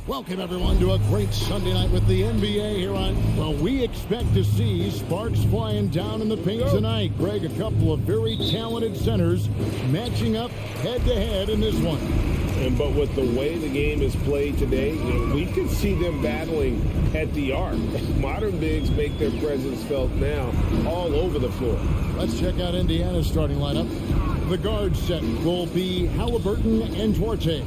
Welcome, everyone, to a great Sunday night with the NBA here on, well, we expect to see sparks flying down in the paint tonight. Greg, a couple of very talented centers matching up head-to-head in this one. But with the way the game is played today, we can see them battling at the arc. Modern bigs make their presence felt now all over the floor. Let's check out Indiana's starting lineup. The guard set will be Halliburton and Duarte.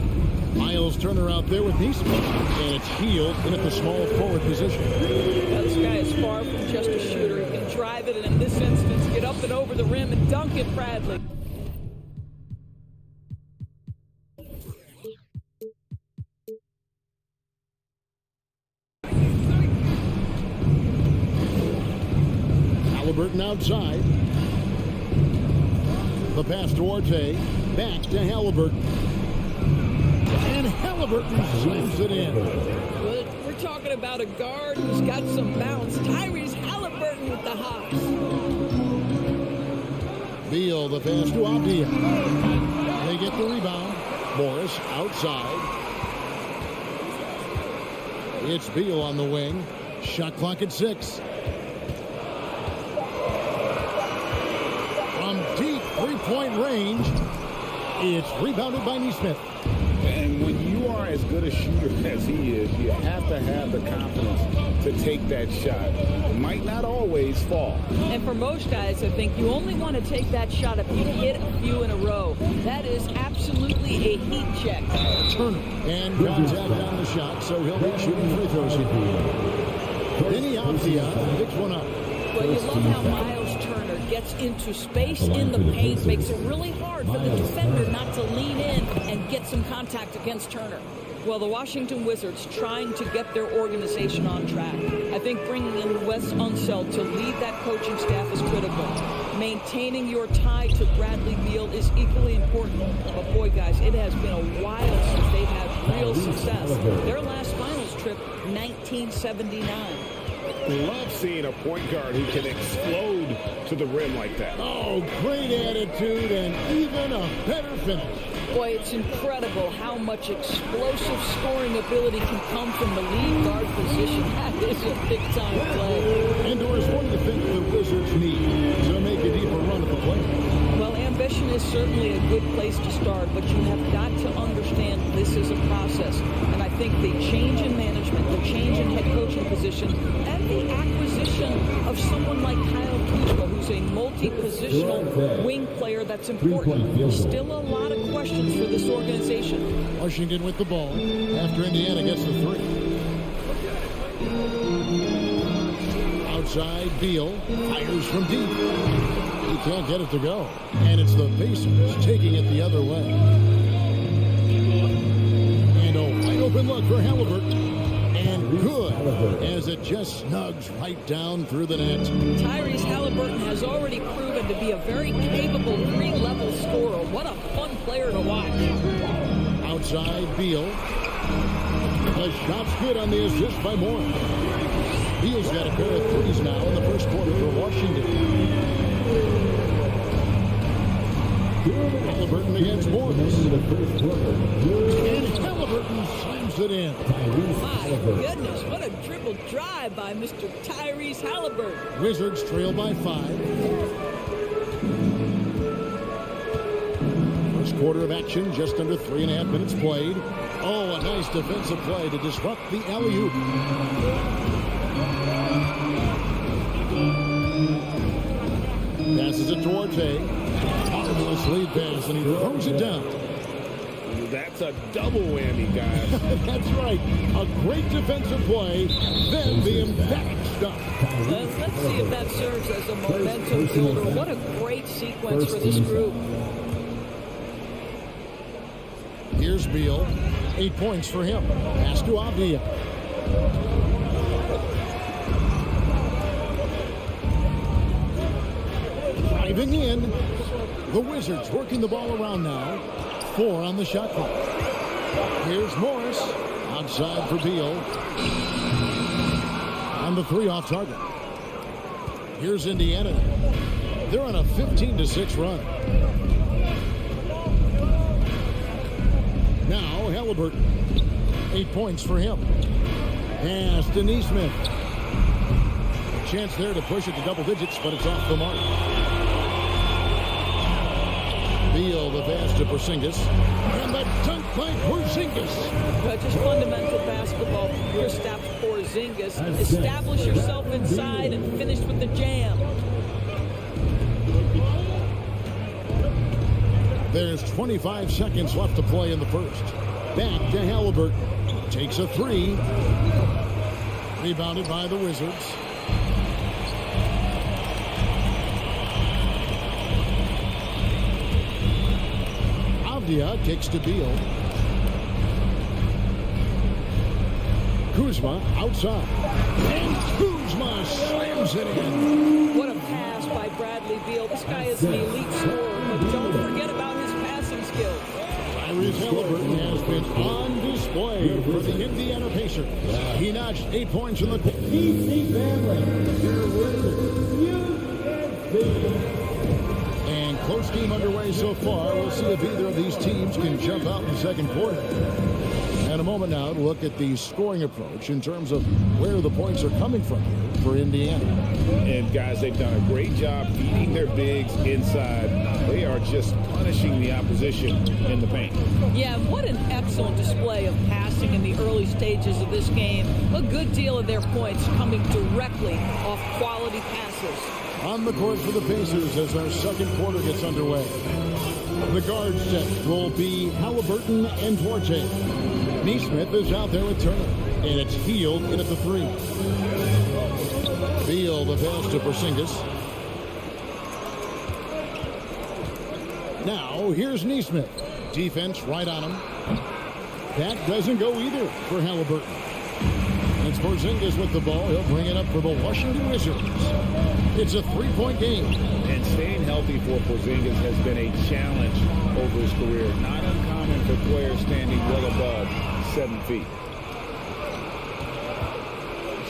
Miles Turner out there with Neesmith, and it's Hield in at the small forward position. Now, this guy is far from just a shooter. He can drive it, and in this instance, get up and over the rim and dunk it, Bradley. Halliburton outside. The pass to Duarte, back to Halliburton. And Halliburton slams it in. We're talking about a guard who's got some bounce. Tyrese Halliburton with the hops. Beal, the pass to Abdia. They get the rebound. Morris outside. It's Beal on the wing. Shot clock at 6. From deep three-point range, it's rebounded by Neesmith. And when you are as good a shooter as he is, you have to have the confidence to take that shot. It might not always fall. And for most guys, I think you only want to take that shot if you hit a few in a row. That is absolutely a heat check. Turner and contact on the shot, so he'll be shooting free throws. Vinny Abdia picks one up. Well, you love how Miles Turner gets into space in the paint, makes it really hard for the defender not to lean in and get some contact against Turner. Well, the Washington Wizards trying to get their organization on track. I think bringing in Wes Unseld to lead that coaching staff is critical. Maintaining your tie to Bradley Beal is equally important. But boy, guys, it has been a while since they've had real success. Their last finals trip, 1979. Love seeing a point guard who can explode to the rim like that. Oh, great attitude and even a better finish. Boy, it's incredible how much explosive scoring ability can come from the lead guard position. That is a big-time play. Indoors, what do you think the Wizards need to make a deeper run at the playoffs? Well, ambition is certainly a good place to start, but you have got to understand this is a process. And I think the change in management, the change in head coaching position, and the acquisition of someone like Kyle Kuzma, who's a multi-positional wing player that's important. Still a lot of questions for this organization. Washington with the ball after Indiana gets the 3. Outside, Beal fires from deep. He can't get it to go. And it's the Pacers taking it the other way. And a wide open look for Halliburton. And good, as it just snugs right down through the net. Tyrese Halliburton has already proven to be a very capable three-level scorer. What a fun player to watch. Outside, Beal. The shot's good on the assist by Moore. Beal's got a pair of threes now in the first quarter for Washington. Halliburton against Moore. And Halliburton slams it in. My goodness, what a dribble drive by Mr. Tyrese Halliburton. Wizards trail by 5. First quarter of action, just under 3.5 minutes played. Oh, a nice defensive play to disrupt the alley-oop. Passes it to Orte. Marvelous lead pass, and he throws it down. That's a double whammy, guys. That's right. A great defensive play, then the emphatic stop. Let's see if that serves as a momentum builder. What a great sequence for this group. Here's Beal. 8 points for him. Pass to Avdia. Driving in. The Wizards working the ball around now. 4 on the shot clock. Here's Morris. Outside for Beal. On the 3 off target. Here's Indiana. They're on a 15-6 run. Now Halliburton. 8 points for him. Pass to Neesmith. Chance there to push it to double digits, but it's off the mark. Beal, the pass to Porzingis. And the dunk by Porzingis. Just fundamental basketball from Kristaps Porzingis. Establish yourself inside and finish with the jam. There's 25 seconds left to play in the first. Back to Halliburton. Takes a 3. Rebounded by the Wizards. Avdia kicks to Beal. Kuzma outside. And Kuzma slams it in. What a pass by Bradley Beal. This guy is an elite scorer, but don't forget about his passing skills. Tyrese Halliburton has been on display for the Indiana Pacers. He notched 8 points in the EPC family. And close game underway so far. We'll see if either of these teams can jump out in the second quarter. And a moment now to look at the scoring approach in terms of where the points are coming from here for Indiana. And guys, they've done a great job feeding their bigs inside. They are just punishing the opposition in the paint. Yeah, what an excellent display of passing in the early stages of this game. A good deal of their points coming directly off quality passes. On the court for the Pacers as our second quarter gets underway. The guard set will be Halliburton and Duarte. Neesmith is out there with Turner, and it's Hield in at the 3. Beal, the pass to Porzingis. Now, here's Neesmith. Defense right on him. That doesn't go either for Halliburton. It's Porzingis with the ball. He'll bring it up for the Washington Wizards. It's a 3-point game. And staying healthy for Porzingis has been a challenge over his career. Not uncommon for players standing well above 7 feet.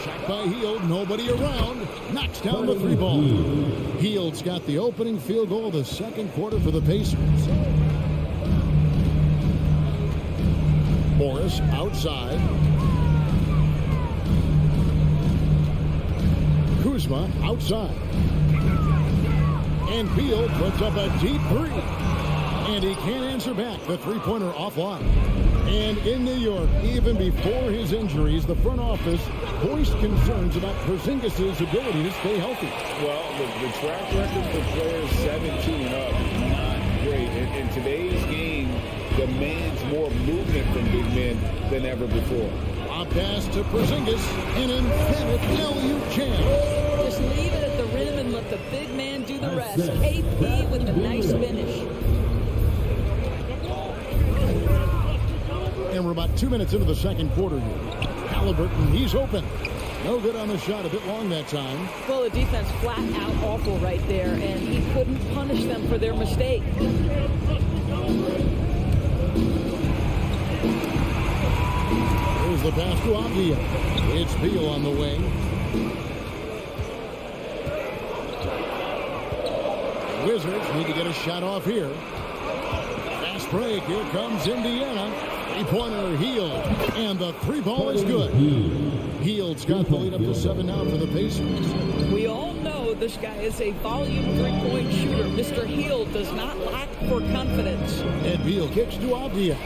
Shot by Hield, nobody around. Knocks down the 3-ball. Hield's got the opening field goal of the second quarter for the Pacers. Morris outside. Kuzma outside. And Beal puts up a deep 3. And he can't answer back. The 3-pointer offline. And in New York, even before his injuries, the front office voiced concerns about Porzingis' ability to stay healthy. Well, the track record for players 17 and up, not great. In today's game, demands more movement from big men than ever before. A pass to Porzingis, an emphatic alley-oop jam. Just leave it at the rim and let the big man do the rest. KP with a nice finish. And we're about 2 minutes into the second quarter here. Halliburton, he's open. No good on the shot, a bit long that time. Well, the defense flat out awful right there, and he couldn't punish them for their mistake. Here's the pass to Avdia. It's Beal on the wing. Wizards need to get a shot off here. Fast break. Here comes Indiana. 3-pointer Hield. And the 3-ball is good. Hield's got the lead up to 7 now for the Pacers. We all know This guy is a volume three-point shooter. Mr. Hill does not lack for confidence. And Beal kicks to Avdia.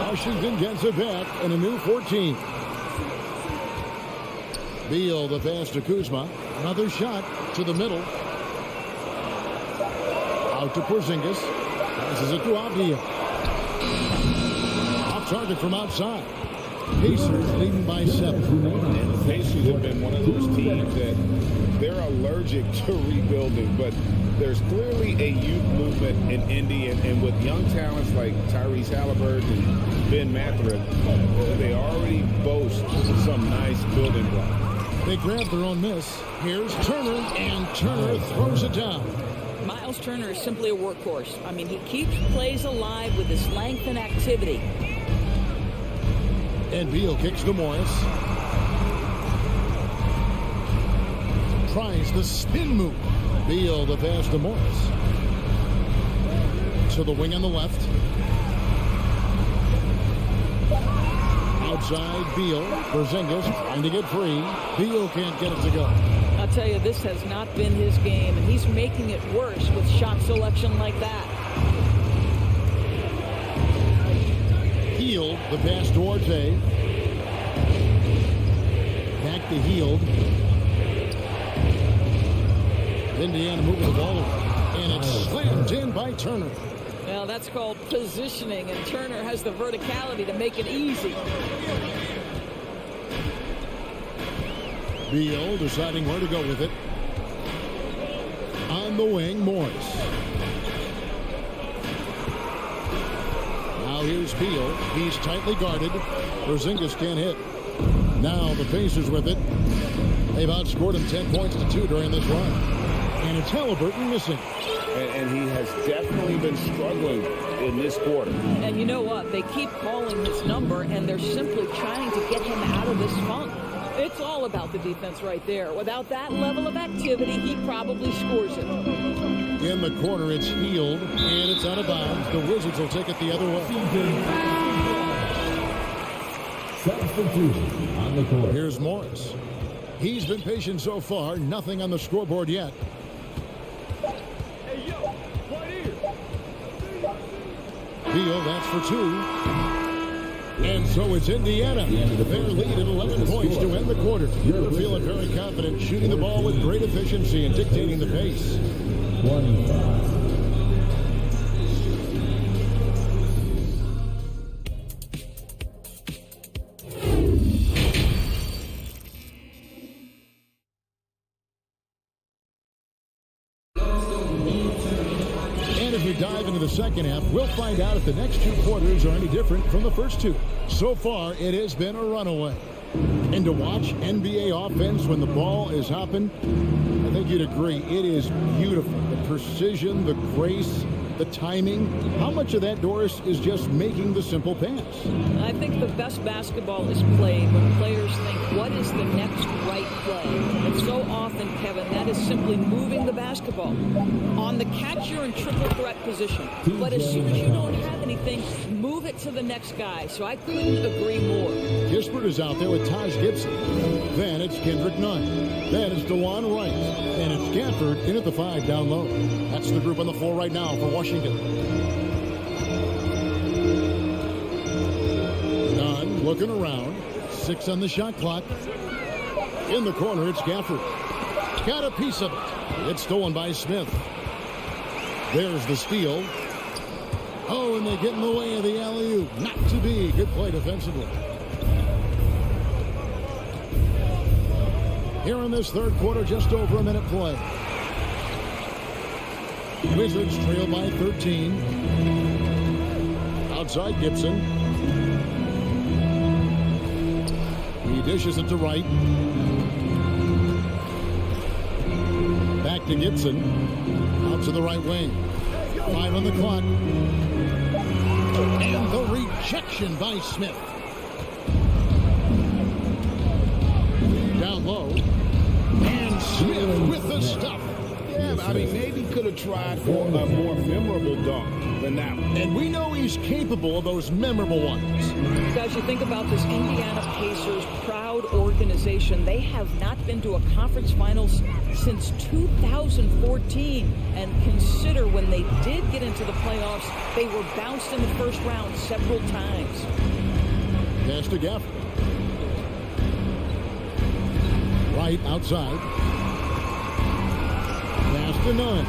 Washington gets it back in a new 14. Beal, the pass to Kuzma. Another shot to the middle. Out to Porzingis. Passes it to Avdia. Off target from outside. Pacers leading by 7. And the Pacers have been one of those teams that they're allergic to rebuilding, but there's clearly a youth movement in Indy, and with young talents like Tyrese Halliburton and Ben Mathurin, they already boast some nice building blocks. They grab their own miss. Here's Turner, and Turner throws it down. Miles Turner is simply a workhorse. I mean, he keeps plays alive with his length and activity. And Beal kicks to Morris. Tries the spin move. Beal, the pass to Morris. To the wing on the left. Outside Beal. Porzingis trying to get free. Beal can't get it to go. I'll tell you, this has not been his game, and he's making it worse with shot selection like that. Hield, the pass to Orte. Back to Hield. Indiana moving the ball, and it's slammed in by Turner. Well, that's called positioning, and Turner has the verticality to make it easy. Beal deciding where to go with it. On the wing, Morris. Now here's Beal. He's tightly guarded. Porzingis can't hit. Now the Pacers with it. They've outscored him 10 points to 2 during this run. And it's Halliburton missing. And he has definitely been struggling in this quarter. And you know what? They keep calling his number, and they're simply trying to get him out of this funk. It's all about the defense right there. Without that level of activity, he probably scores it. In the corner, it's Hield, and it's out of bounds. The Wizards will take it the other way. Substitution on the court. Here's Morris. He's been patient so far. Nothing on the scoreboard yet. Beal, that's for 2. And so it's Indiana. Their lead at 11 points to end the quarter. They're feeling very confident, shooting the ball with great efficiency and dictating the pace. 25. Dive into the second half, we'll find out if the next 2 quarters are any different from the first 2. So far, it has been a runaway. And to watch NBA offense when the ball is hopping, I think you'd agree, it is beautiful. The precision, the grace, the timing. How much of that, Doris, is just making the simple pass? I think the best basketball is played when players think, what is the next right play? And so often, Kevin, that is simply moving the basketball. On the catch, you're in triple threat position. But as soon as you don't have anything, move it to the next guy. So I couldn't agree more. Kispert is out there with Taj Gibson. Then it's Kendrick Nunn. Then it's DeLon Wright. And it's Gafford in at the 5 down low. That's the group on the floor right now for Washington. Nunn looking around. 6 on the shot clock. In the corner, it's Gafford. Got a piece of it. It's stolen by Smith. There's the steal. Oh, and they get in the way of the alley-oop. Not to be. Good play defensively. Here in this third quarter, just over a minute play. Wizards trail by 13. Outside Gibson. He dishes it to Wright. Back to Gibson. Out to the right wing. 5 on the clock. And the rejection by Smith. Down low. And Smith with the stuff. Yeah, I mean, maybe could have tried for a more memorable dunk than that one. And we know he's capable of those memorable ones. Guys, you think about this Indiana Pacers proud organization. They have not been to a conference finals since 2014. And consider when they did get into the playoffs, they were bounced in the first round several times. Pass to Gafford. Right outside. Pass to Nunn.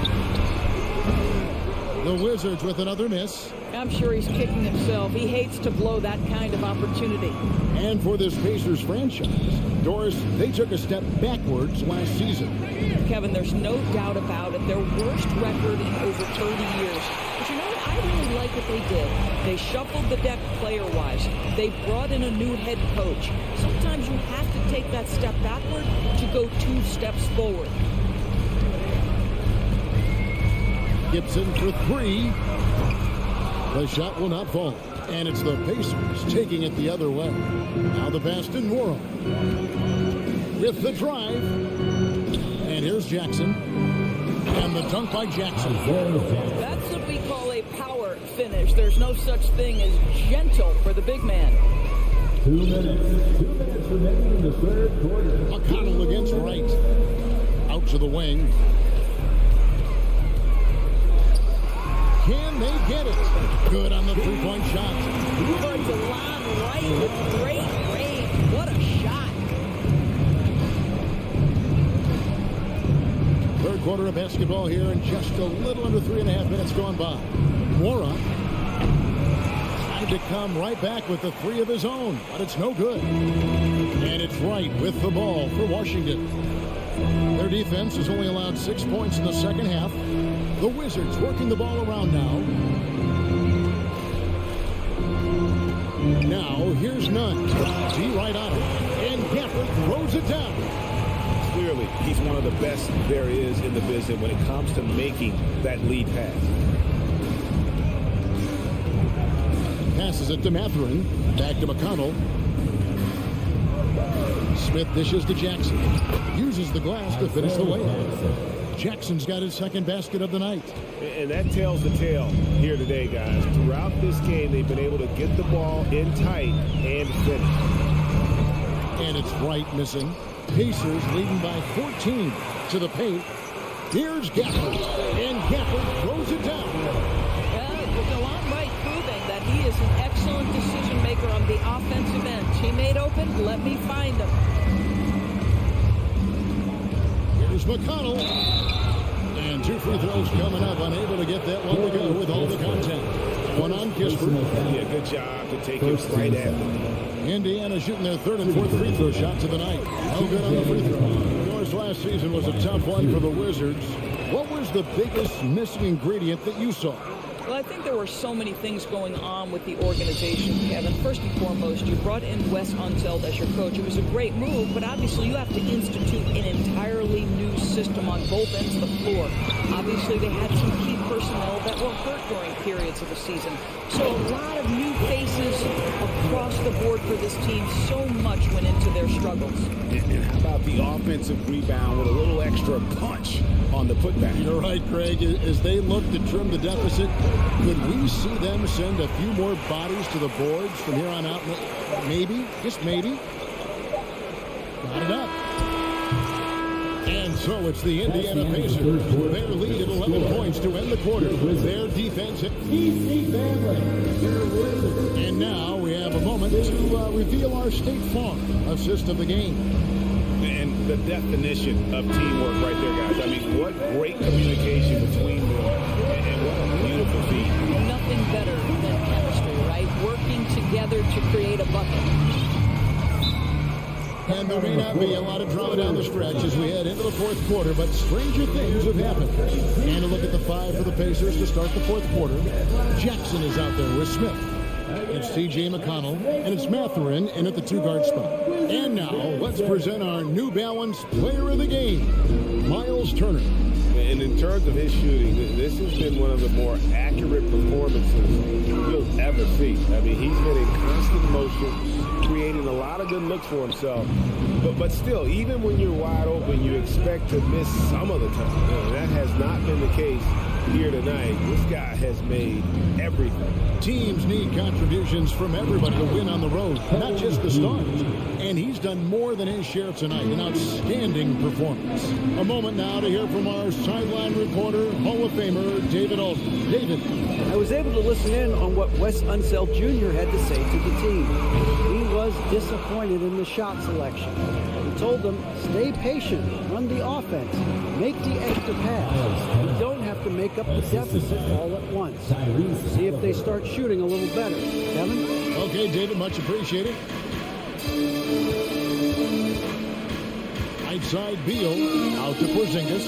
The Wizards with another miss. I'm sure he's kicking himself. He hates to blow that kind of opportunity. And for this Pacers franchise, Doris, they took a step backwards last season. Kevin, there's no doubt about it. Their worst record in over 30 years. But you know what? I really like what they did. They shuffled the deck player-wise. They brought in a new head coach. Sometimes you have to take that step backward to go 2 steps forward. Gibson for 3. The shot will not fall. And it's the Pacers taking it the other way. Now the pass to Morrow. With the drive. And here's Jackson. And the dunk by Jackson. That's what we call a power finish. There's no such thing as gentle for the big man. 2 minutes. 2 minutes remaining in the third quarter. McConnell against Wright. Out to the wing. Can they get it? Good on the three-point shot. Good to Lon Wright with great range. What a shot. Third quarter of basketball here and just a little under 3.5 minutes gone by. Mora tried to come right back with the 3 of his own, but it's no good. And it's Wright with the ball for Washington. Their defense has only allowed 6 points in the second half. The Wizards working the ball around now. Now, here's Nunn. See right on it. And Gafford throws it down. Clearly, he's one of the best there is in the business when it comes to making that lead pass. Passes it to Mathurin. Back to McConnell. Smith dishes to Jackson. Uses the glass to finish the layup. Jackson's got his second basket of the night. And that tells the tale here today, guys. Throughout this game, they've been able to get the ball in tight and finish. And it's Wright missing. Pacers leading by 14 to the paint. Here's Gafford. And Gafford throws it down. Lon Wright proving that he is an excellent decision maker on the offensive end. Teammate open, let me find him. Here's McConnell. And 2 free throws coming up. Unable to get that one to go with all the contact. One on Kisper. Yeah, good job to take him right at them. Indiana shooting their 3rd and 4th free throw shots of the night. No good on the free throw. Yours last season was a tough one for the Wizards. What was the biggest missing ingredient that you saw? Well, I think there were so many things going on with the organization, Kevin. First and foremost, you brought in Wes Unseld as your coach. It was a great move, but obviously you have to institute an entirely new system on both ends of the floor. Obviously, they had some key personnel that were hurt during periods of the season. So a lot of new faces across the board for this team. So much went into their struggles. And how about the offensive rebound with a little extra punch on the putback? You're right, Greg. As they look to trim the deficit, could we see them send a few more bodies to the boards from here on out? Maybe, just maybe. Got it up. And so it's the Indiana Pacers. Their lead at 11 points to end the quarter. Their defense. And now we have a moment to reveal our State Farm assist of the game. And the definition of teamwork right there, guys. I mean, what great communication between them. And what a beautiful feat. Nothing better than chemistry, right? Working together to create a bucket. And there may not be a lot of drama down the stretch as we head into the 4th quarter, but stranger things have happened. And a look at the 5 for the Pacers to start the 4th quarter. Jackson is out there with Smith. It's T.J. McConnell, and it's Mathurin in at the 2-guard spot. And now, let's present our New Balance Player of the Game, Miles Turner. And in terms of his shooting, this has been one of the more accurate performances you'll ever see. I mean, he's been in constant motion, creating a lot of good looks for himself. But still, even when you're wide open, you expect to miss some of the time. That has not been the case here tonight. This guy has made everything. Teams need contributions from everybody to win on the road, not just the stars. And he's done more than his share tonight. An outstanding performance. A moment now to hear from our sideline reporter, Hall of Famer David Alton. David. I was able to listen in on what Wes Unseld Jr. had to say to the team. He was disappointed in the shot selection. He told them, stay patient, run the offense, make the extra pass. You don't have to make up the deficit all at once. See if they start shooting a little better. Kevin? Okay, David, much appreciated. Right side, Beal, out to Porzingis.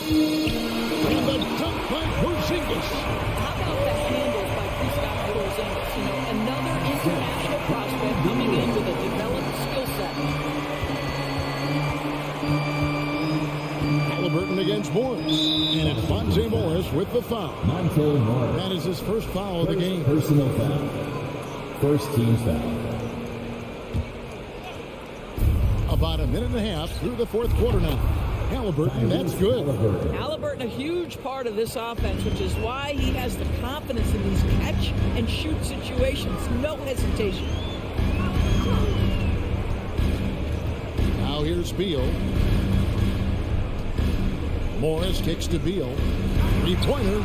And the dunk by Porzingis. How about the handle by Kristaps Porzingis? You know, another international prospect coming in with a developed skill set. Halliburton against Morris. And it's Monte Morris with the foul. Monte Morris. That is his first foul of the game. Personal foul. First team foul. About a minute and a half through the fourth quarter now. Halliburton, that's good. Halliburton, a huge part of this offense, which is why he has the confidence in these catch and shoot situations. No hesitation. Now here's Beal. Morris kicks to Beal. Three-pointer.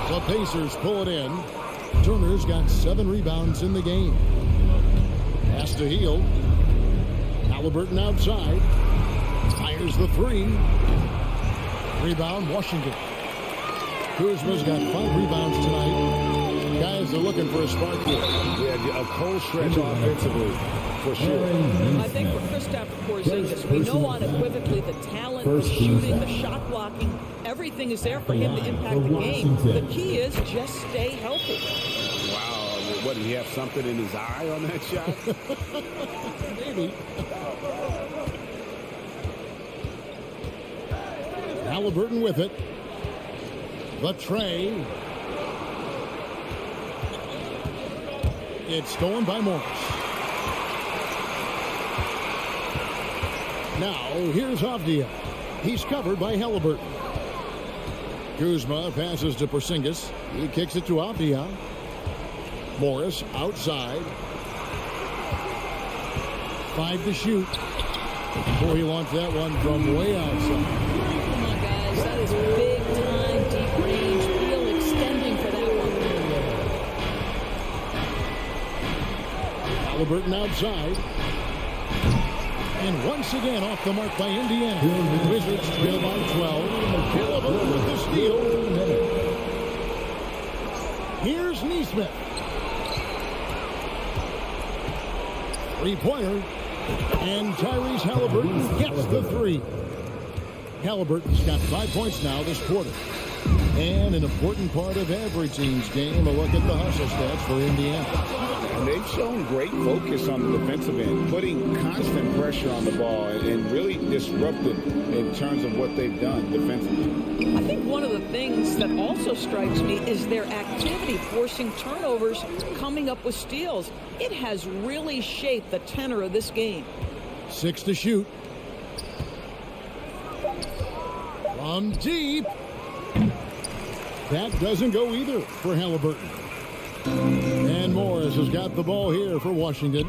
The Pacers pull it in. Turner's got 7 rebounds in the game. Pass to Hield. Halliburton outside. Fires the three. Rebound, Washington. Kuzma's got 5 rebounds tonight. Guys are looking for a spark here. Yeah, a cold stretch offensively, for sure. I think for Kristaps Porzingis, we know unequivocally the talent, the shooting, the shot blocking, everything is there for him to impact the game. The key is just stay healthy. Wow, what, did he have something in his eye on that shot? Maybe. Halliburton with it. The tray. It's stolen by Morris. Now, here's Avdia. He's covered by Halliburton. Kuzma passes to Porzingis. He kicks it to Avdia. Morris outside. 5 to shoot. Boy, he launched that one from way outside. Come on, guys. That is big time, deep range. Real extending for that one. Halliburton outside. And once again off the mark by Indiana. Wizards trail by 12. Halliburton with the steal. Here's Nesmith. Three-pointer. And Tyrese Halliburton gets the 3. Halliburton's got 5 points now this quarter. And an important part of every team's game, a look at the hustle stats for Indiana. And they've shown great focus on the defensive end, putting constant pressure on the ball and really disrupted in terms of what they've done defensively. I think one of the things that also strikes me is their activity, forcing turnovers, coming up with steals. It has really shaped the tenor of this game. 6 to shoot. From deep. That doesn't go either for Halliburton. And Morris has got the ball here for Washington,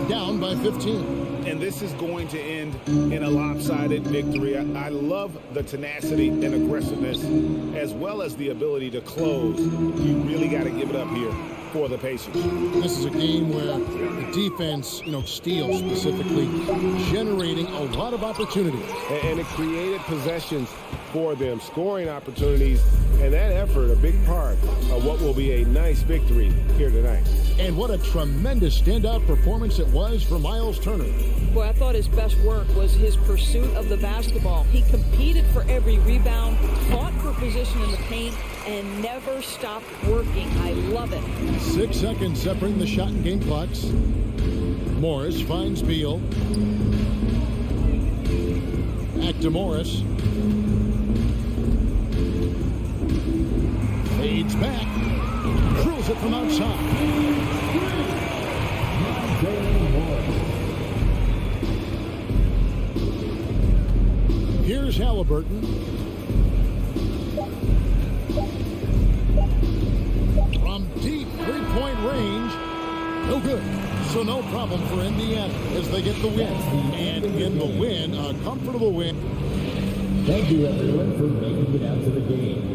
down by 15. And this is going to end in a lopsided victory. I love the tenacity and aggressiveness, as well as the ability to close. You really got to give it up here for the Pacers. This is a game where the defense, steals specifically, generating a lot of opportunities. And it created possessions for them, scoring opportunities, and that effort, a big part of what will be a nice victory here tonight. And what a tremendous standout performance it was for Miles Turner. Boy, I thought his best work was his pursuit of the basketball. He competed for every rebound, fought for position in the paint, and never stopped working. I love it. 6 seconds separating the shot and game clocks. Morris finds Beal. Back to Morris. Fades back. Drills it from outside. Here's Halliburton. from deep three-point range. No good. So no problem for Indiana as they get the win. And in the win, a comfortable win. Thank you, everyone, for making it out to the game.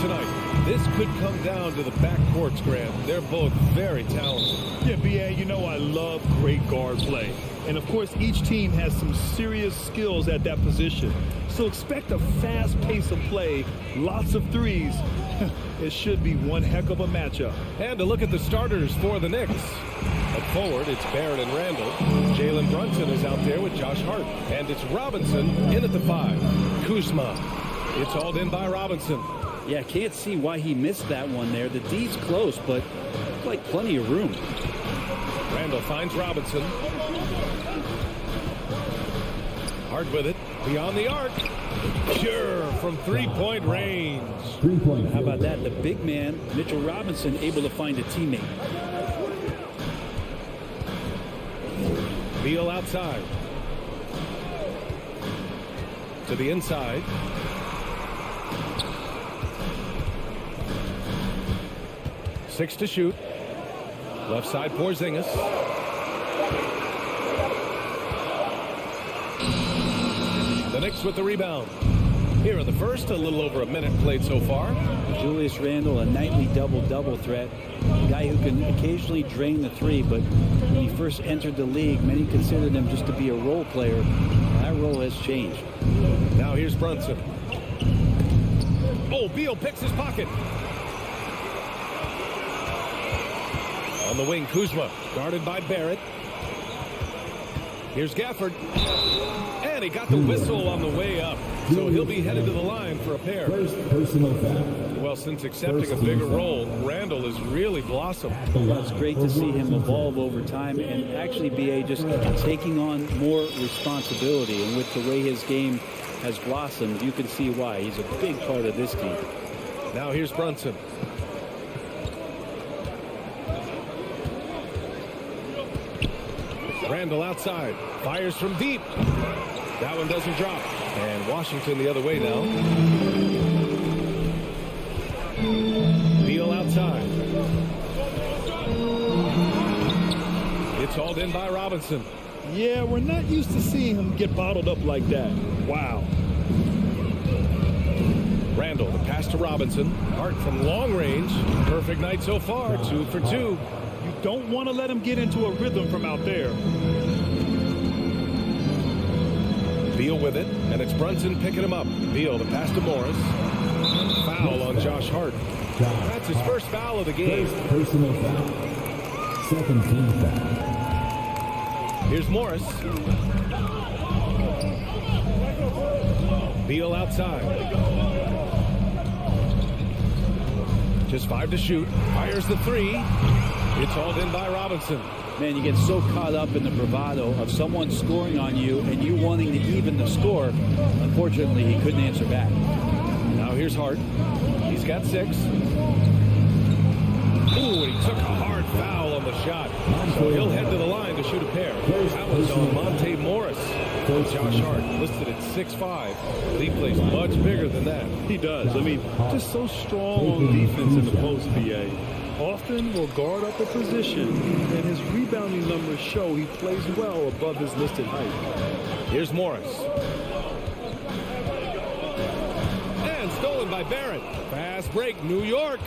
Tonight, this could come down to the backcourts, Grant. They're both very talented. Yeah, B.A., you know I love great guard play. And, of course, each team has some serious skills at that position. So expect a fast pace of play, lots of threes. It should be one heck of a matchup. And to look at the starters for the Knicks. Up forward, it's Barrett and Randall. Jalen Brunson is out there with Josh Hart. And it's Robinson in at the 5. Kuzma. It's hauled in by Robinson. Yeah, can't see why he missed that one there. The D's close, but like plenty of room. Randall finds Robinson. Hard with it. Beyond the arc. Pure from three-point range. How about that? The big man, Mitchell Robinson, able to find a teammate. Beal outside. To the inside. Six to shoot. Left side, Porzingis. The Knicks with the rebound. Here in the first, a little over a minute played so far. Julius Randle, a nightly double-double threat. A guy who can occasionally drain the three, but when he first entered the league, many considered him just to be a role player. That role has changed. Now here's Brunson. Oh, Beal picks his pocket. On the wing, Kuzma, guarded by Barrett. Here's Gafford. And he got the whistle on the way up. So he'll be headed to the line for a pair. Personal foul. Well, since accepting a bigger role, Randall has really blossomed. Well, it's great to see him evolve over time and actually be just taking on more responsibility. And with the way his game has blossomed, you can see why. He's a big part of this team. Now here's Brunson. Randall outside. Fires from deep. That one doesn't drop. And Washington the other way now. Beal outside. It's hauled in by Robinson. Yeah, we're not used to seeing him get bottled up like that. Wow. Randall, the pass to Robinson. Hart from long range. Perfect night so far. 2 for 2. You don't want to let him get into a rhythm from out there. Beal with it, and it's Brunson picking him up. Beal, the pass to Morris. Foul on Josh Hart. That's his first foul of the game. First personal foul. Second team foul. Here's Morris. Beal outside. Just 5 to shoot. Fires the 3. It's hauled in by Robinson. Man, you get so caught up in the bravado of someone scoring on you and you wanting to even the score. Unfortunately, he couldn't answer back. Now here's Hart. He's got 6. Ooh, and he took a hard foul on the shot. So he'll head to the line to shoot a pair. That was on Monte Morris. Josh Hart, listed at 6'5". He plays much bigger than that. He does. I mean, just so strong on defense in the post, BA. Often will guard up a position, and his rebounding numbers show he plays well above his listed height. Here's Morris. And stolen by Barrett. Fast break, New York.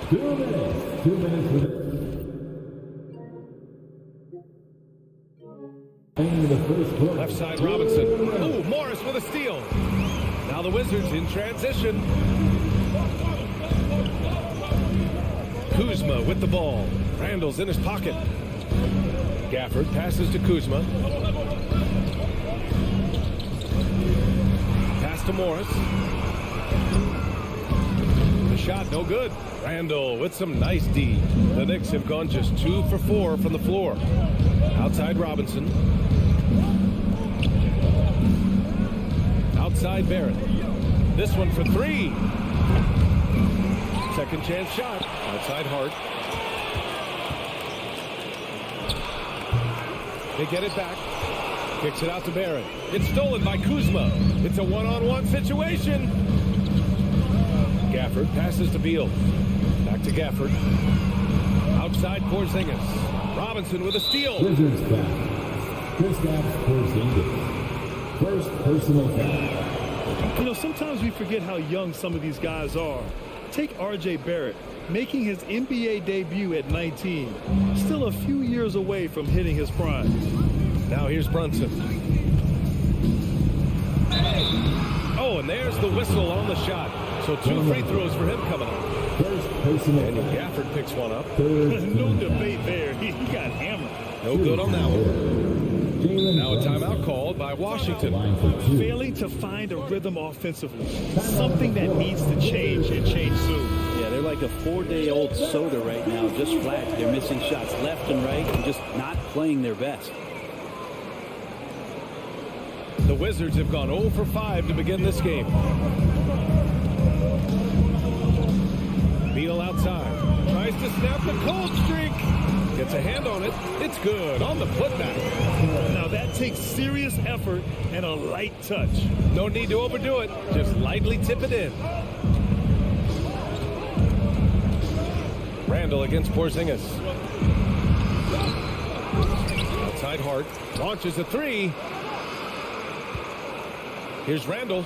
2 minutes. 2 minutes with it. The first quarter. Left side Robinson. Ooh, Morris with a steal. Now the Wizards in transition. Kuzma with the ball. Randall's in his pocket. Gafford passes to Kuzma. Pass to Morris. The shot no good. Randall with some nice D. The Knicks have gone just 2 for 4 from the floor. Outside Robinson. Outside Barrett. This one for 3. Second chance shot. Outside Hart. They get it back. Kicks it out to Barrett. It's stolen by Kuzma. It's a one-on-one situation. Gafford passes to Beal. Back to Gafford. Outside Porzingis. Robinson with a steal. Wizards foul. Kristaps Porzingis. First personal foul. You know, sometimes we forget how young some of these guys are. Take R.J. Barrett, making his NBA debut at 19. Still a few years away from hitting his prime. Now here's Brunson. Oh, and there's the whistle on the shot. So 2 free throws for him coming up. First personal And foul. Gafford picks one up. No debate there. He got hammered. No good on that one. Now a timeout called by Washington. Failing to find a rhythm offensively. Something that needs to change and change soon. Yeah, they're like a 4-day-old soda right now, just flat. They're missing shots left and right and just not playing their best. The Wizards have gone 0 for 5 to begin this game. Beal outside. Tries to snap the cold streak. Gets a hand on it. It's good on the putback. Now that takes serious effort and a light touch. No need to overdo it. Just lightly tip it in. Randall against Porzingis. Outside Hart. Launches a 3. Here's Randall.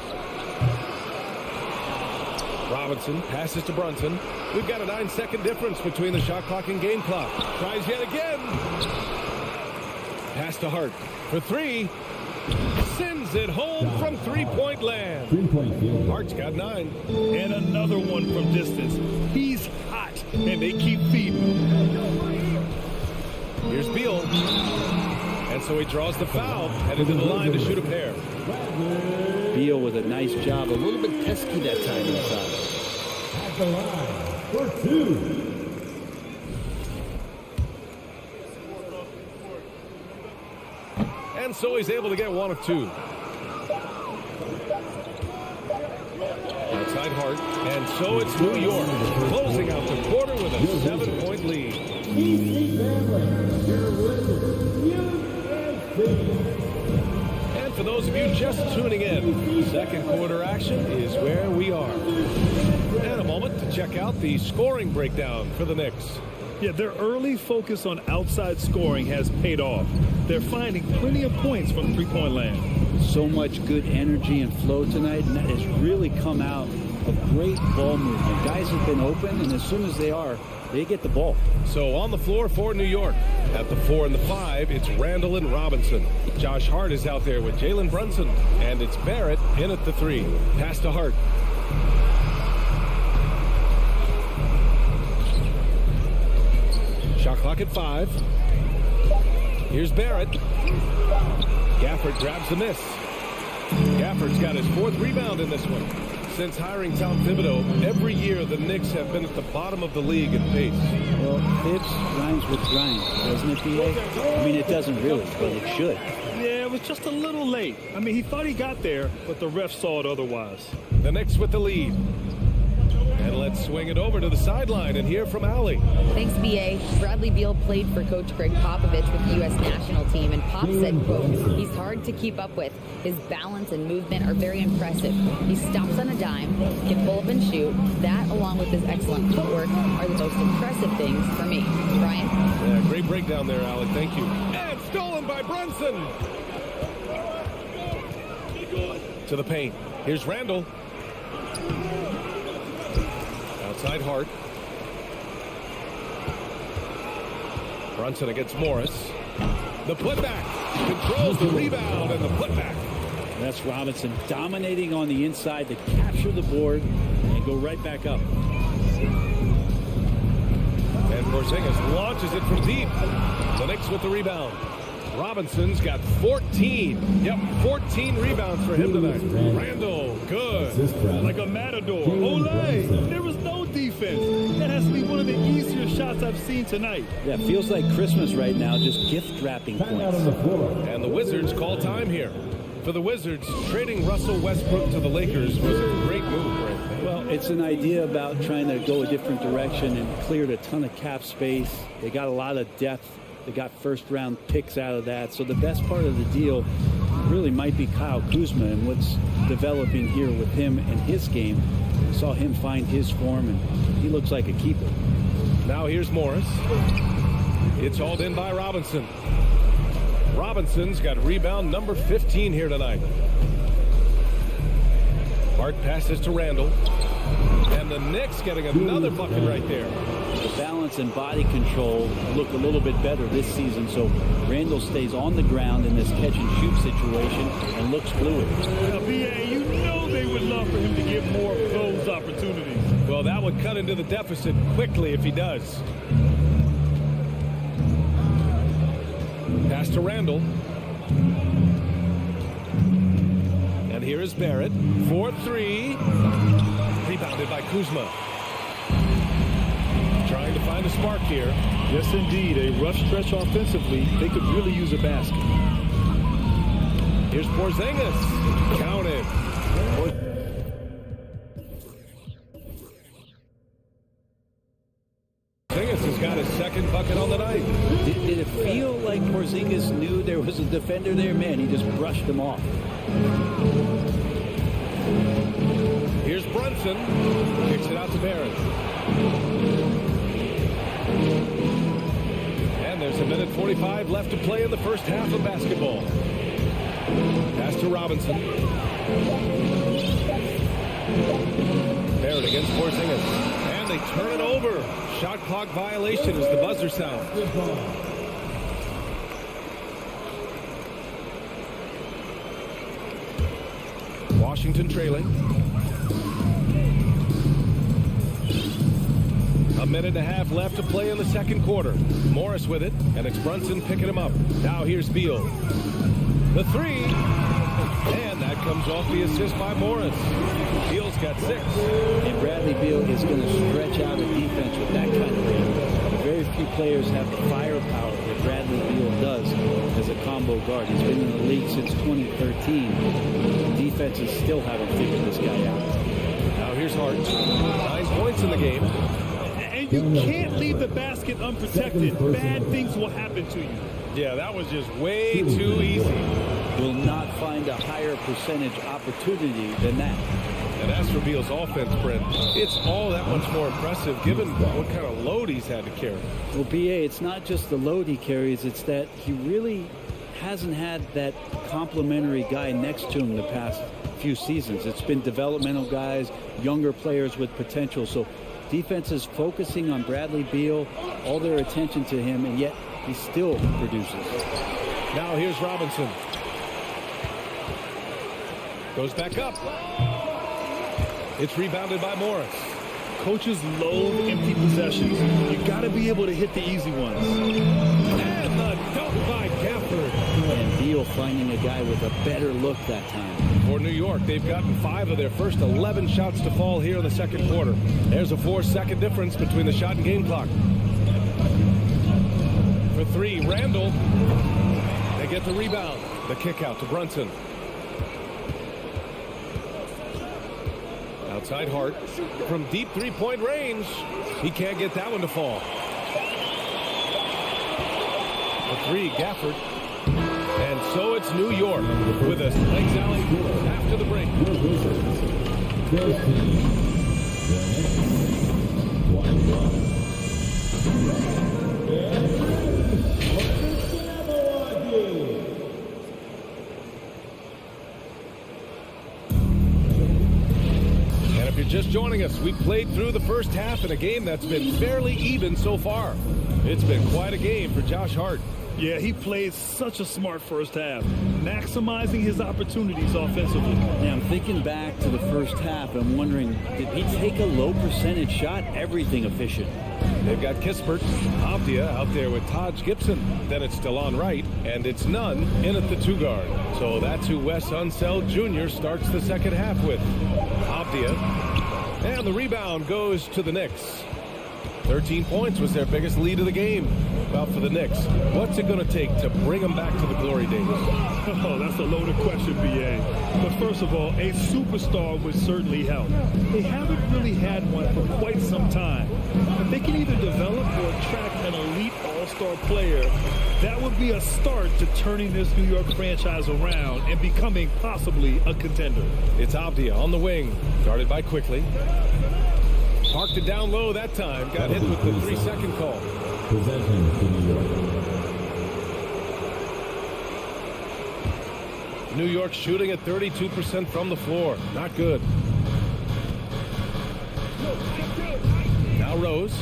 Robinson passes to Brunson. We've got a 9-second difference between the shot clock and game clock. Tries yet again. Pass to Hart for 3. Sends it home from three-point land. 3-point field. Hart's got 9. And another one from distance. He's hot, and they keep feeding. Here's Beal. And so he draws the foul, headed to the line to shoot a pair. Beal with a nice job. A little bit pesky that time inside. At the line for 2. And so he's able to get 1 of 2. Outside Hart. And so it's New York, closing out the quarter with a 7-point lead. And for those of you just tuning in, second quarter action is where we are. And a moment to check out the scoring breakdown for the Knicks. Yeah, their early focus on outside scoring has paid off. They're finding plenty of points from three-point land. So much good energy and flow tonight, and that has really come out of great ball movement. Guys have been open, and as soon as they are, they get the ball. So on the floor for New York. At the 4 and the 5, it's Randall and Robinson. Josh Hart is out there with Jalen Brunson. And it's Barrett in at the 3. Pass to Hart. clock at 5. Here's Barrett. Gafford grabs the miss. Gafford's got his 4th rebound in this one. Since hiring Tom Thibodeau, every year the Knicks have been at the bottom of the league in pace. Well, Thibs rhymes with grind, doesn't it, B.A.? I mean, it doesn't really, but it should. Yeah, it was just a little late. I mean, he thought he got there, but the ref saw it otherwise. The Knicks with the lead. And let's swing it over to the sideline and hear from Allie. Thanks, B.A. Bradley Beal played for Coach Greg Popovich with the U.S. national team, and Pop said, quote, "He's hard to keep up with. His balance and movement are very impressive. He stops on a dime, can pull up and shoot. That, along with his excellent footwork, are the most impressive things for me." Brian? Yeah, great breakdown there, Allie. Thank you. And stolen by Brunson. To the paint. Here's Randall. Outside Hart. Brunson against Morris. The putback. Controls the rebound and the putback. That's Robinson dominating on the inside to capture the board and go right back up. And Porzingis launches it from deep. The Knicks with the rebound. Robinson's got 14. Yep, 14 rebounds for him tonight. Randall, good. Like a matador. Olay! There was no defense. That has to be one of the easier shots I've seen tonight. Yeah, it feels like Christmas right now, just gift wrapping points. And the Wizards call time here. For the Wizards, trading Russell Westbrook to the Lakers was a great move, right? Well, it's an idea about trying to go a different direction and cleared a ton of cap space. They got a lot of depth. They got first-round picks out of that. So the best part of the deal really might be Kyle Kuzma and what's developing here with him and his game. We saw him find his form, and he looks like a keeper. Now here's Morris. It's hauled in by Robinson. Robinson's got rebound number 15 here tonight. Hart passes to Randall. And the Knicks getting another bucket right there. The balance and body control look a little bit better this season, so Randall stays on the ground in this catch-and-shoot situation and looks fluid. Now, B.A., you know they would love for him to get more of those opportunities. Well, that would cut into the deficit quickly if he does. Pass to Randall. And here is Barrett. 4-3. Rebounded by Kuzma. Trying to find a spark here. Yes, indeed. A rough stretch offensively. They could really use a basket. Here's Porzingis. Counted. Porzingis has got his second bucket on the night. Did it feel like Porzingis knew there was a defender there? Man, he just brushed him off. Here's Brunson. Kicks it out to Barrett. And there's a minute 45 left to play in the first half of basketball. Pass to Robinson. Barrett against Porzingis. And they turn it over. Shot clock violation as the buzzer sounds. Washington trailing. A minute and a half left to play in the second quarter. Morris with it, and it's Brunson picking him up. Now here's Beal. The three, and that comes off the assist by Morris. Beal's got 6. And Bradley Beal is going to stretch out a defense with that kind of range. Very few players have the firepower that Bradley Beal does as a combo guard. He's been in the league since 2013. Defenses still haven't figured this guy out. Now here's Hart. 9 points in the game. And you can't leave the basket unprotected. Bad things will happen to you. Yeah, that was just way too easy. Will not find a higher percentage opportunity than that. And as for Beal's offense, Brent, it's all that much more impressive given what kind of load he's had to carry. Well, B.A., it's not just the load he carries, it's that he really hasn't had that complimentary guy next to him the past few seasons. It's been developmental guys, younger players with potential. So defense is focusing on Bradley Beal, all their attention to him, and yet he still produces. Now here's Robinson. Goes back up. It's rebounded by Morris. Coaches loathe empty possessions. You got to be able to hit the easy ones. And the dunk by Gafford. And Beal finding a guy with a better look that time. For New York, they've gotten 5 of their first 11 shots to fall here in the second quarter. There's a 4-second difference between the shot and game clock. For 3, Randall. They get the rebound. The kick out to Brunson. Outside Hart from deep three-point range. He can't get that one to fall. For 3, Gafford. And so it's New York with a legs alley after the break. Just joining us, we played through the first half in a game that's been fairly even so far. It's been quite a game for Josh Hart. Yeah, he played such a smart first half, maximizing his opportunities offensively. Yeah, I'm thinking back to the first half. I'm wondering, did he take a low percentage shot? Everything efficient. They've got Kispert, Abdia out there with Taj Gibson. Then it's DeLon Wright, and it's Nunn in at the 2 guard. So that's who Wes Unseld Jr. starts the second half with. Abdia. And the rebound goes to the Knicks. 13 points was their biggest lead of the game. Well, for the Knicks, what's it going to take to bring them back to the glory days? Oh, that's a loaded question, B.A. But first of all, a superstar would certainly help. They haven't really had one for quite some time. If they can either develop or attract an elite all-star player, that would be a start to turning this New York franchise around and becoming possibly a contender. It's Abdia on the wing, guarded by Quickly. Parked it down low that time. Got hit with the 3-second call. Possession to New York. New York shooting at 32% from the floor. Not good. Now Rose.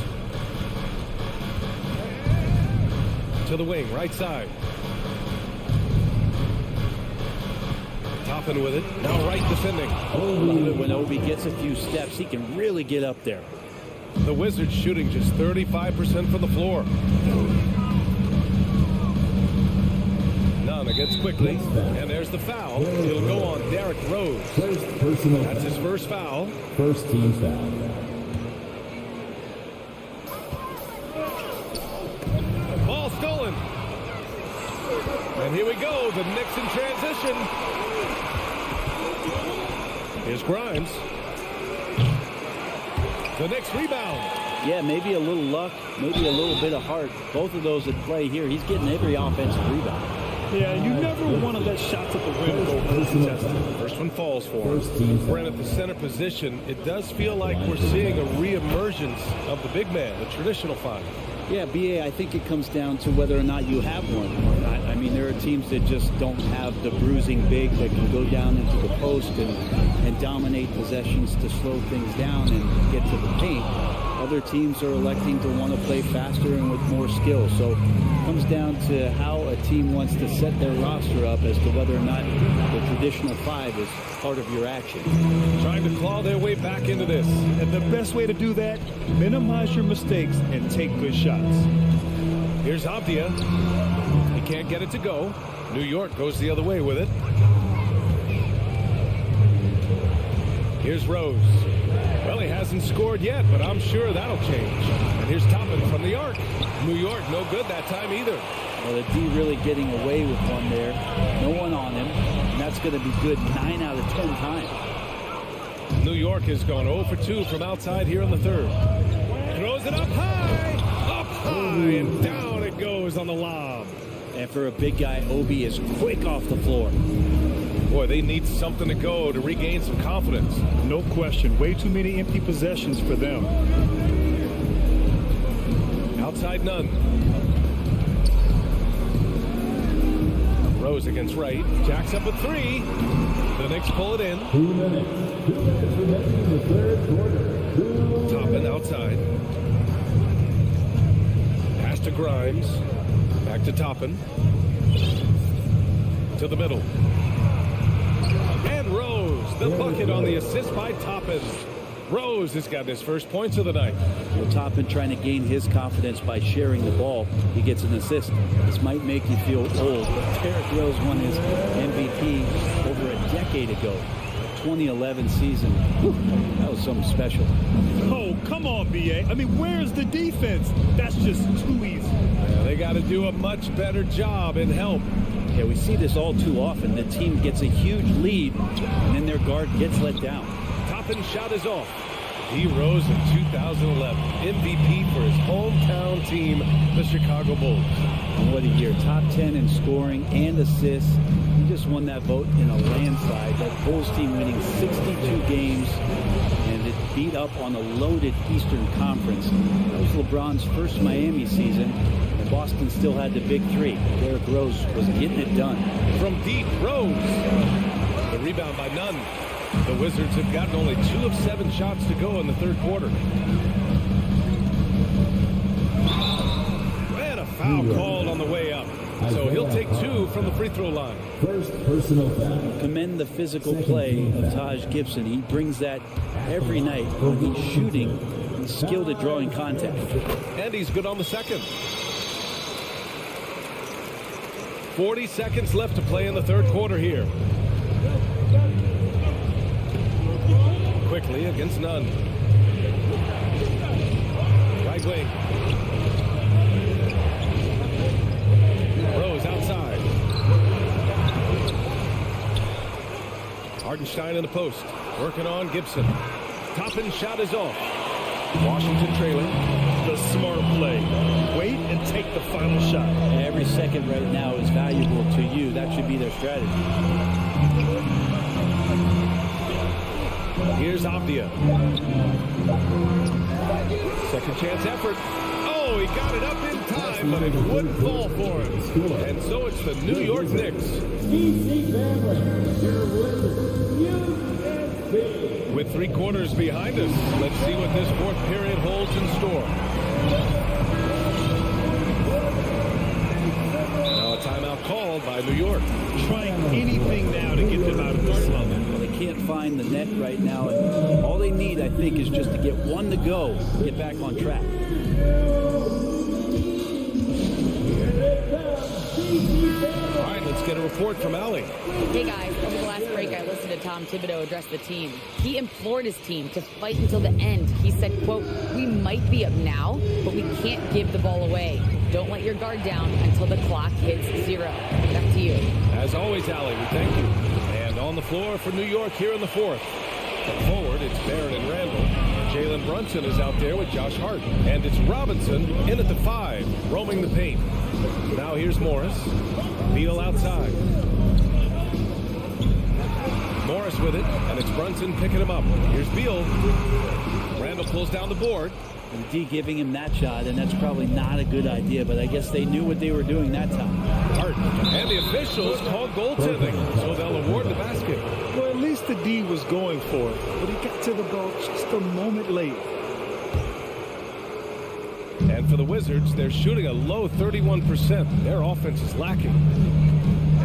To the wing, right side. Toppin with it. Now Wright defending. When Obi gets a few steps, he can really get up there. The Wizards shooting just 35% from the floor. Nunn against Quickly. And there's the foul. It'll go on Derrick Rose. That's his first foul. First team foul. Ball stolen. And here we go. The Knicks in transition. Here's Grimes. The Knicks rebound. Yeah, maybe a little luck, maybe a little bit of heart. Both of those at play here. He's getting every offensive rebound. Yeah, you never want to let shots at the rim go uncontested. First one falls for him. Brent at the center position. It does feel like we're seeing a reemergence of the big man, the traditional 5. Yeah, B.A., I think it comes down to whether or not you have one. I mean, there are teams that just don't have the bruising big that can go down into the post and dominate possessions to slow things down and get to the paint. Other teams are electing to want to play faster and with more skill. So it comes down to how a team wants to set their roster up as to whether or not the traditional 5 is part of your action. Trying to claw their way back into this. And the best way to do that, minimize your mistakes and take good shots. Here's Abdia. He can't get it to go. New York goes the other way with it. Here's Rose. Well, he hasn't scored yet, but I'm sure that'll change. And here's Toppin from the arc. New York, no good that time either. Well, the D really getting away with one there. No one on him. And that's going to be good 9 out of 10 times. New York has gone 0 for 2 from outside here in the third. Throws it up high, and down it goes on the lob. And for a big guy, Obi is quick off the floor. Boy, they need something to go to regain some confidence. No question. Way too many empty possessions for them. Outside Nunn. Rose against Wright. Jacks up a 3. The Knicks pull it in. 2 minutes. 2 minutes remaining in the third quarter. Toppin outside. Pass to Grimes. Back to Toppin. To the middle. And Rose, the bucket on the assist by Toppin. Rose has got his first points of the night. Well, Toppin trying to gain his confidence by sharing the ball. He gets an assist. This might make you feel old, but Derrick Rose won his MVP over a decade ago. 2011 season. Whew, that was something special. Oh, come on, BA. I mean, where's the defense? That's just too easy. Yeah, they got to do a much better job in help. Yeah, we see this all too often. The team gets a huge lead, and then their guard gets let down. Toppin's shot is off. He rose in 2011, MVP for his hometown team, the Chicago Bulls. And what a year. Top 10 in scoring and assists. He just won that vote in a landslide. That Bulls team winning 62 games, and it beat up on a loaded Eastern Conference. That was LeBron's first Miami season, and Boston still had the big three. Derrick Rose was getting it done. From deep, Rose. The rebound by Nunn. The Wizards have gotten only 2 of 7 shots to go in the third quarter. And a foul called on the way up. So he'll take 2 from the free throw line. First personal foul. Commend the physical play of Taj Gibson. He brings that every night when he's shooting. He's skilled at drawing contact. And he's good on the second. 40 seconds left to play in the third quarter here. Quickly against Nunn. Right wing. Rose outside. Hartenstein in the post. Working on Gibson. Toppin's shot is off. Washington trailing. The smart play. Wait and take the final shot. Every second right now is valuable to you. That should be their strategy. Here's Avdia. Second chance effort. Oh, he got it up in time, but it wouldn't fall for him. And so it's the New York Knicks. With 3 quarters behind us, let's see what this fourth period holds in store. Now a timeout called by New York. Trying anything now to get them out of the slump. Well, they can't find the net right now, and all they need, I think, is just to get one to go, get back on track. All right, let's get a report from Allie. Hey guys, over the last break I listened to Tom Thibodeau address the team. He implored his team to fight until the end. He said, quote, "We might be up now, but we can't give the ball away. Don't let your guard down until the clock hits 0. Back to you. As always, Allie, we thank you. And on the floor for New York here in the fourth. Forward, it's Barrett and Randall. Jalen Brunson is out there with Josh Hart. And it's Robinson in at the 5, roaming the paint. Now here's Morris. Beal outside. Morris with it, and it's Brunson picking him up. Here's Beal. Randall pulls down the board. And D giving him that shot, and that's probably not a good idea, but I guess they knew what they were doing that time. Hart. And the officials called goaltending, so they'll award the basket. Well, at least the D was going for it, but he got to the ball just a moment late. And for the Wizards, they're shooting a low 31%. Their offense is lacking.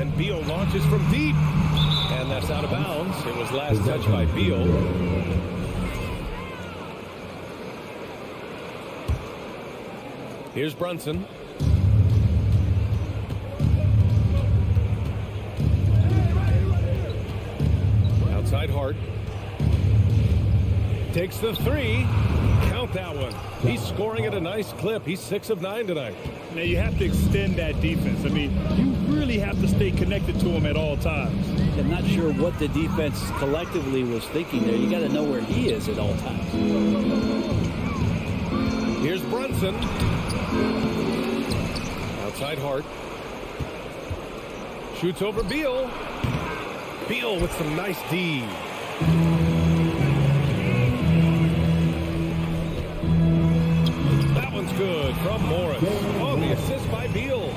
And Beal launches from deep. And that's out of bounds. It was last touched by Beal. Here's Brunson. Outside Hart. Takes the 3. Count that one. He's scoring at a nice clip. He's 6 of 9 tonight. Now you have to extend that defense. I mean, you really have to stay connected to him at all times. I'm not sure what the defense collectively was thinking there. You got to know where he is at all times. Here's Brunson. Outside Hart. Shoots over Beal. Beal with some nice D. That one's good from Morris. Oh, the assist by Beal.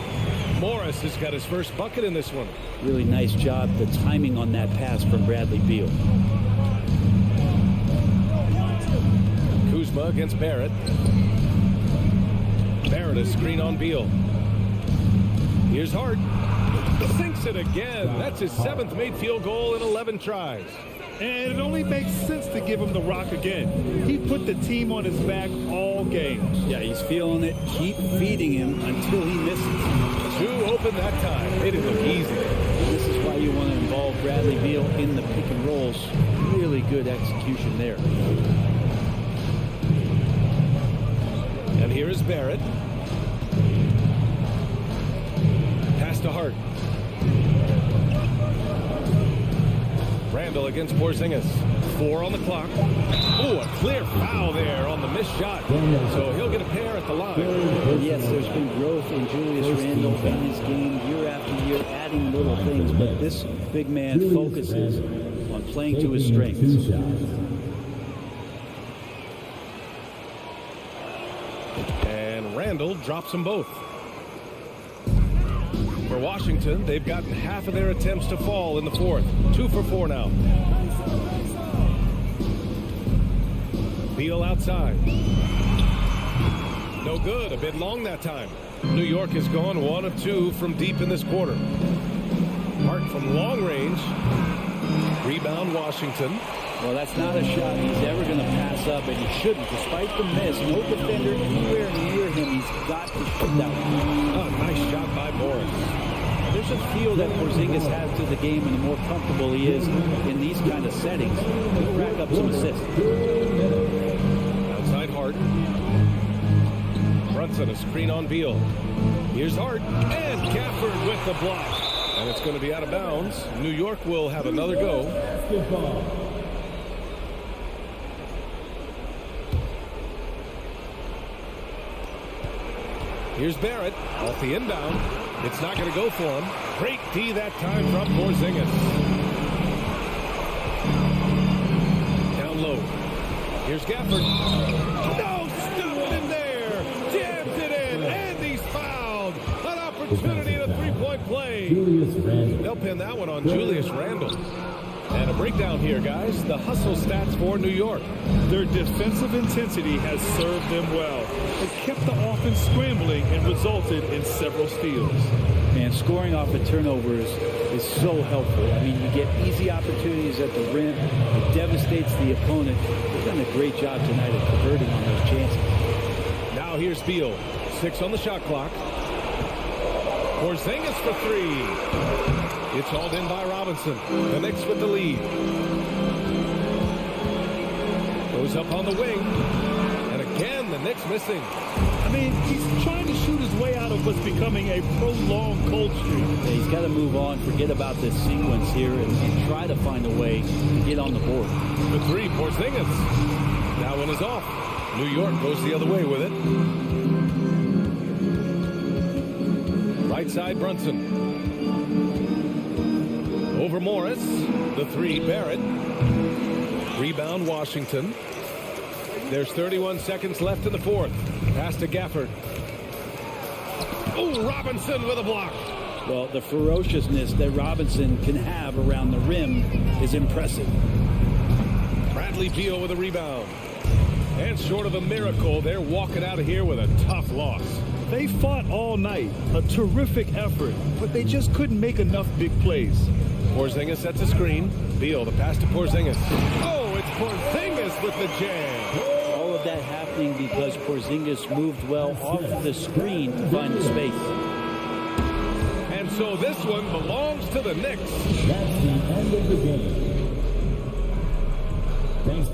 Morris has got his first bucket in this one. Really nice job, the timing on that pass from Bradley Beal. Kuzma against Barrett. Barrett a screen on Beal. Here's Hart. Sinks it again. That's his 7th made field goal in 11 tries. And it only makes sense to give him the rock again. He put the team on his back all game. Yeah, he's feeling it. Keep feeding him until he misses. Two open that time. It didn't look easy. This is why you want to involve Bradley Beal in the pick and rolls. Really good execution there. And here is Barrett. Pass to Hart. Randall against Porzingis. 4 on the clock. Oh, a clear foul there on the missed shot. So he'll get a pair at the line. Yes, there's been growth in Julius Randle in his game year after year, adding little things, but this big man focuses on playing to his strengths. And Randall drops them both. For Washington, they've gotten half of their attempts to fall in the fourth. 2 for 4 now. Beal outside. No good. A bit long that time. New York has gone 1 of 2 from deep in this quarter. Hart from long range. Rebound Washington. Well, that's not a shot he's ever going to pass up, and he shouldn't. Despite the miss, no defender anywhere near him. He's got to shoot that one. Oh, nice shot by Morris. There's a feel that Porzingis has to the game, and the more comfortable he is in these kind of settings, he'll rack up some assists. Outside Hart. Brunson, a screen on Beal. Here's Hart, and Gafford with the block. And it's going to be out of bounds. New York will have another go. Here's Barrett off the inbound. It's not going to go for him. Great D that time from Porzingis. Down low. Here's Gafford. No, stop him there. Jams it in, and he's fouled. An opportunity in a three-point play. They'll pin that one on Julius Randle. And a breakdown here, guys. The hustle stats for New York. Their defensive intensity has served them well. It kept the offense scrambling and resulted in several steals. And scoring off of turnovers is so helpful. I mean, you get easy opportunities at the rim. It devastates the opponent. They've done a great job tonight of converting on those chances. Now here's Beal. 6 on the shot clock. Porzingis for 3. It's hauled in by Robinson. The Knicks with the lead. Goes up on the wing. And again, the Knicks missing. I mean, he's trying to shoot his way out of what's becoming a prolonged cold streak. Yeah, he's got to move on, forget about this sequence here, and try to find a way to get on the board. The 3, Porzingis. That one is off. New York goes the other way with it. Right side, Brunson. Over Morris. The 3, Barrett. Rebound, Washington. There's 31 seconds left in the fourth. Pass to Gafford. Oh, Robinson with a block. Well, the ferociousness that Robinson can have around the rim is impressive. Bradley Beal with a rebound. And short of a miracle, they're walking out of here with a tough loss. They fought all night. A terrific effort, but they just couldn't make enough big plays. Porzingis sets a screen. Beal, the pass to Porzingis. Oh, it's Porzingis with the jam. All of that happening because Porzingis moved well off of the screen to find the space. And so this one belongs to the Knicks. That's the end of the game. Thanks.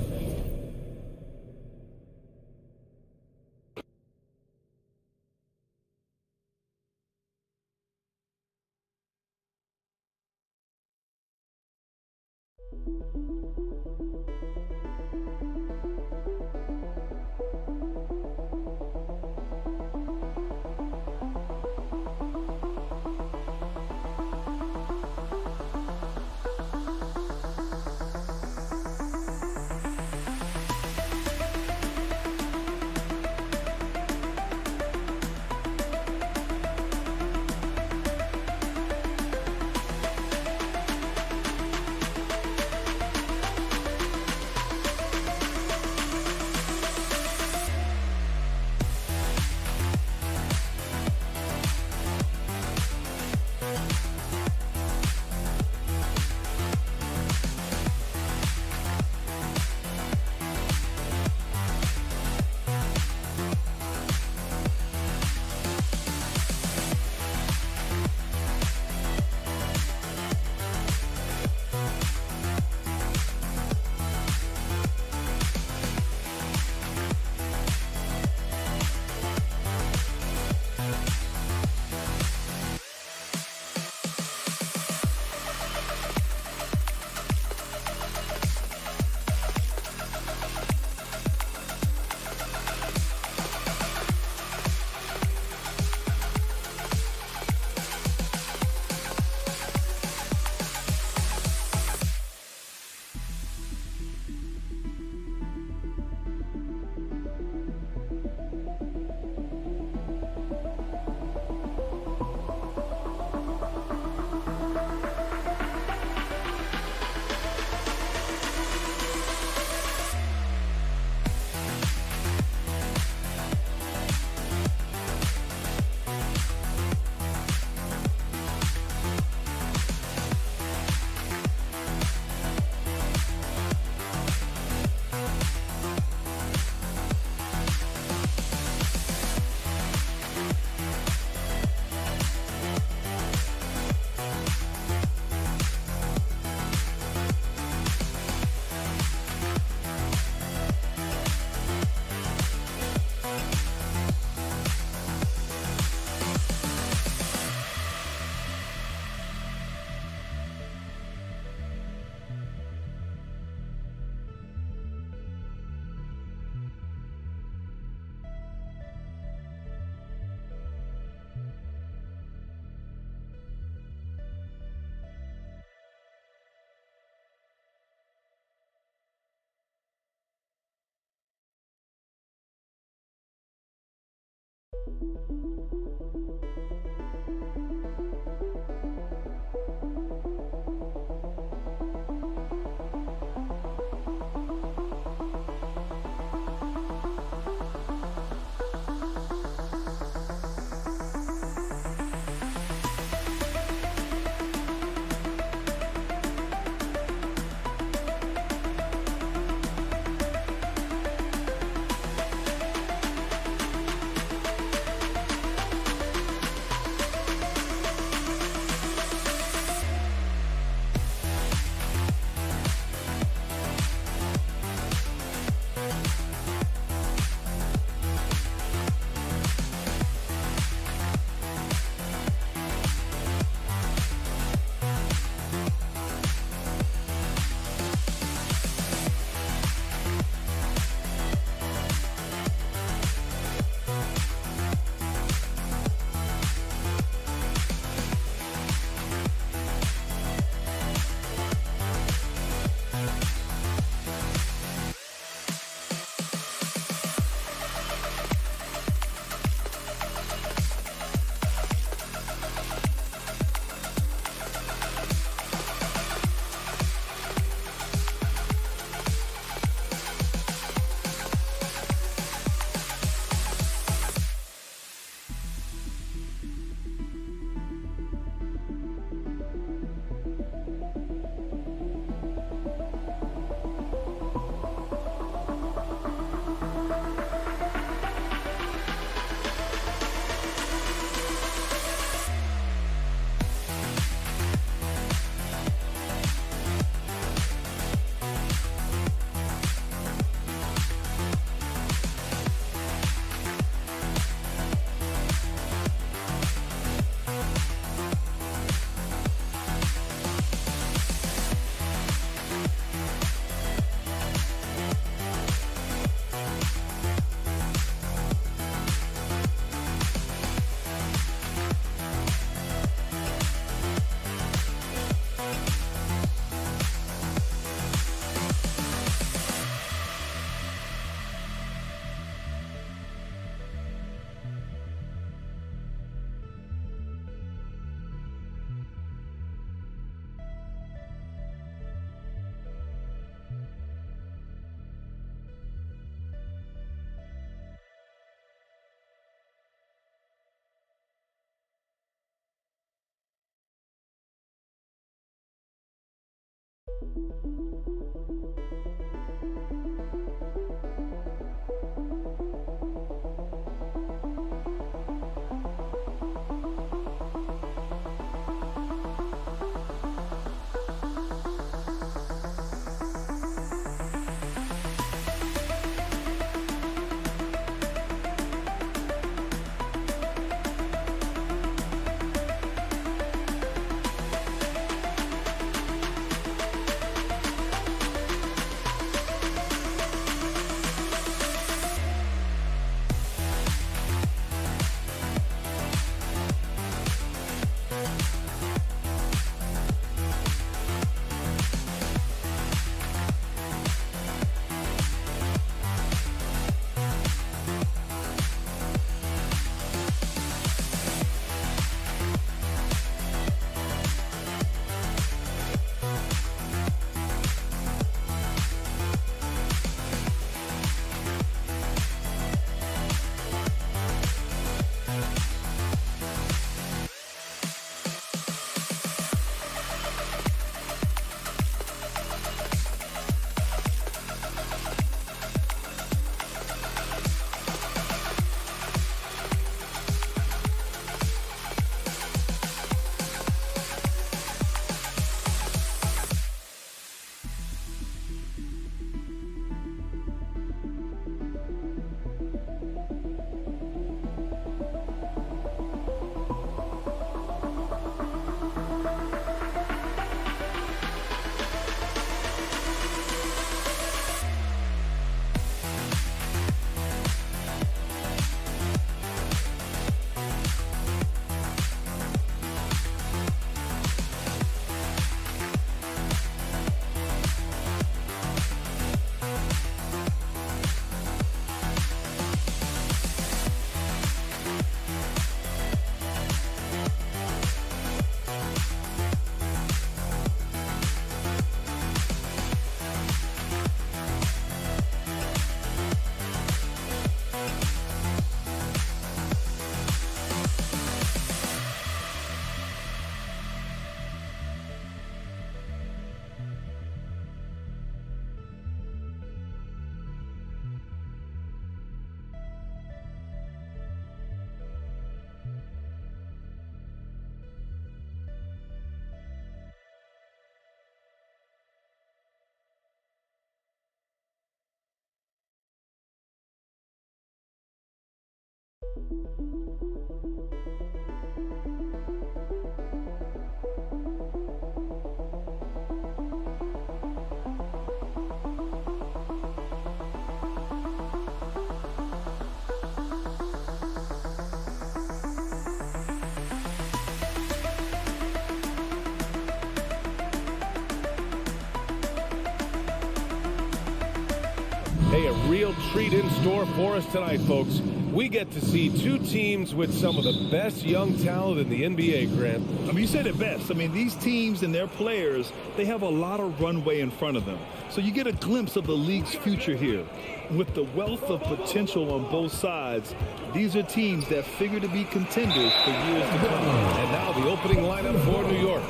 Hey, a real treat in store for us tonight, folks. We get to see two teams with some of the best young talent in the NBA, Grant. I mean, you said it best. I mean, these teams and their players, they have a lot of runway in front of them. So you get a glimpse of the league's future here. With the wealth of potential on both sides, these are teams that figure to be contenders for years to come. And now the opening lineup for New York.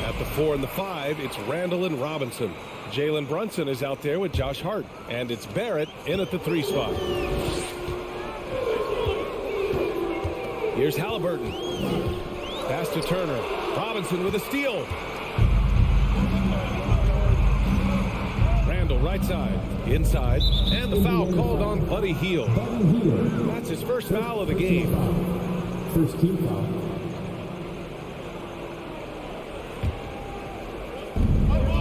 At the 4 and the 5, it's Randall and Robinson. Jalen Brunson is out there with Josh Hart. And it's Barrett in at the 3 spot. Here's Halliburton. Pass to Turner. Robinson with a steal. Randall right side. Inside. And the foul called on Buddy Hield. That's his first foul of the game. First team foul.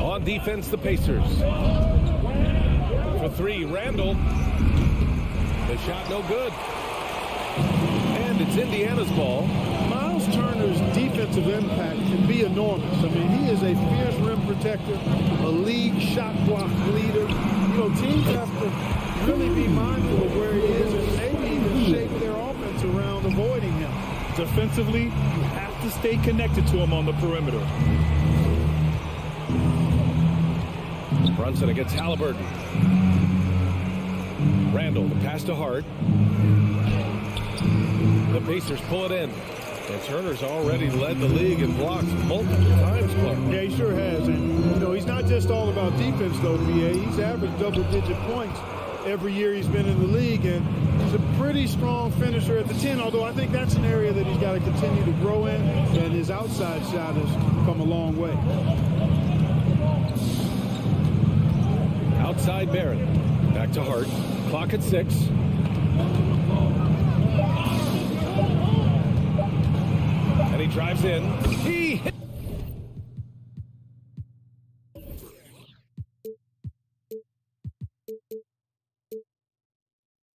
On defense, the Pacers. For 3, Randall. The shot no good. And it's Indiana's ball. Miles Turner's defensive impact can be enormous. I mean, he is a fierce rim protector, a league shot block leader. You know, teams have to really be mindful of where he is and maybe even shape their offense around avoiding him. Defensively, you have to stay connected to him on the perimeter. Brunson against Halliburton. Randall, the pass to Hart. The Pacers pull it in. And Turner's already led the league in blocks multiple times, Clark. Yeah, he sure has. And, you know, he's not just all about defense, though, BA. He's averaged double-digit points every year he's been in the league. And he's a pretty strong finisher at the 10, although I think that's an area that he's got to continue to grow in. And his outside shot has come a long way. Outside Barrett. Back to Hart. Clock at 6. And he drives in. He hit.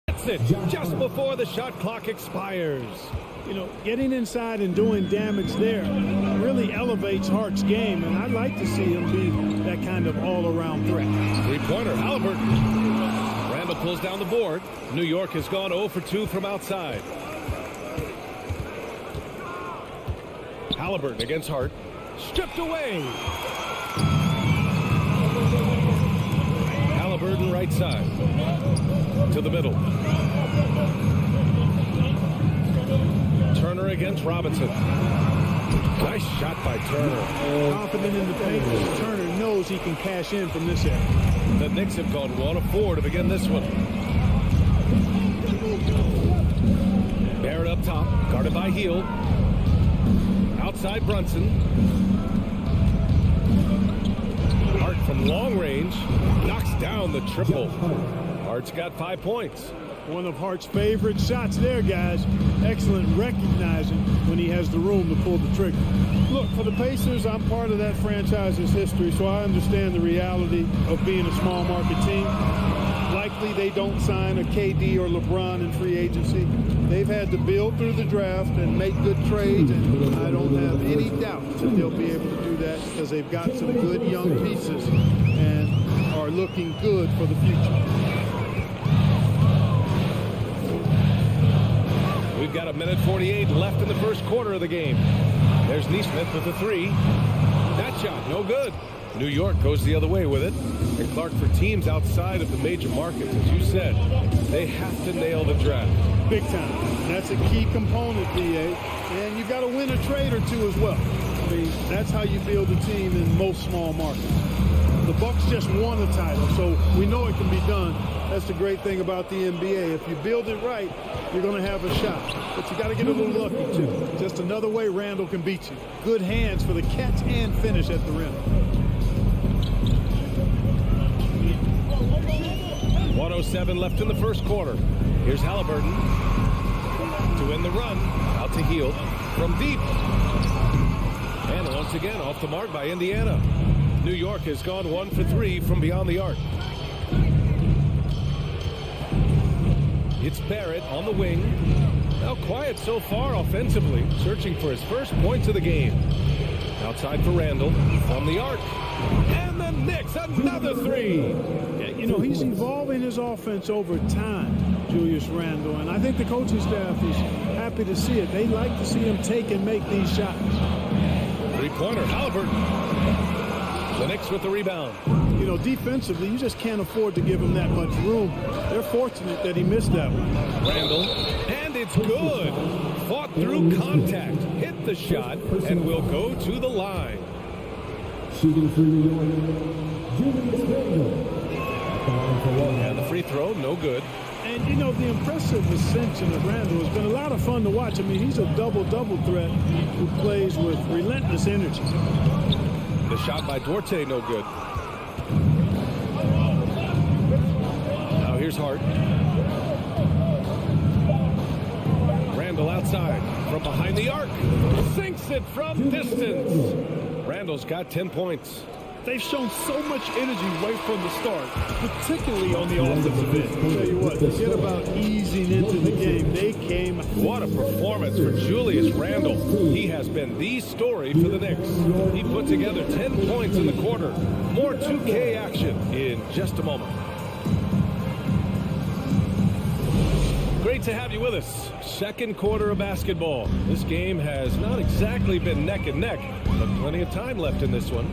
That's it. Just before the shot clock expires. You know, getting inside and doing damage there really elevates Hart's game, and I'd like to see him be that kind of all-around threat. 3-pointer, Halliburton. Randall pulls down the board. New York has gone 0 for 2 from outside. Halliburton against Hart. Stripped away. Halliburton right side. To the middle. Turner against Robinson. Nice shot by Turner. Confident in the paint. Turner knows he can cash in from this area. The Knicks have gone 1 of 4 to begin this one. Barrett up top, guarded by Hield. Outside Brunson. Hart from long range knocks down the triple. Hart's got 5 points. One of Hart's favorite shots there, guys. Excellent recognizing when he has the room to pull the trigger. Look, for the Pacers, I'm part of that franchise's history, so I understand the reality of being a small market team. Likely they don't sign a KD or LeBron in free agency. They've had to build through the draft and make good trades, and I don't have any doubt that they'll be able to do that because they've got some good young pieces and are looking good for the future. We've got 1:48 left in the first quarter of the game. There's Neesmith with the 3. That shot, no good. New York goes the other way with it. And Clark, for teams outside of the major markets, as you said, they have to nail the draft. Big time. That's a key component, BA. And you've got to win a trade or two as well. I mean, that's how you build a team in most small markets. The Bucks just won a title, so we know it can be done. That's the great thing about the NBA. If you build it right, you're going to have a shot. But you got to get a little lucky, too. Just another way Randall can beat you. Good hands for the catch and finish at the rim. 1:07 left in the first quarter. Here's Halliburton to to win the run. Out to Heel from deep. And once again off the mark by Indiana. New York has gone 1 for 3 from beyond the arc. It's Barrett on the wing. Now quiet so far offensively, searching for his first points of the game. Outside for Randall from the arc. And the Knicks, another three. Yeah, you know, he's evolving his offense over time, Julius Randle, and I think the coaching staff is happy to see it. They like to see him take and make these shots. Three-pointer, Halliburton. The Knicks with the rebound. You know, defensively, you just can't afford to give him that much room. They're fortunate that he missed that one. Randall, and it's good. Fought through contact, hit the shot, and will go to the line. Shooting for New York, Julius Randle. And the free throw, no good. And, you know, the impressive ascension of Randall has been a lot of fun to watch. I mean, he's a double-double threat who plays with relentless energy. The shot by Duarte, no good. Now here's Hart. Randall outside from behind the arc. Sinks it from distance. Randall's got 10 points. They've shown so much energy right from the start, particularly on the offensive end. I'll tell you what, forget about easing into the game. They came. What a performance for Julius Randle. He has been the story for the Knicks. He put together 10 points in the quarter. More 2K action in just a moment. Great to have you with us. Second quarter of basketball. This game has not exactly been neck and neck, but plenty of time left in this one.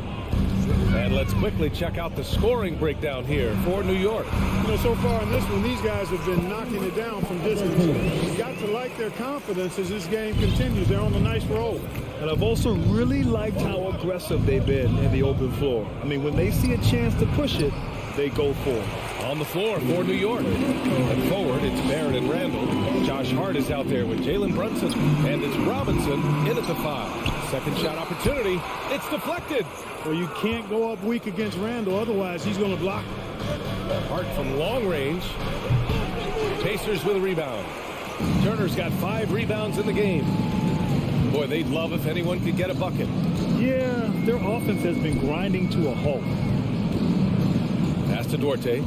And let's quickly check out the scoring breakdown here for New York. You know, so far in this one, these guys have been knocking it down from distance. You've got to like their confidence as this game continues. They're on a nice roll. And I've also really liked how aggressive they've been in the open floor. I mean, when they see a chance to push it, they go for it. On the floor for New York. And forward, it's Barrett and Randall. Josh Hart is out there with Jalen Brunson. And it's Robinson in at the 5. Second shot opportunity. It's deflected. Well, you can't go up weak against Randall. Otherwise, he's going to block. Hart from long range. Pacers with a rebound. Turner's got 5 rebounds in the game. Boy, they'd love if anyone could get a bucket. Yeah, their offense has been grinding to a halt. Pass to Duarte.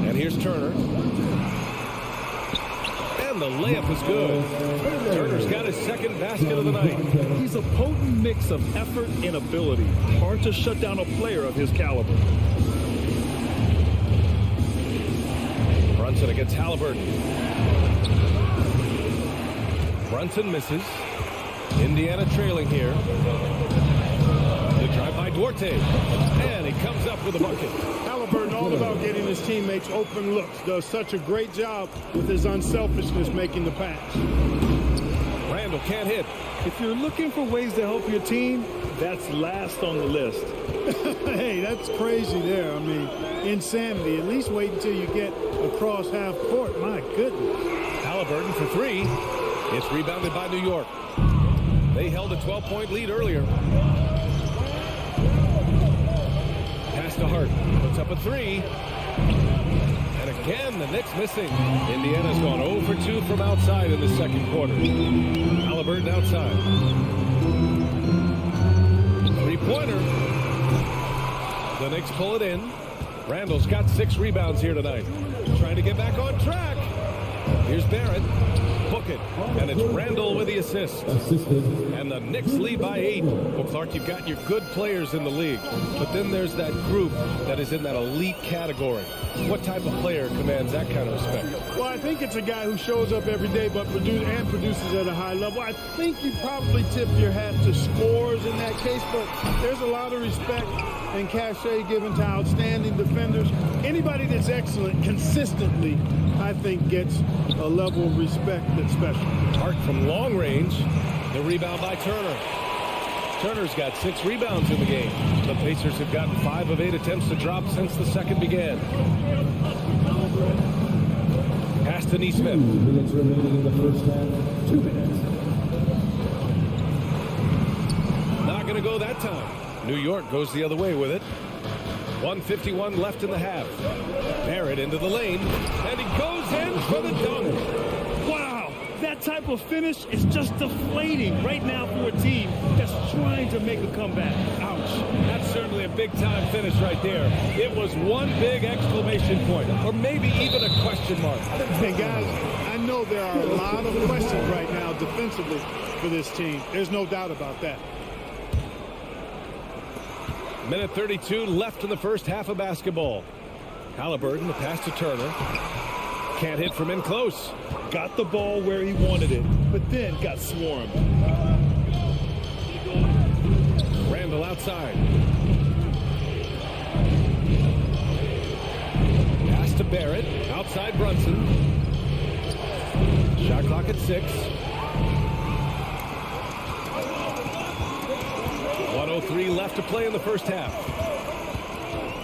And here's Turner. And the layup is good. Turner's got his second basket of the night. He's a potent mix of effort and ability. Hard to shut down a player of his caliber. Brunson against Halliburton. Brunson misses. Indiana trailing here. The drive by Duarte. And he comes up with a bucket. Halliburton all about getting his teammates open looks. Does such a great job with his unselfishness making the pass. Randall can't hit. If you're looking for ways to help your team, that's last on the list. Hey, that's crazy there. I mean, insanity. At least wait until you get across half court. My goodness. Halliburton for 3. It's rebounded by New York. They held a 12-point lead earlier. Pass to Hart. Puts up a 3. And again, the Knicks missing. Indiana's gone 0 for 2 from outside in the second quarter. Halliburton outside. Three-pointer. The Knicks pull it in. Randall's got 6 rebounds here tonight. Trying to get back on track. Here's Barrett. Book it. And it's Randall with the assist. And the Knicks lead by 8. Well, Clark, you've got your good players in the league. But then there's that group that is in that elite category. What type of player commands that kind of respect? Well, I think it's a guy who shows up every day but produces at a high level. I think you probably tip your hat to scores in that case, but there's a lot of respect and cachet given to outstanding defenders. Anybody that's excellent consistently, I think, gets a level of respect that's special. Hart from long range. The rebound by Turner. Turner's got 6 rebounds in the game. The Pacers have gotten 5 of 8 attempts to drop since the second began. Pass to Neesmith. 2 minutes remaining in the first half. 2 minutes. Not going to go that time. New York goes the other way with it. 1:51 left in the half. Barrett into the lane, and he goes in for the dunk. Wow, that type of finish is just deflating right now for a team that's trying to make a comeback. Ouch. That's certainly a big-time finish right there. It was one big exclamation point, or maybe even a question mark. Hey, guys, I know there are a lot of questions right now defensively for this team. There's no doubt about that. Minute 32 left in the first half of basketball. Halliburton, the pass to Turner. Can't hit from in close. Got the ball where he wanted it, but then got swarmed. Randall outside. Pass to Barrett. Outside Brunson. Shot clock at 6. 1:03 left to play in the first half.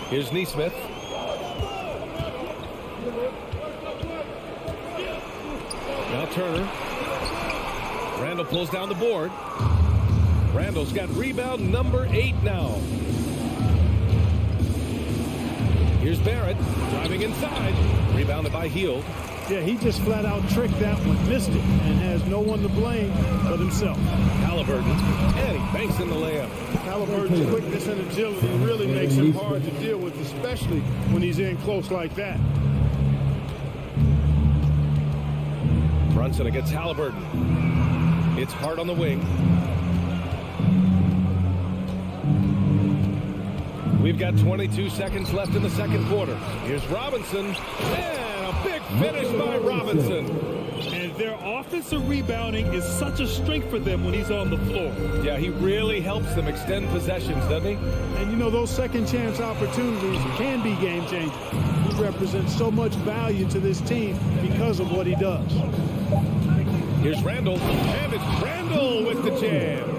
Here's Neesmith. Now Turner. Randall pulls down the board. Randall's got rebound number 8 now. Here's Barrett driving inside. Rebounded by Hield. Yeah, he just flat out tricked that one, missed it, and has no one to blame but himself. Halliburton, and he banks in the layup. Halliburton's quickness and agility really makes him hard to deal with, especially when he's in close like that. Brunson against Halliburton. It's hard on the wing. We've got 22 seconds left in the second quarter. Here's Robinson, and a big finish by Robinson. And their offensive rebounding is such a strength for them when he's on the floor. Yeah, he really helps them extend possessions, doesn't he? And you know, those second chance opportunities can be game changers. He represents so much value to this team because of what he does. Here's Randall, and it's Randall with the jam.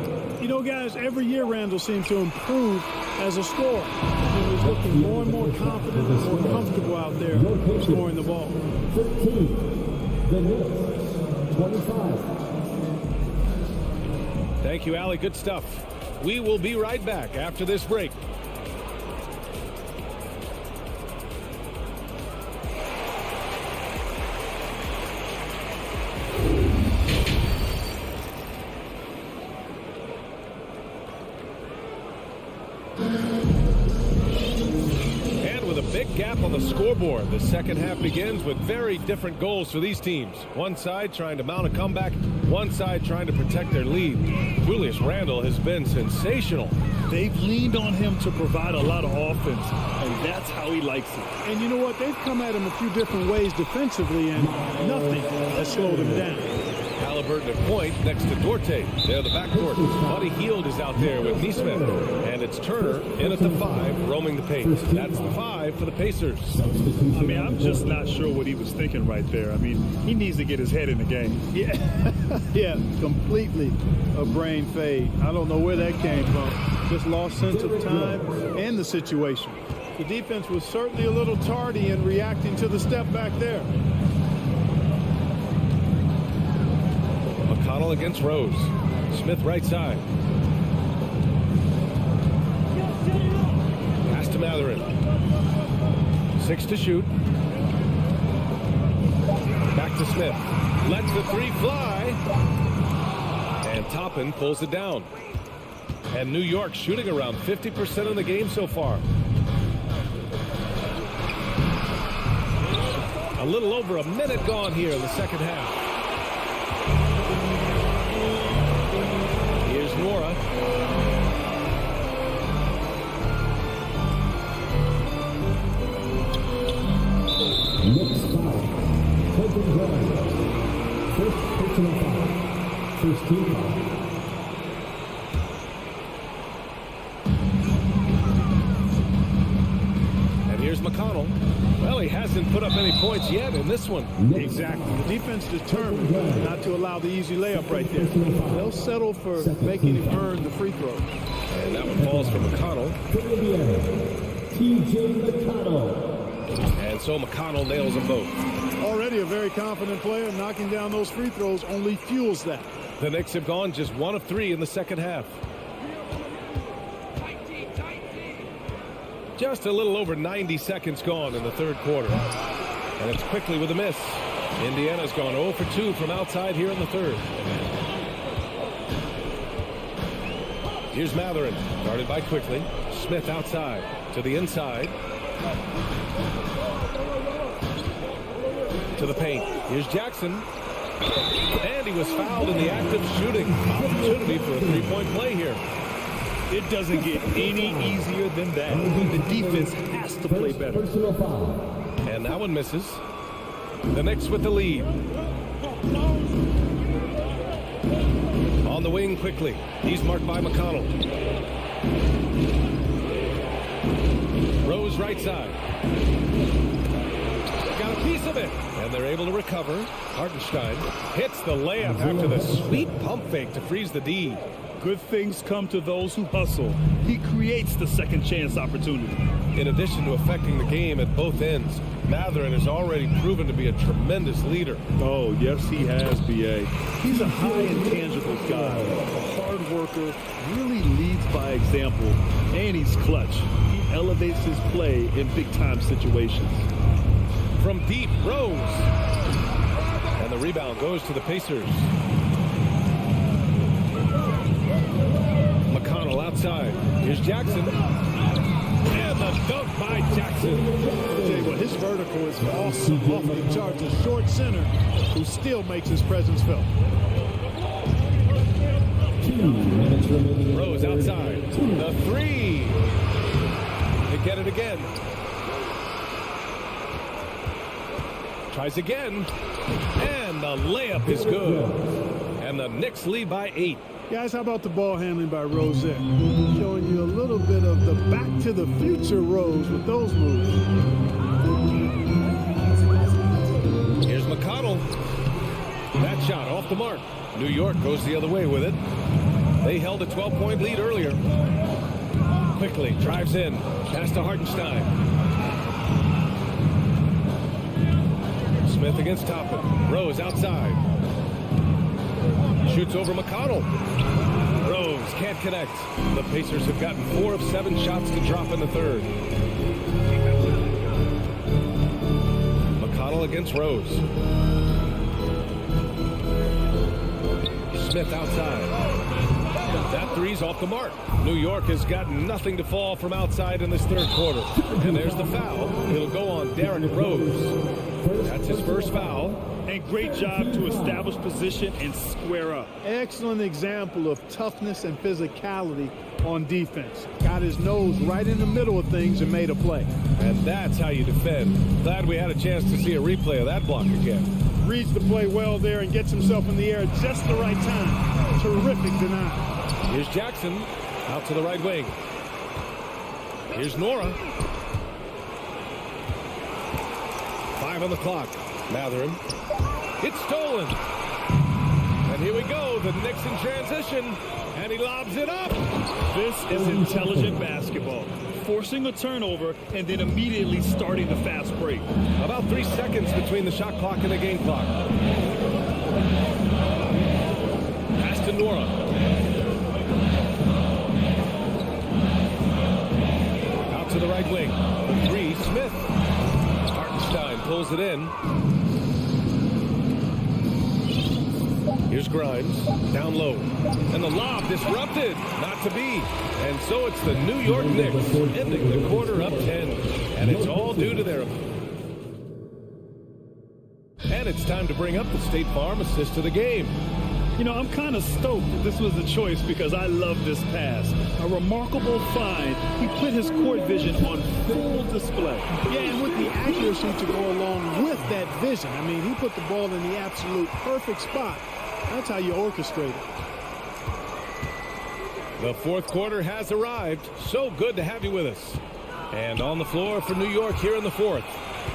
You know, guys, every year Randall seems to improve as a scorer. He's looking more and more confident and more comfortable out there scoring the ball. 15, the Knicks, 25. Thank you, Allie. Good stuff. We will be right back after this break. Gap on the scoreboard. The second half begins with very different goals for these teams. One side trying to mount a comeback, one side trying to protect their lead. Julius Randle has been sensational. They've leaned on him to provide a lot of offense, and that's how he likes it. And you know what? They've come at him a few different ways defensively, and nothing has slowed him down. Halliburton at point next to Duarte. There the backcourt. Buddy Hield is out there with Neesmith. And it's Turner in at the 5, roaming the paint. That's the 5 for the Pacers. I mean, I'm just not sure what he was thinking right there. I mean, he needs to get his head in the game. Yeah, yeah, completely a brain fade. I don't know where that came from. Just lost sense of time and the situation. The defense was certainly a little tardy in reacting to the step back there. McConnell against Rose. Smith right side. Pass to Matherin. 6 to shoot. Back to Smith. Lets the 3 fly. And Toppin pulls it down. And New York shooting around 50% of the game so far. A little over a minute gone here in the second half. Here's Nora. Knicks foul. Taking drive. First personal foul. First team foul. And here's McConnell. Well, he hasn't put up any points yet in this one. Exactly. The defense determined not to allow the easy layup right there. They'll settle for making him earn the free throw. And that one falls for McConnell. Phabian. TJ McConnell. And so McConnell nails them both. Already a very confident player. Knocking down those free throws only fuels that. The Knicks have gone just 1 of 3 in the second half. Just a little over 90 seconds gone in the third quarter. And it's quickly with a miss. Indiana's gone 0 for 2 from outside here in the third. Here's Matherin, guarded by Quickly. Smith outside to the inside. To the paint. Here's Jackson. And he was fouled in the act of shooting. Opportunity for a three-point play here. It doesn't get any easier than that. The defense has to play better. And that one misses. The Knicks with the lead. On the wing quickly. He's marked by McConnell. Rose right side. Got a piece of it. And they're able to recover. Hartenstein hits the layup after the sweet pump fake to freeze the D. Good things come to those who hustle. He creates the second chance opportunity. In addition to affecting the game at both ends, Matherin has already proven to be a tremendous leader. Oh, yes, he has, B.A. He's a high intangibles guy, a hard worker, really leads by example, and he's clutch. He elevates his play in big-time situations. From deep, Rose. And the rebound goes to the Pacers. McConnell outside. Here's Jackson. And the dunk by Jackson. I'll tell you what, his vertical is awesome. Off the charts, a short center who still makes his presence felt. Rose outside. The three. They get it again. Tries again. And the layup is good. And the Knicks lead by 8. Guys, how about the ball handling by Rose there? Showing you a little bit of the back to the future Rose with those moves. Here's McConnell. That shot off the mark. New York goes the other way with it. They held a 12-point lead earlier. Quickly drives in. Pass to Hartenstein. Smith against Toppin. Rose outside. Shoots over McConnell. Rose can't connect. The Pacers have gotten 4 of 7 shots to drop in the third. McConnell against Rose. Smith outside. That three's off the mark. New York has gotten nothing to fall from outside in this third quarter. And there's the foul. It'll go on Derrick Rose. That's his first foul. And great job to establish position and square up. Excellent example of toughness and physicality on defense. Got his nose right in the middle of things and made a play. And that's how you defend. Glad we had a chance to see a replay of that block again. Reads the play well there and gets himself in the air at just the right time. Terrific denial. Here's Jackson out to the right wing. Here's Nora. 5 on the clock. Matherin. It's stolen. And here we go. The Knicks in transition. And he lobs it up. This is intelligent basketball. Forcing a turnover and then immediately starting the fast break. About 3 seconds between the shot clock and the game clock. Pass to Nora. Out to the right wing. The three, Smith. Hartenstein pulls it in. Here's Grimes, down low. And the lob disrupted, not to be. And so it's the New York Knicks ending the quarter up 10. And it's all due to their... And it's time to bring up the State Farm assist of the game. You know, I'm kind of stoked that this was the choice because I love this pass. A remarkable find. He put his court vision on full display. Yeah, and with the accuracy to go along with that vision. I mean, he put the ball in the absolute perfect spot. That's how you orchestrate it. The fourth quarter has arrived. So good to have you with us. And on the floor for New York here in the fourth.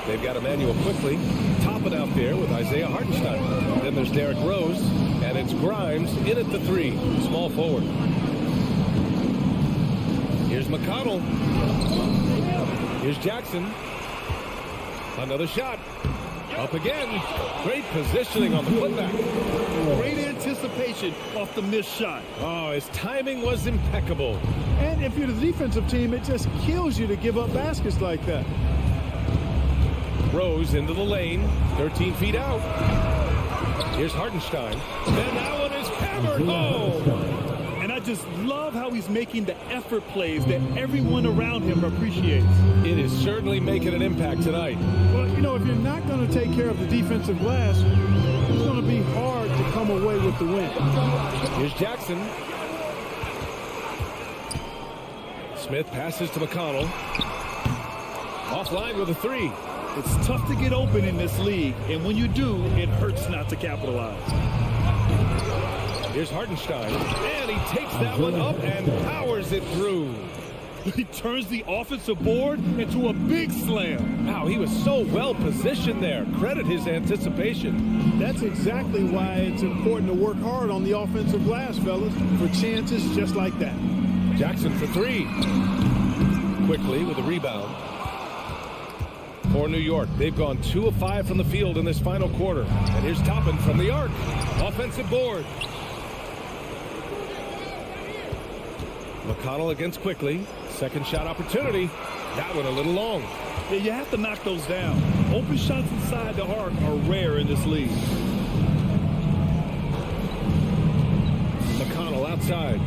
They've got Emmanuel Quickly, topping out there with Isaiah Hartenstein. Then there's Derrick Rose, and it's Grimes in at the three, small forward. Here's McConnell. Here's Jackson. Another shot. Up again. Great positioning on the putback. Great anticipation off the missed shot. Oh, his timing was impeccable. And if you're the defensive team, it just kills you to give up baskets like that. Rose into the lane, 13 feet out. Here's Hartenstein. And that one is hammered home. And I just love how he's making the effort plays that everyone around him appreciates. It is certainly making an impact tonight. Well, you know, if you're not going to take care of the defensive glass, it's going to be hard to come away with the win. Here's Jackson. Smith passes to McConnell. Offline with a three. It's tough to get open in this league, and when you do, it hurts not to capitalize. Here's Hartenstein, and he takes that one up and powers it through. He turns the offensive board into a big slam. Wow, he was so well positioned there. Credit his anticipation. That's exactly why it's important to work hard on the offensive glass, fellas, for chances just like that. Jackson for three. Quickly with a rebound. For New York, they've gone 2 of 5 from the field in this final quarter. And here's Toppin from the arc. Offensive board. McConnell against Quickly. Second shot opportunity. That one a little long. Yeah, you have to knock those down. Open shots inside the arc are rare in this league. McConnell outside.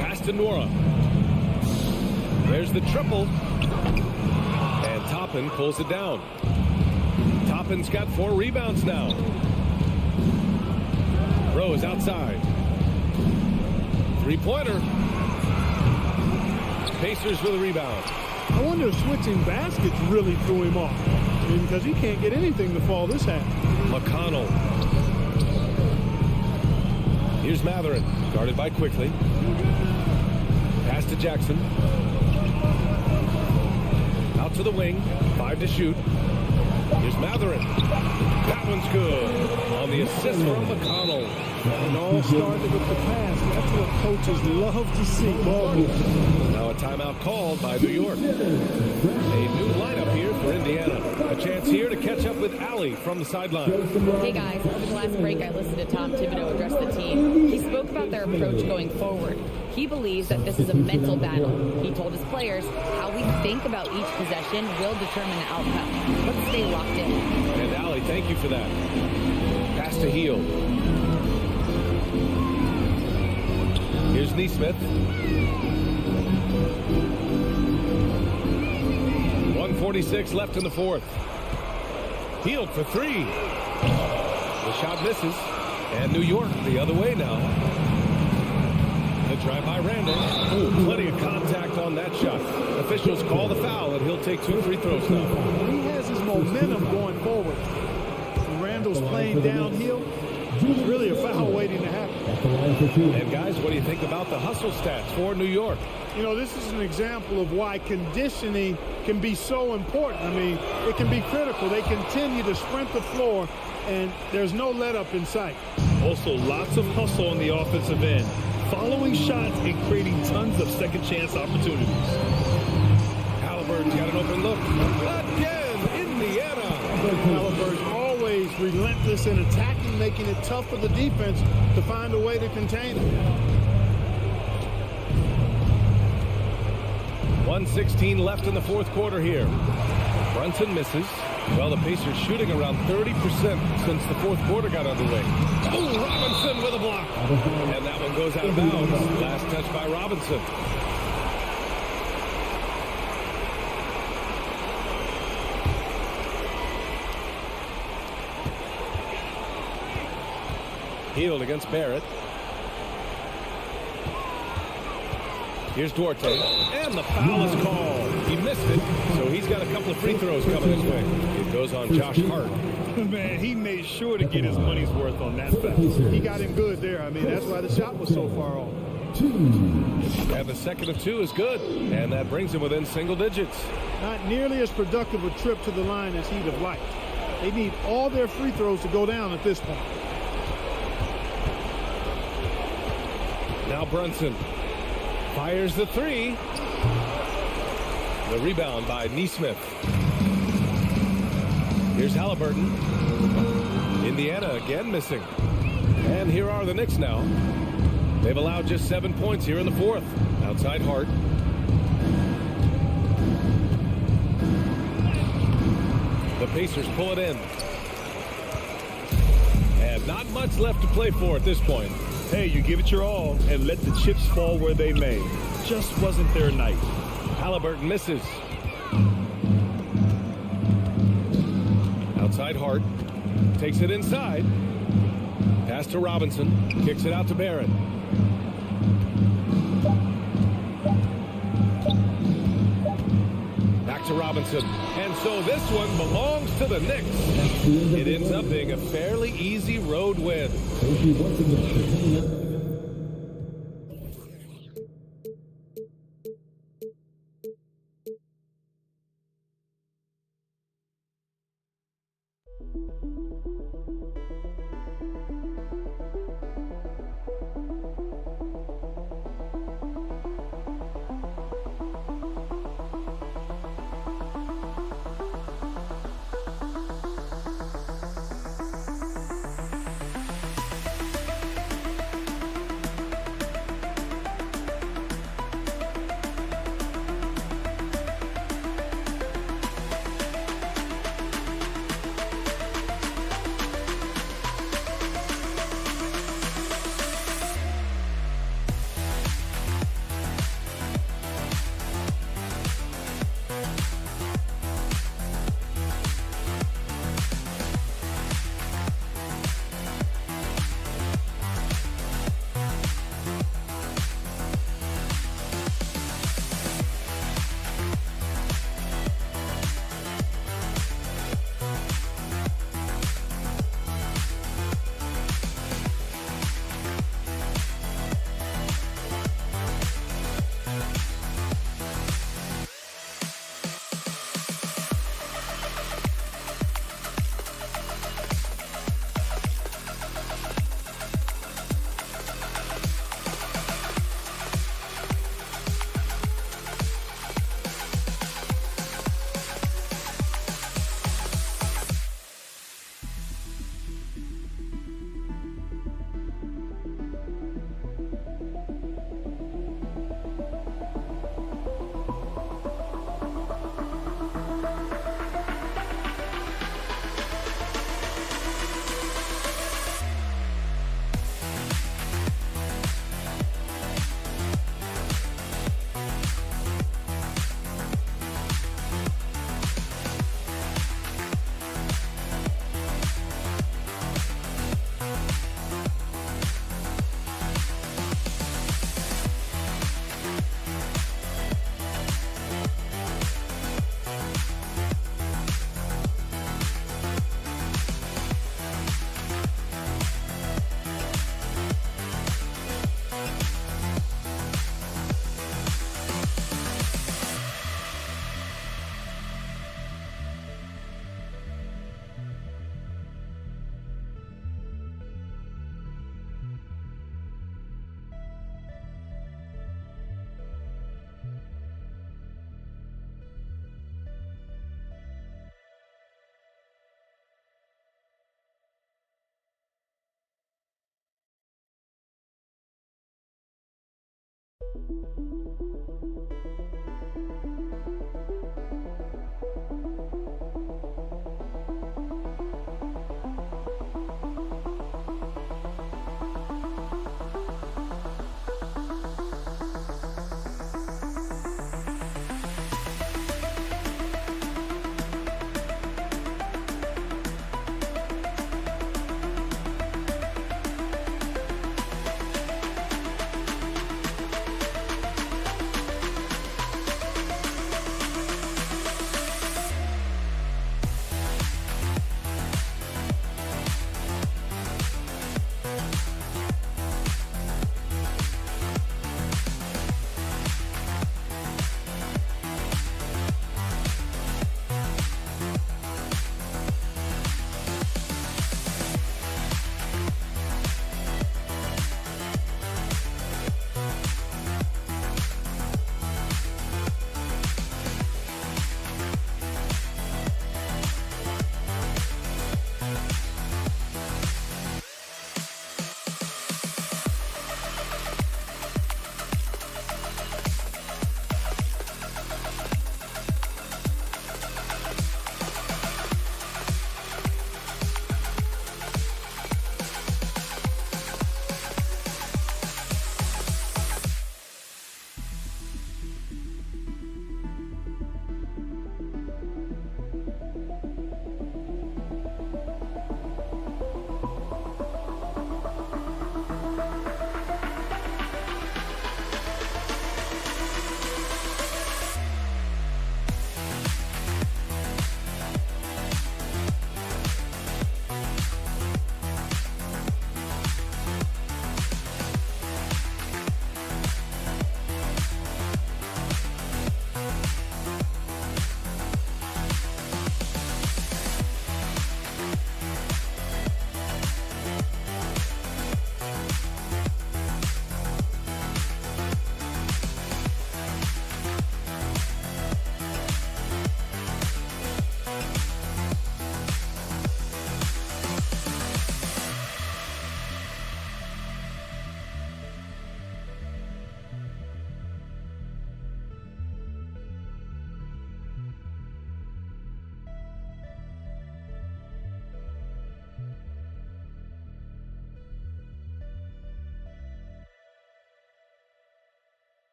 Pass to Nora. There's the triple. And Toppin pulls it down. Toppin's got 4 rebounds now. Rose outside. Three-pointer. Pacers with a rebound. I wonder if switching baskets really threw him off. I mean, because he can't get anything to fall this half. McConnell. Here's Matherin. Guarded by Quickly. Pass to Jackson. Out to the wing. 5 to shoot. Here's Matherin. That one's good. On the assist from McConnell. It all started with the pass. That's what coaches love to see. Now a timeout called by New York. A new lineup here for Indiana. A chance here to catch up with Allie from the sideline. Hey guys, over the last break I listened to Tom Thibodeau address the team. He spoke about their approach going forward. He believes that this is a mental battle. He told his players how we think about each possession will determine the outcome. Let's stay locked in. And Allie, thank you for that. Pass to Heel. Here's Neesmith. 1:46 left in the fourth. Healed for 3. The shot misses. And New York the other way now. The drive by Randall. Ooh, plenty of contact on that shot. Officials call the foul, and he'll take 2 free throws now. He has his momentum going forward. When Randall's playing downhill, it's really a foul waiting to happen. And guys, what do you think about the hustle stats for New York? You know, this is an example of why conditioning can be so important. I mean, it can be critical. They continue to sprint the floor, and there's no let up in sight. Also, lots of hustle on the offensive end. Following shots and creating tons of second chance opportunities. Halliburton's got an open look. Again, Indiana. Halliburton's always relentless in attacking, making it tough for the defense to find a way to contain him. 1:16 left in the fourth quarter here. Brunson misses. Well, the Pacers shooting around 30% since the fourth quarter got underway. Oh, Robinson with a block. And that one goes out of bounds. Last touch by Robinson. Healed against Barrett. Here's Duarte, and the foul is called. He missed it, so he's got a couple of free throws coming his way. It goes on Josh Hart. Man, he made sure to get his money's worth on that foul. He got him good there. I mean, that's why the shot was so far off. And the second of 2 is good, and that brings him within single digits. Not nearly as productive a trip to the line as he'd have liked. They need all their free throws to go down at this point. Now Brunson fires the 3. The rebound by Neesmith. Here's Halliburton. Indiana again missing. And here are the Knicks now. They've allowed just 7 points here in the fourth. Outside Hart. The Pacers pull it in. And not much left to play for at this point. Hey, you give it your all and let the chips fall where they may. Just wasn't their night. Halliburton misses. Outside Hart. Takes it inside. Pass to Robinson. Kicks it out to Barron. Back to Robinson. And so this one belongs to the Knicks. It ends up being a fairly easy road win.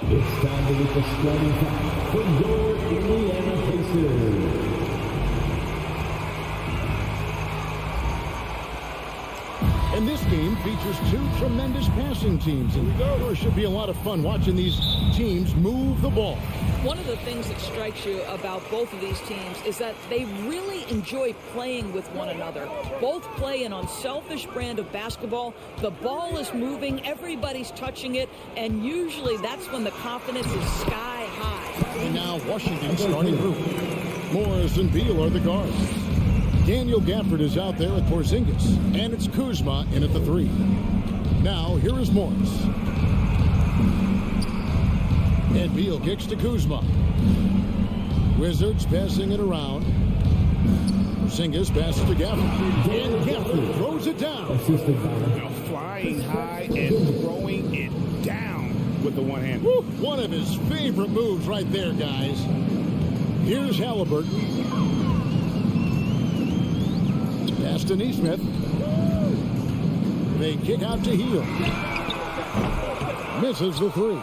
It's time to get the starting five for your Indiana Pacers. And this game features two tremendous passing teams, and there should be a lot of fun watching these teams move the ball. One of the things that strikes you about both of these teams is that they really enjoy playing with one another. Both play an unselfish brand of basketball. The ball is moving, everybody's touching it, and usually that's when the confidence is sky high. And now Washington's starting group. Morris and Beal are the guards. Daniel Gafford is out there at Porzingis, and it's Kuzma in at the 3. Now, here is Morris. And Beal kicks to Kuzma. Wizards passing it around. Porzingis passes to Gafford. And Gafford throws it down. Now flying high and throwing it down with the one hand. Woo, one of his favorite moves right there, guys. Here's Halliburton. Pass to Neesmith. They kick out to Heel. Misses the 3.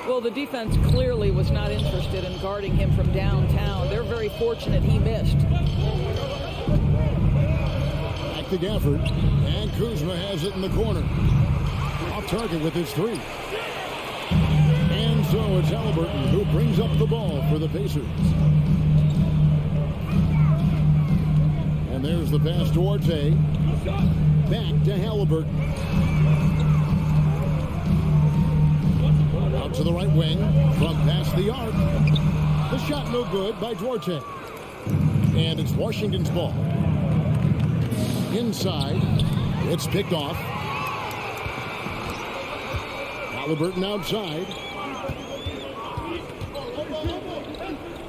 Well, the defense clearly was not interested in guarding him from downtown. They're very fortunate he missed. Back to Gafford. And Kuzma has it in the corner. Off target with his 3. And so it's Halliburton who brings up the ball for the Pacers. And there's the pass to Orte. Back to Halliburton. Out to the right wing. From past the arc. The shot no good by Duarte. And it's Washington's ball. Inside. It's picked off. Halliburton outside.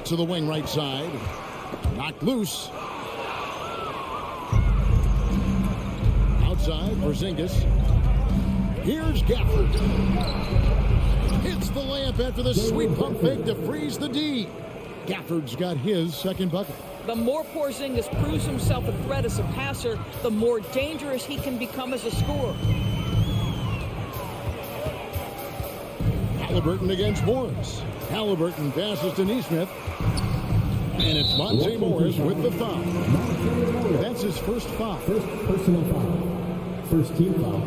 To the wing right side. Knocked loose. Outside, Porzingis. Here's Gafford. Hits the layup after the sweet pump fake to freeze the D. Gafford's got his second bucket. The more Porzingis proves himself a threat as a passer, the more dangerous he can become as a scorer. Halliburton against Morris. Halliburton passes to Neesmith. And it's Monte Morris with the foul. That's his first foul. First personal foul. First team foul.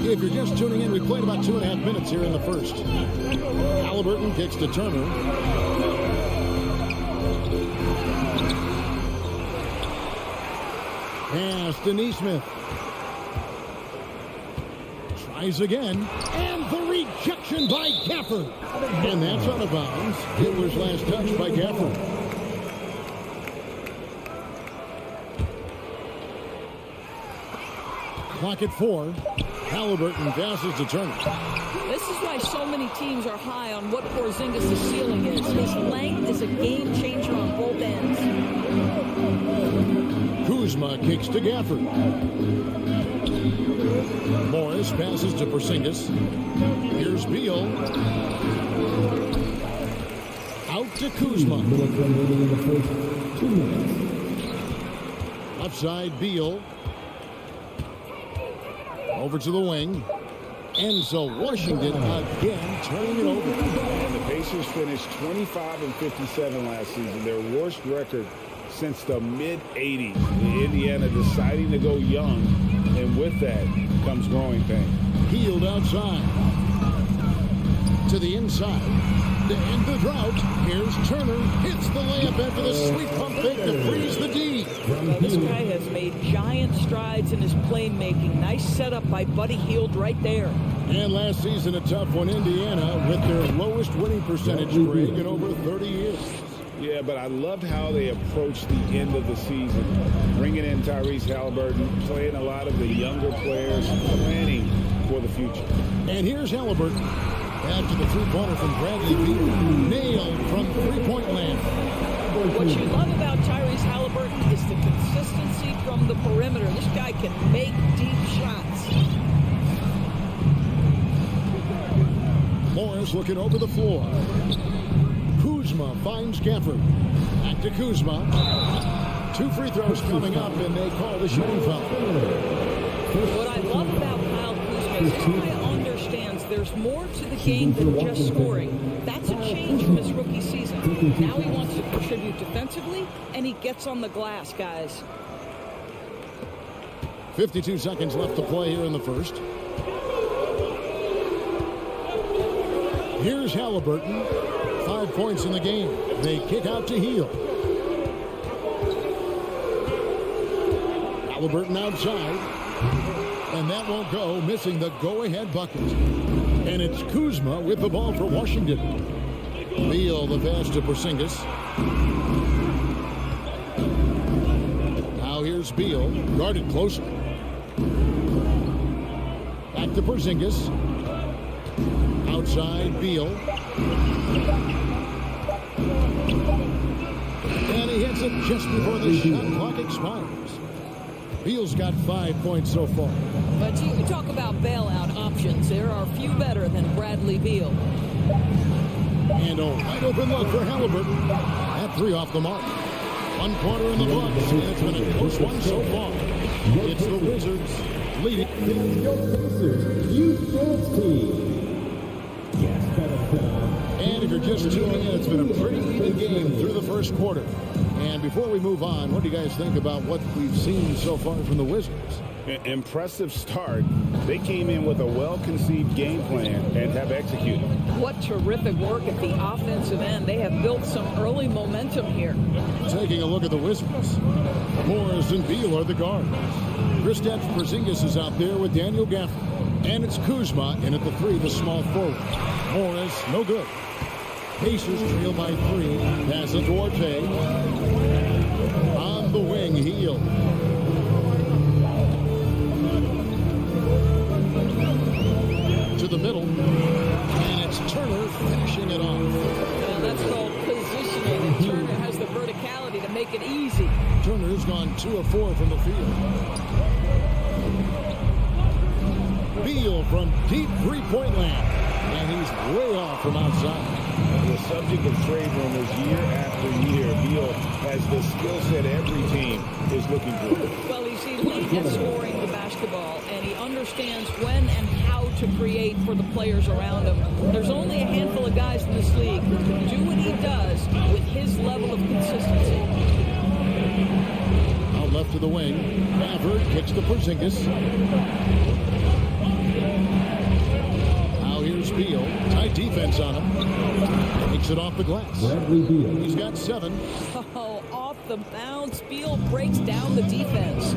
If you're just tuning in, we played about 2.5 minutes here in the first. Halliburton kicks to Turner. Pass to Neesmith. Tries again. And the rejection by Gafford. And that's out of bounds. Hitler's last touch by Gafford. Clock at 4. Halliburton passes to Turner. This is why so many teams are high on what Porzingis' ceiling is. His length is a game changer on both ends. Kuzma kicks to Gafford. Morris passes to Porzingis. Here's Beal. Out to Kuzma. Upside Beal. Over to the wing. And so Washington again turning it over. And the Pacers finished 25-57 last season, their worst record since the mid-'80s. Indiana deciding to go young, and with that comes growing pains. Healed outside. To the inside. To end the drought, here's Turner. Hits the layup after the sweet pump fake to freeze the D. Well, this guy has made giant strides in his playmaking. Nice setup by Buddy Hield right there. And last season, a tough one, Indiana, with their lowest winning percentage break in over 30 years. Yeah, but I loved how they approached the end of the season, bringing in Tyrese Halliburton, playing a lot of the younger players, planning for the future. And here's Halliburton. After the three-pointer from Bradley Beal, nailed from three-point land. What you love about Tyrese Halliburton is the consistency from the perimeter. This guy can make deep shots. Morris looking over the floor. Kuzma finds Gafford. Back to Kuzma. 2 free throws coming up, and they call the shooting foul. What I love about Kyle Kuzma is this guy understands there's more to the game than just scoring. That's a change from his rookie season. Now he wants to contribute defensively, and he gets on the glass, guys. 52 seconds left to play here in the first. Here's Halliburton. 5 points in the game. They kick out to Hield. Halliburton outside. And that won't go, missing the go-ahead bucket. And it's Kuzma with the ball for Washington. Beal, the pass to Porzingis. Now here's Beal, guarded closely. Back to Porzingis. Outside, Beal. And he hits it just before the shot clock expires. Beal's got 5 points so far. But you talk about bailout options. There are few better than Bradley Beal. And a wide open look for Halliburton. That 3 off the mark. 1 quarter in the books. And it's been a close one so far. It's the Wizards leading. And if you're just tuning in, it's been a pretty even game through the first quarter. And before we move on, what do you guys think about what we've seen so far from the Wizards? Impressive start. They came in with a well-conceived game plan and have executed. What terrific work at the offensive end. They have built some early momentum here. Taking a look at the Wizards. Morris and Beal are the guards. Kristaps Porzingis is out there with Daniel Gafford. And it's Kuzma in at the 3, the small forward. Morris, no good. Pacers trail by 3. Pass it to Orte. On the wing, Hield. To the middle. And it's Turner finishing it off. Well, that's called positioning. And Turner has the verticality to make it easy. Turner's gone 2 of 4 from the field. Beal from deep three-point land. And he's way off from outside. The subject of trade rumors year after year. Beal has the skill set every team is looking for. Well, he's elite at scoring the basketball, and he understands when and how to create for the players around him. There's only a handful of guys in this league who can do what he does with his level of consistency. Out left to the wing. Gafford kicks to Porzingis. Beal. Tight defense on him. Takes it off the glass. Bradley Beal. He's got 7. Oh, off the bounce. Beal breaks down the defense.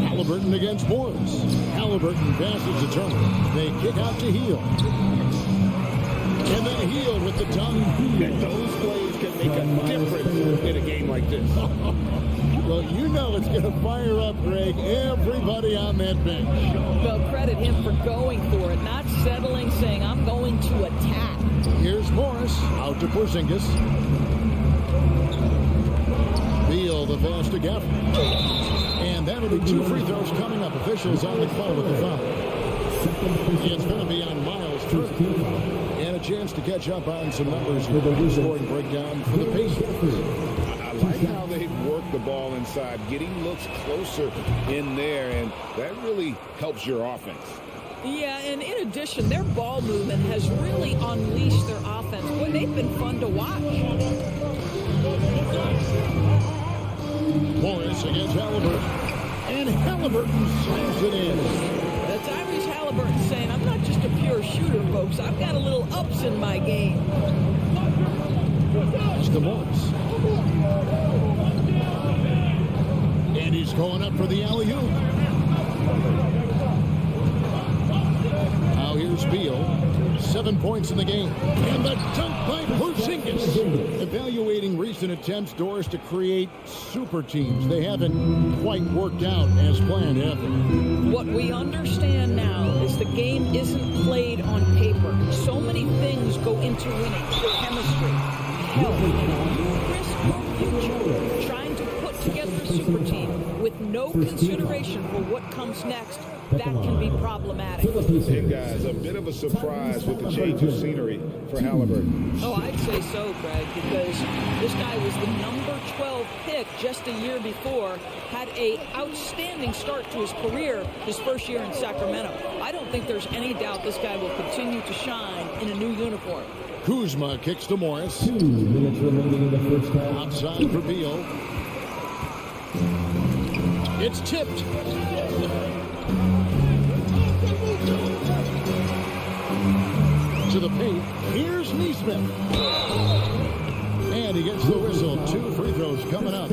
Halliburton against Morris. Halliburton passes to Turner. They kick out to Heel. And then Heel with the dunk. And those plays can make a difference in a game like this. Well, you know it's going to fire up, Greg, everybody on that bench. Well, credit him for going for it, not settling, saying, I'm going to attack. Here's Morris out to Porzingis. Beal the pass to Gaffney. And that'll be 2 free throws coming up. Officials on the call with the foul. It's going to be on Miles Turner. And a chance to catch up on some numbers with the scoring breakdown for the Pacers. I like how they work the ball inside, getting looks closer in there, and that really helps your offense. Yeah, and in addition, their ball movement has really unleashed their offense. Boy, they've been fun to watch. Morris against Halliburton. And Halliburton slams it in. That's Tyrese Halliburton saying, I'm not just a pure shooter, folks. I've got a little ups in my game. That's to Morris. And he's going up for the alley-oop. Now here's Beal. 7 points in the game. And the dunk by Porzingis. Evaluating recent attempts, Doris, to create super teams. They haven't quite worked out as planned, have they? What we understand now is the game isn't played on paper. So many things go into winning. Chemistry, health, you risk your future trying to put together a super team with no consideration for what comes next. That can be problematic. Hey, guys, a bit of a surprise with the change of scenery for Halliburton. Oh, I'd say so, Greg, because this guy was the number 12 pick just a year before, had an outstanding start to his career his first year in Sacramento. I don't think there's any doubt this guy will continue to shine in a new uniform. Kuzma kicks to Morris. 2 minutes remaining in the first half. Outside for Beal. It's tipped. To the paint. Here's Neesmith. And he gets the whistle. 2 free throws coming up.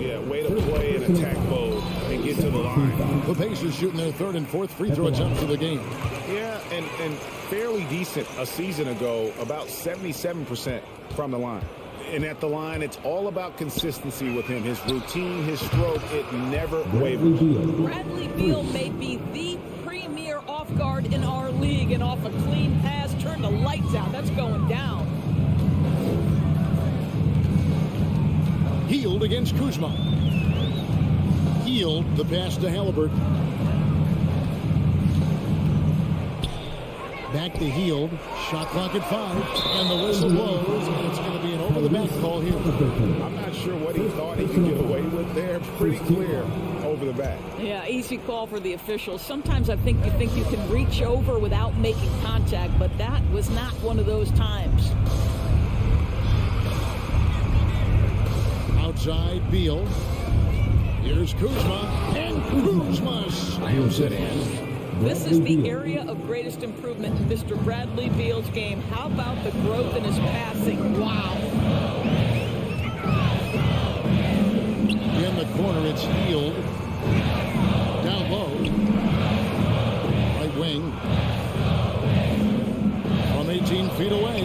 Yeah, way to play in attack mode and get to the line. The Pacers shooting their 3rd and 4th free throw attempts of the game. Yeah, and fairly decent a season ago, about 77% from the line. And at the line, it's all about consistency with him. His routine, his stroke, it never wavers. Bradley Beal may be the premier off guard in our league, and off a clean pass, turn the lights out. That's going down. Hield against Kuzma. Hield the pass to Halliburton. Back to Hield. Shot clock at 5. And the whistle blows. And it's going to be an over-the-back call here. I'm not sure what he thought he could get away with there. Pretty clear over the back. Yeah, easy call for the officials. Sometimes I think you can reach over without making contact, but that was not one of those times. Outside Beal. Here's Kuzma. And Kuzma slams it in. This is the area of greatest improvement in Mr. Bradley Beal's game. How about the growth in his passing? Wow. In the corner, it's Hield. Down low. Right wing. From 18 feet away.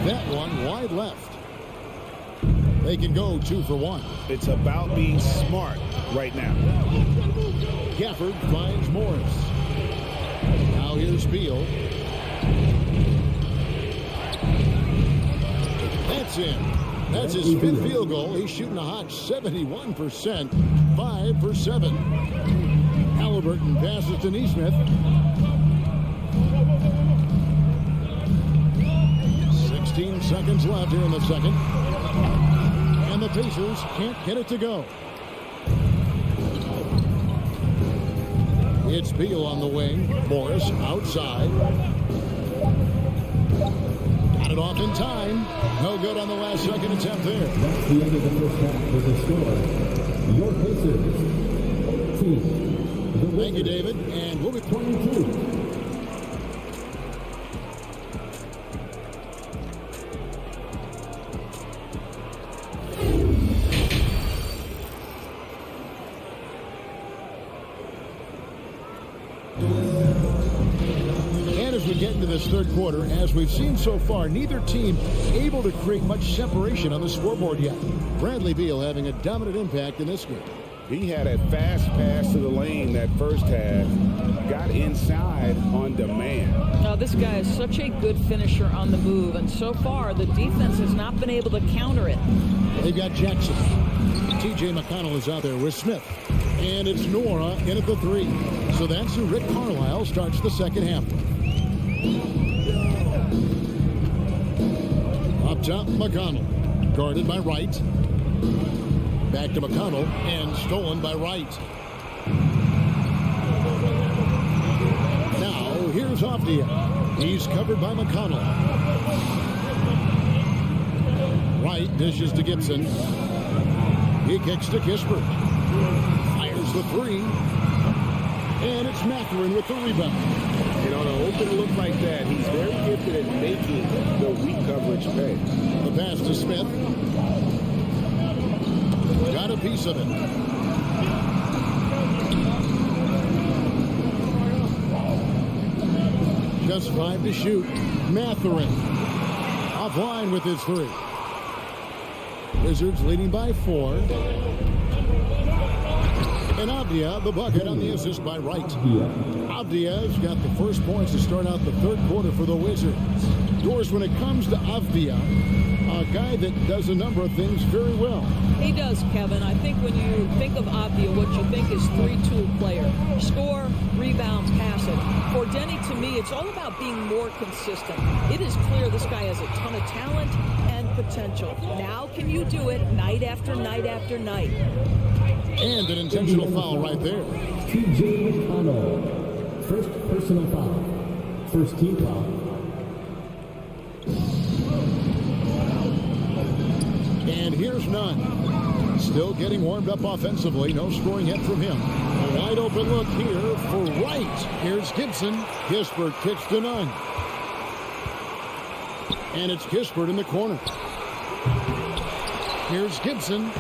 That one wide left. They can go 2 for 1. It's about being smart right now. Gafford finds Morris. Now here's Beal. That's in. That's his 5th field goal. He's shooting a hot 71%. 5 for 7. Halliburton passes to Neesmith. 16 seconds left here in the second. And the Pacers can't get it to go. It's Beal on the wing. Morris outside. Got it off in time. No good on the last second attempt there. That's the end of the first half with the score. Your Pacers 14, Thank you, David. And we'll be 22. As we get into this third quarter, as we've seen so far, neither team able to create much separation on the scoreboard yet. Bradley Beal having a dominant impact in this game. He had a fast pass to the lane that first half, got inside on demand. Now, this guy is such a good finisher on the move, and so far the defense has not been able to counter it. They've got Jackson. T.J. McConnell is out there with Smith. And it's Nora in at the 3. So that's who Rick Carlisle starts the second half with. Up top, McConnell. Guarded by Wright. Back to McConnell and stolen by Wright. Now, here's Avdia. He's covered by McConnell. Wright dishes to Gibson. He kicks to Kispert. Fires the 3. And it's Mathurin with the rebound. And on an open look like that, he's very gifted at making the weak coverage pay. The pass to Smith. Got a piece of it. Just 5 to shoot. Mathurin offline with his 3. Wizards leading by 4. And Avdia, the bucket on the assist by Wright. Avdia's got the first points to start out the third quarter for the Wizards. Doris, when it comes to Avdia, a guy that does a number of things very well. He does, Kevin. I think when you think of Avdia, what you think is 3-tool player. Score, rebound, pass it. For Denny, to me, it's all about being more consistent. It is clear this guy has a ton of talent and potential. Now can you do it night after night after night? And an intentional foul right there. T.J. McConnell. First personal foul. First team foul. And here's Nunn. Still getting warmed up offensively. No scoring yet from him. A wide open look here for Wright. Here's Gibson. Kispert kicks to Nunn. And it's Kispert in the corner. Here's Gibson.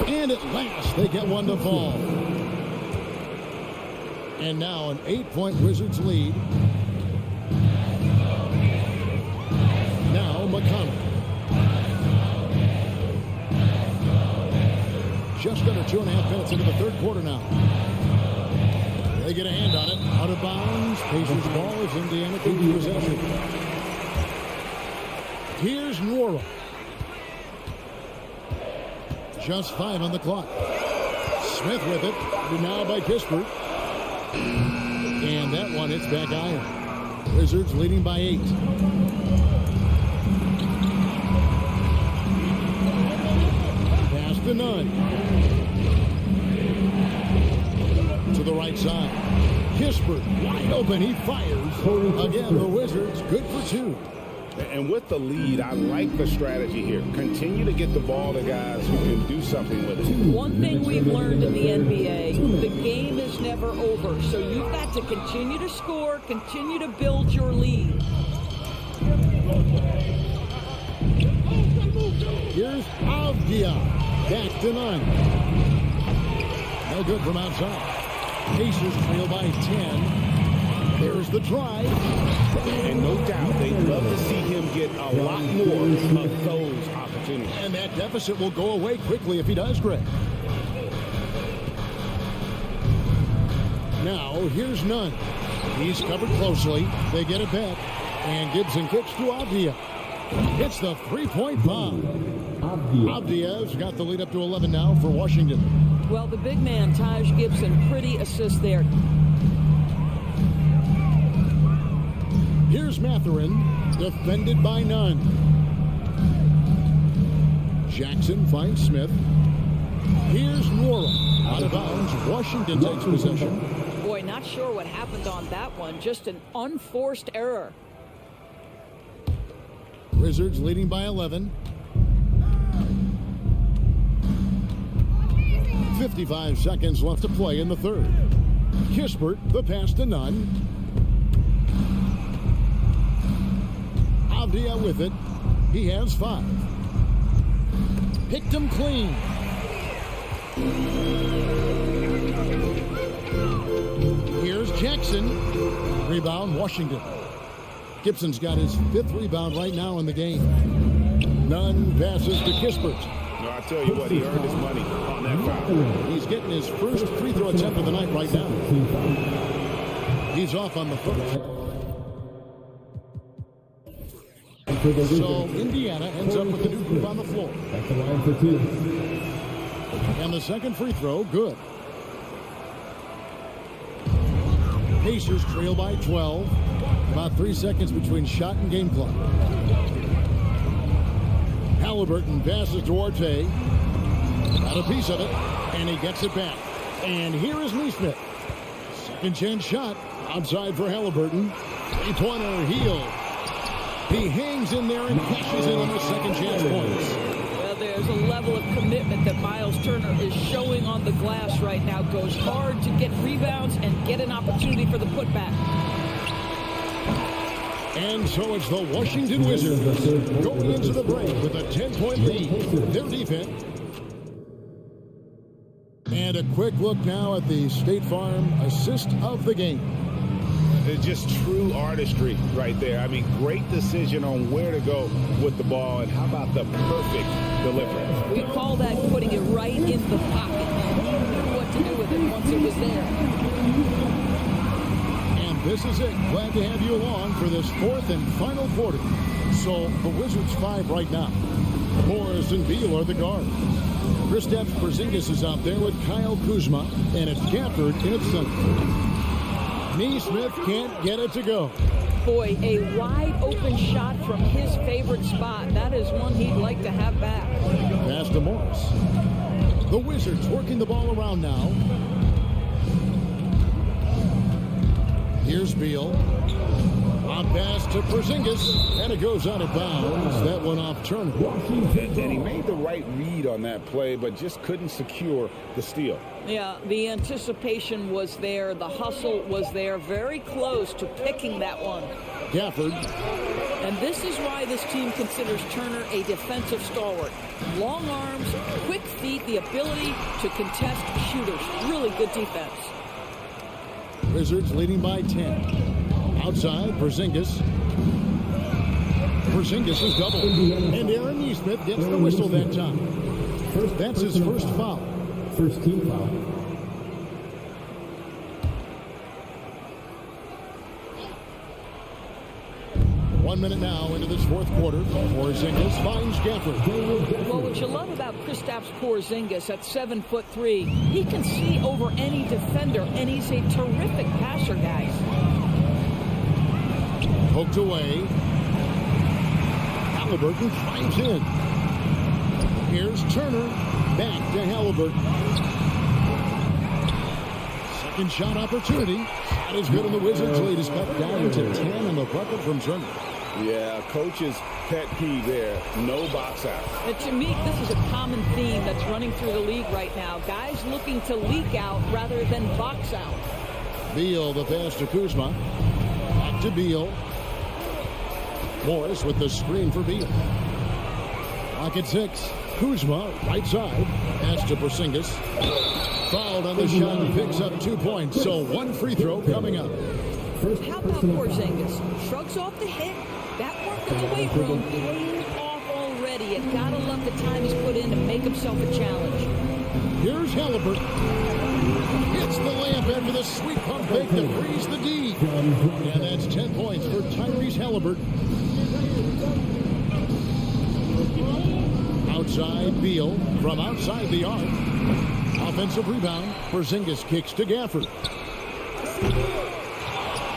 And at last, they get one to fall. And now an 8-point Wizards lead. Now McConnell. Just under 2.5 minutes into the third quarter now. They get a hand on it. Out of bounds. Pacers ball as Indiana keeps possession. Here's Nora. Just 5 on the clock. Smith with it. Now by Kispert. And that one hits back iron. Wizards leading by 8. Pass to Nunn. To the right side. Kispert wide open. He fires. Again, the Wizards good for 2. And with the lead, I like the strategy here. Continue to get the ball to guys who can do something with it. One thing we've learned in the NBA, the game is never over. So you've got to continue to score, continue to build your lead. Here's Avdia. Back to Nunn. No good from outside. Pacers trail by 10. There's the try. And no doubt, they'd love to see him get a lot more of those opportunities. And that deficit will go away quickly if he does, Greg. Now, here's Nunn. He's covered closely. They get it back. And Gibson kicks to Avdia. It's the 3-point bomb. Avdia's got the lead up to 11 now for Washington. Well, the big man, Taj Gibson, pretty assist there. Here's Mathurin, defended by Nunn. Jackson finds Smith. Here's Nora. Out of bounds. Washington takes possession. Boy, not sure what happened on that one. Just an unforced error. Wizards leading by 11. 55 seconds left to play in the third. Kispert, the pass to Nunn. Avdia with it. He has 5. Picked him clean. Here's Jackson. Rebound, Washington. Gibson's got his 5th rebound right now in the game. Nunn passes to Kispert. No, I tell you what, he earned his money on that foul. He's getting his first free throw attempt of the night right now. He's off on the first. So Indiana ends up with the new group on the floor. At the line for 2. And the second free throw, good. Pacers trail by 12. About 3 seconds between shot and game clock. Halliburton passes to Orte. Got a piece of it, and he gets it back. And here is Neesmith. Second chance shot. Outside for Halliburton. 3-pointer, Heel. He hangs in there and cashes in on the second chance points. Well, there's a level of commitment that Miles Turner is showing on the glass right now. Goes hard to get rebounds and get an opportunity for the putback. And so it's the Washington Wizards going into the break with a 10-point lead. Their defense. And a quick look now at the State Farm assist of the game. It's just true artistry right there. I mean, great decision on where to go with the ball, and how about the perfect delivery? We call that putting it right in the pocket. He knew what to do with it once it was there. And this is it. Glad to have you along for this 4th and final quarter. So the Wizards 5 right now. Morris and Beal are the guards. Kristaps Porzingis is out there with Kyle Kuzma, and it's Gafford in its center. Neesmith can't get it to go. Boy, a wide open shot from his favorite spot. That is one he'd like to have back. Pass to Morris. The Wizards working the ball around now. Here's Beal. On pass to Porzingis, and it goes out of bounds. That one off Turner. And he made the right read on that play, but just couldn't secure the steal. Yeah, the anticipation was there. The hustle was there. Very close to picking that one. Gafford. And this is why this team considers Turner a defensive stalwart. Long arms, quick feet, the ability to contest shooters. Really good defense. Wizards leading by 10. Outside, Porzingis. Porzingis is doubled. And Aaron Neesmith gets the whistle that time. That's his first foul. First team foul. One minute now into this fourth quarter. Porzingis finds Gafford. Well, what you love about Kristaps Porzingis at 7'3", he can see over any defender, and he's a terrific passer, guys. Poked away. Halliburton drives in. Here's Turner. Back to Halliburton. Second shot opportunity. That is good, and the Wizards lead is cut down to 10 on the bucket from Turner. Yeah, coach's pet peeve there. No box out. And to me, this is a common theme that's running through the league right now. Guys looking to leak out rather than box out. Beal, the pass to Kuzma. Back to Beal. Morris with the screen for Beal. Clock at 6. Kuzma, right side. Pass to Porzingis. Fouled on the shot and picks up 2 points. So one free throw coming up. How about Porzingis? Shrugs off the hit. That work at the weight room paid off already. You gotta love the time he's put in to make himself a challenge. Here's Halliburton. Hits the layup after the sweet pump fake to freeze the D. And that's 10 points for Tyrese Halliburton. Outside Beal from outside the arc. Offensive rebound. Porzingis kicks to Gafford.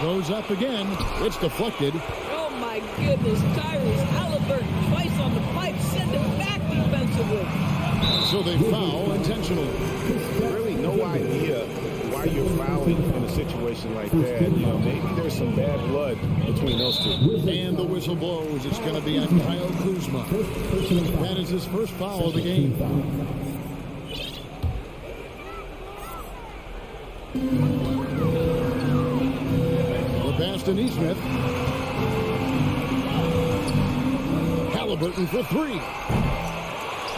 Goes up again. It's deflected. Oh my goodness, Tyrese Halliburton twice on the pipe, send him back defensively. So they foul intentionally. Really no idea why you're fouling in a situation like that. You know, maybe there's some bad blood between those two. And the whistle blows. It's going to be on Kyle Kuzma. That is his first foul of the game. pass to Neesmith. Halliburton for three.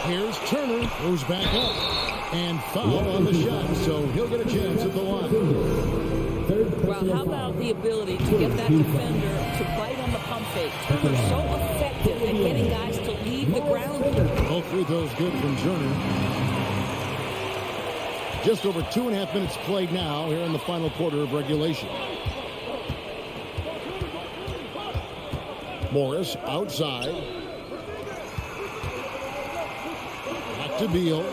Here's Turner, moves back up, and foul on the shot, so he'll get a chance at the line. Well, how about the ability to get that defender to bite on the pump fake? Turner's so effective at getting guys to leave the ground. All three throws good from Turner. Just over 2.5 minutes played now here in the final quarter of regulation. Morris outside. Back to Beal.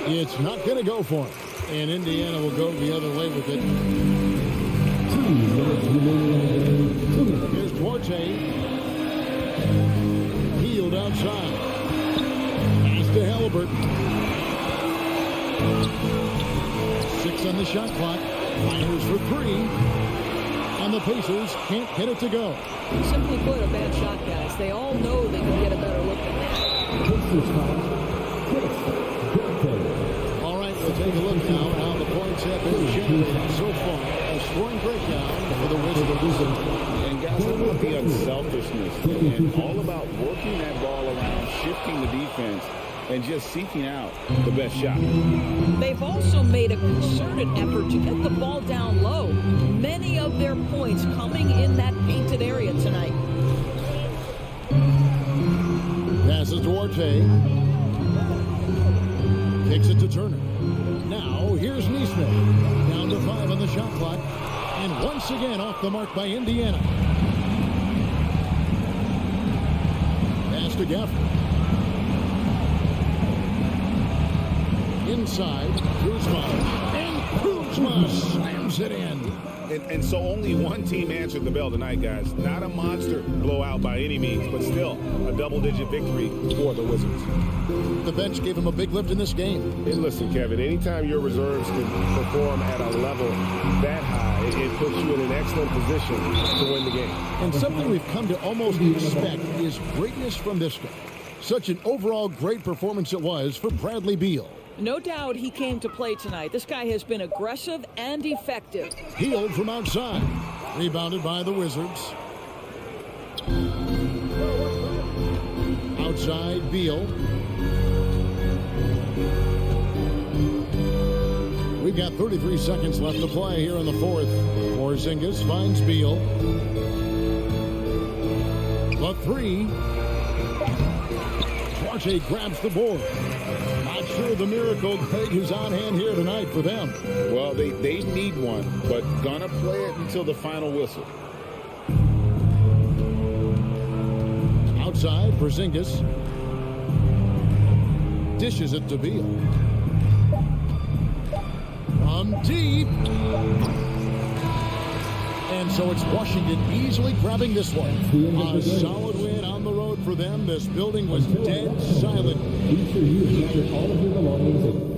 It's not going to go for him. And Indiana will go the other way with it. Here's Duarte. Healed outside. Pass to Halliburton. 6 on the shot clock. Miners for 3. And the Pacers can't get it to go. Simply put, a bad shot, guys. They all know they can get a better look than that. All right, we'll take a look now at how the points have been generated so far. A scoring breakdown for the Wizards. And guys, I want the unselfishness and all about working that ball around, shifting the defense, and just seeking out the best shot. They've also made a concerted effort to get the ball down low. Many of their points coming in that painted area tonight. Passes Duarte. Kicks it to Turner. Now, here's Neesmith. Down to 5 on the shot clock. And once again off the mark by Indiana. Pass to Gafford. Inside, Kuzma. And Kuzma slams it in. And so only one team answered the bell tonight, guys. Not a monster blowout by any means, but still a double-digit victory for the Wizards. The bench gave him a big lift in this game. And listen, Kevin, anytime your reserves can perform at a level that high, it puts you in an excellent position to win the game. And something we've come to almost expect is greatness from this guy. Such an overall great performance it was for Bradley Beal. No doubt he came to play tonight. This guy has been aggressive and effective. Healed from outside. Rebounded by the Wizards. Outside, Beal. We've got 33 seconds left to play here in the fourth. Porzingis finds Beal. The three. Duarte grabs the board. Not sure the miracle, Greg, is on hand here tonight for them. Well, they need one, but gonna play it until the final whistle. Outside, Porzingis dishes it to Beal. From deep. And so it's Washington easily grabbing this one. A solid win on the road for them. This building was dead silent. Be sure you have gathered all of your belongings in.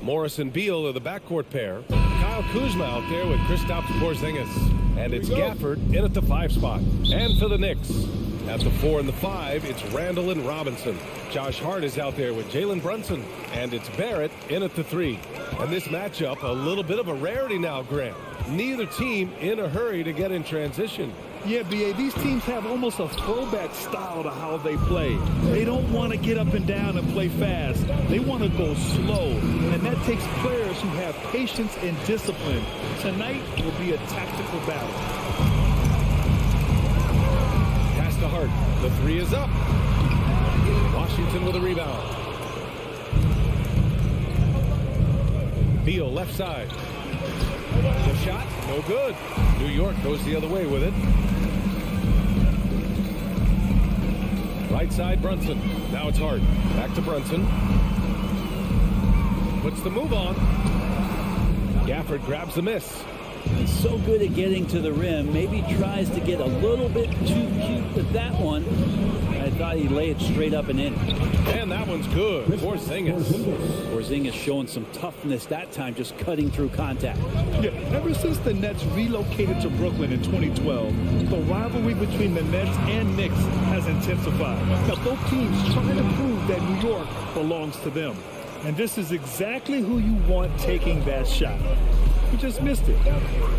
Morris and Beal are the backcourt pair. Kyle Kuzma out there with Kristaps Porzingis. And it's Gafford in at the 5 spot. And for the Knicks, at the 4 and the 5, it's Randall and Robinson. Josh Hart is out there with Jalen Brunson. And it's Barrett in at the 3. And this matchup, a little bit of a rarity now, Graham. Neither team in a hurry to get in transition. Yeah, B.A., these teams have almost a throwback style to how they play. They don't want to get up and down and play fast. They want to go slow, and that takes players who have patience and discipline. Tonight will be a tactical battle. Pass to Hart. The 3 is up. Washington with a rebound. Beal left side. The shot, no good. New York goes the other way with it. Right side, Brunson. Now it's Hart. Back to Brunson. Puts the move on. Gafford grabs the miss. He's so good at getting to the rim. Maybe tries to get a little bit too cute with that one. I thought he'd lay it straight up and in. And that one's good. Porzingis showing some toughness that time, just cutting through contact. Yeah, ever since the Nets relocated to Brooklyn in 2012, the rivalry between the Nets and Knicks has intensified. Now, both teams trying to prove that New York belongs to them. And this is exactly who you want taking that shot. You just missed it.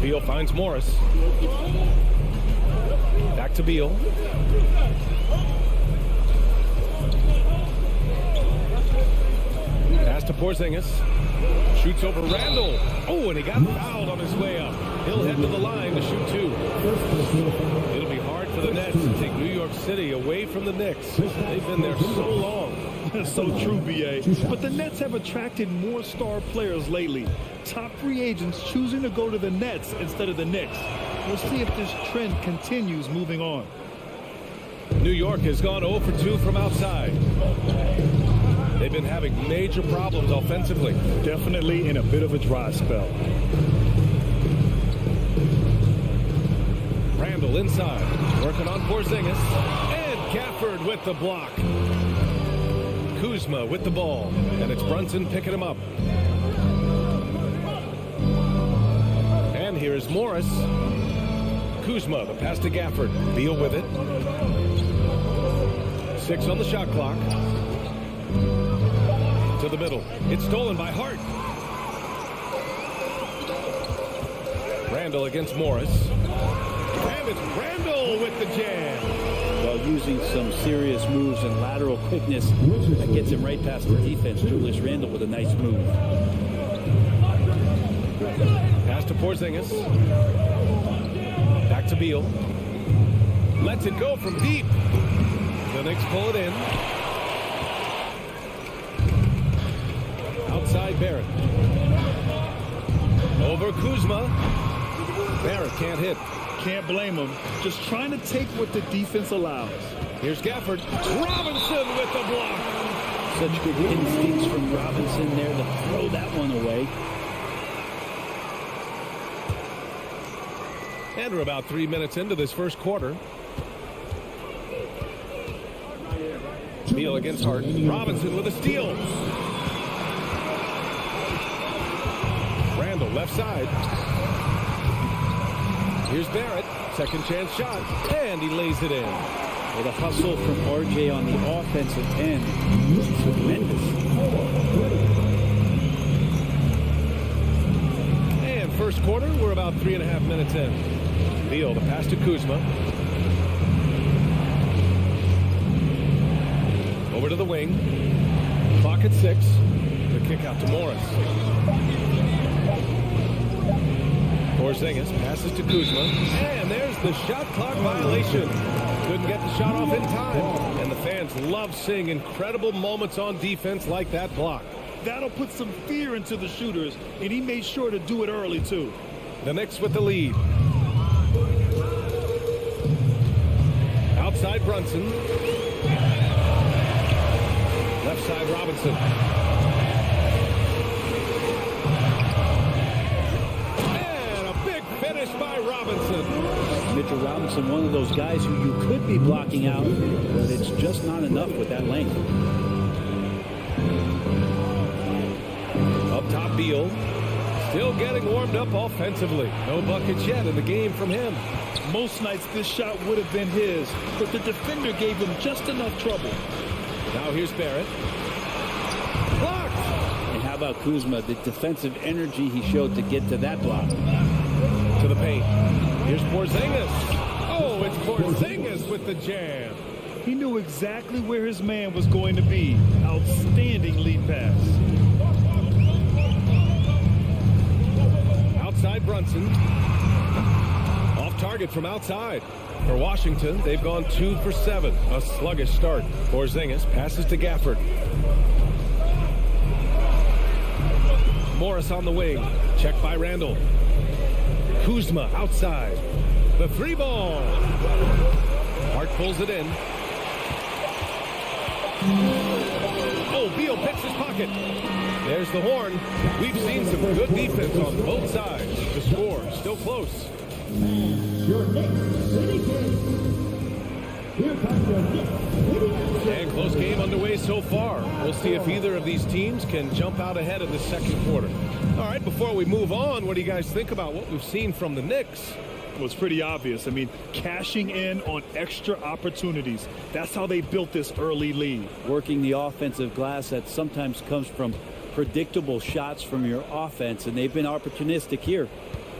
Beal finds Morris. Back to Beal. Pass to Porzingis. Shoots over Randall. Oh, and he got fouled on his way up. He'll head to the line to shoot 2. It'll be hard for the Nets to take New York City away from the Knicks. They've been there so long. So true, B.A. But the Nets have attracted more star players lately. Top free agents choosing to go to the Nets instead of the Knicks. We'll see if this trend continues moving on. New York has gone 0 for 2 from outside. They've been having major problems offensively. Definitely in a bit of a dry spell. Randall inside, working on Porzingis. And Gafford with the block. Kuzma with the ball. And it's Brunson picking him up. And here's Morris. Kuzma, the pass to Gafford. Beal with it. 6 on the shot clock. To the middle. It's stolen by Hart. Randall against Morris. And it's Randall with the jam. Well, using some serious moves and lateral quickness, that gets him right past the defense. Julius Randall with a nice move. Pass to Porzingis. Back to Beal. Lets it go from deep. The Knicks pull it in. Outside Barrett. Over Kuzma. Barrett can't hit. Can't blame him. Just trying to take what the defense allows. Here's Gafford. Robinson with the block. Such good instincts from Robinson there to throw that one away. And we're about 3 minutes into this first quarter. Beal against Hart. Robinson with a steal. Randall left side. Here's Barrett. Second chance shot. And he lays it in. Well, the hustle from RJ on the offensive end was tremendous. And first quarter. We're about 3.5 minutes in. Beal, the pass to Kuzma. Over to the wing. Clock at 6. The kick out to Morris. Porzingis passes to Kuzma. And there's the shot clock violation. Couldn't get the shot off in time. And the fans love seeing incredible moments on defense like that block. That'll put some fear into the shooters, and he made sure to do it early, too. The Knicks with the lead. Outside Brunson. Left side Robinson. And a big finish by Robinson. Mitchell Robinson, one of those guys who you could be blocking out, but it's just not enough with that length. Up top, Beal. Still getting warmed up offensively. No buckets yet in the game from him. Most nights this shot would have been his, but the defender gave him just enough trouble. Now here's Barrett. Blocked! And how about Kuzma, the defensive energy he showed to get to that block. To the paint. Here's Porzingis. Oh, it's Porzingis with the jam. He knew exactly where his man was going to be. Outstanding lead pass. Outside Brunson. Off target from outside. For Washington, they've gone 2 for 7. A sluggish start. Porzingis passes to Gafford. Morris on the wing. Checked by Randall. Kuzma outside. The 3 ball. Hart pulls it in. Oh, Beal picks his pocket. There's the horn. We've seen some good defense on both sides. The score still close. Your Knicks City Kings. Here comes your Knicks City Kings. And close game underway so far. We'll see if either of these teams can jump out ahead in the second quarter. All right, before we move on, what do you guys think about what we've seen from the Knicks? Well, it's pretty obvious. I mean, cashing in on extra opportunities. That's how they built this early lead. Working the offensive glass that sometimes comes from predictable shots from your offense, and they've been opportunistic here.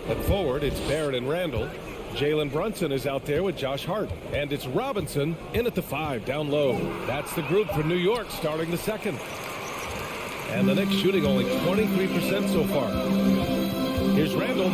At forward, it's Barrett and Randall. Jalen Brunson is out there with Josh Hart. And it's Robinson in at the 5, down low. That's the group for New York starting the second. And the Knicks shooting only 23% so far. Here's Randall.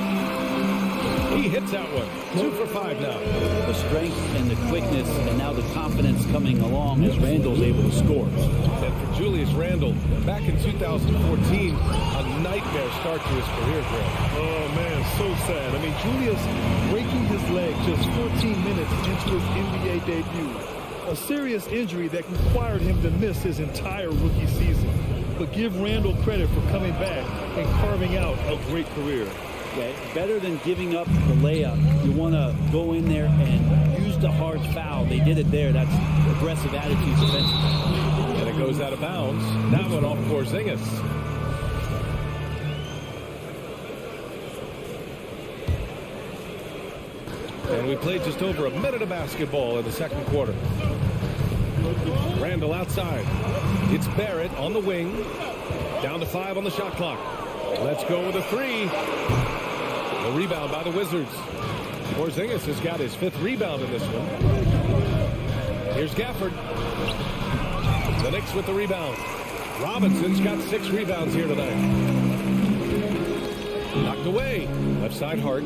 He hits that one. 2 for 5 now. The strength and the quickness and now the confidence coming along as Randall's able to score. And for Julius Randall, back in 2014, a nightmare start to his career, Greg. Oh, man, so sad. I mean, Julius breaking his leg just 14 minutes into his NBA debut. A serious injury that required him to miss his entire rookie season. But give Randall credit for coming back and carving out a great career. Yeah, better than giving up the layup. You want to go in there and use the hard foul. They did it there. That's aggressive attitude defensively. And it goes out of bounds. That one off Porzingis. And we played just over a minute of basketball in the second quarter. Randall outside. It's Barrett on the wing. Down to 5 on the shot clock. Let's go with a 3. The rebound by the Wizards. Porzingis has got his 5th rebound in this one. Here's Gafford. The Knicks with the rebound. Robinson's got 6 rebounds here tonight. Knocked away. Left side Hart.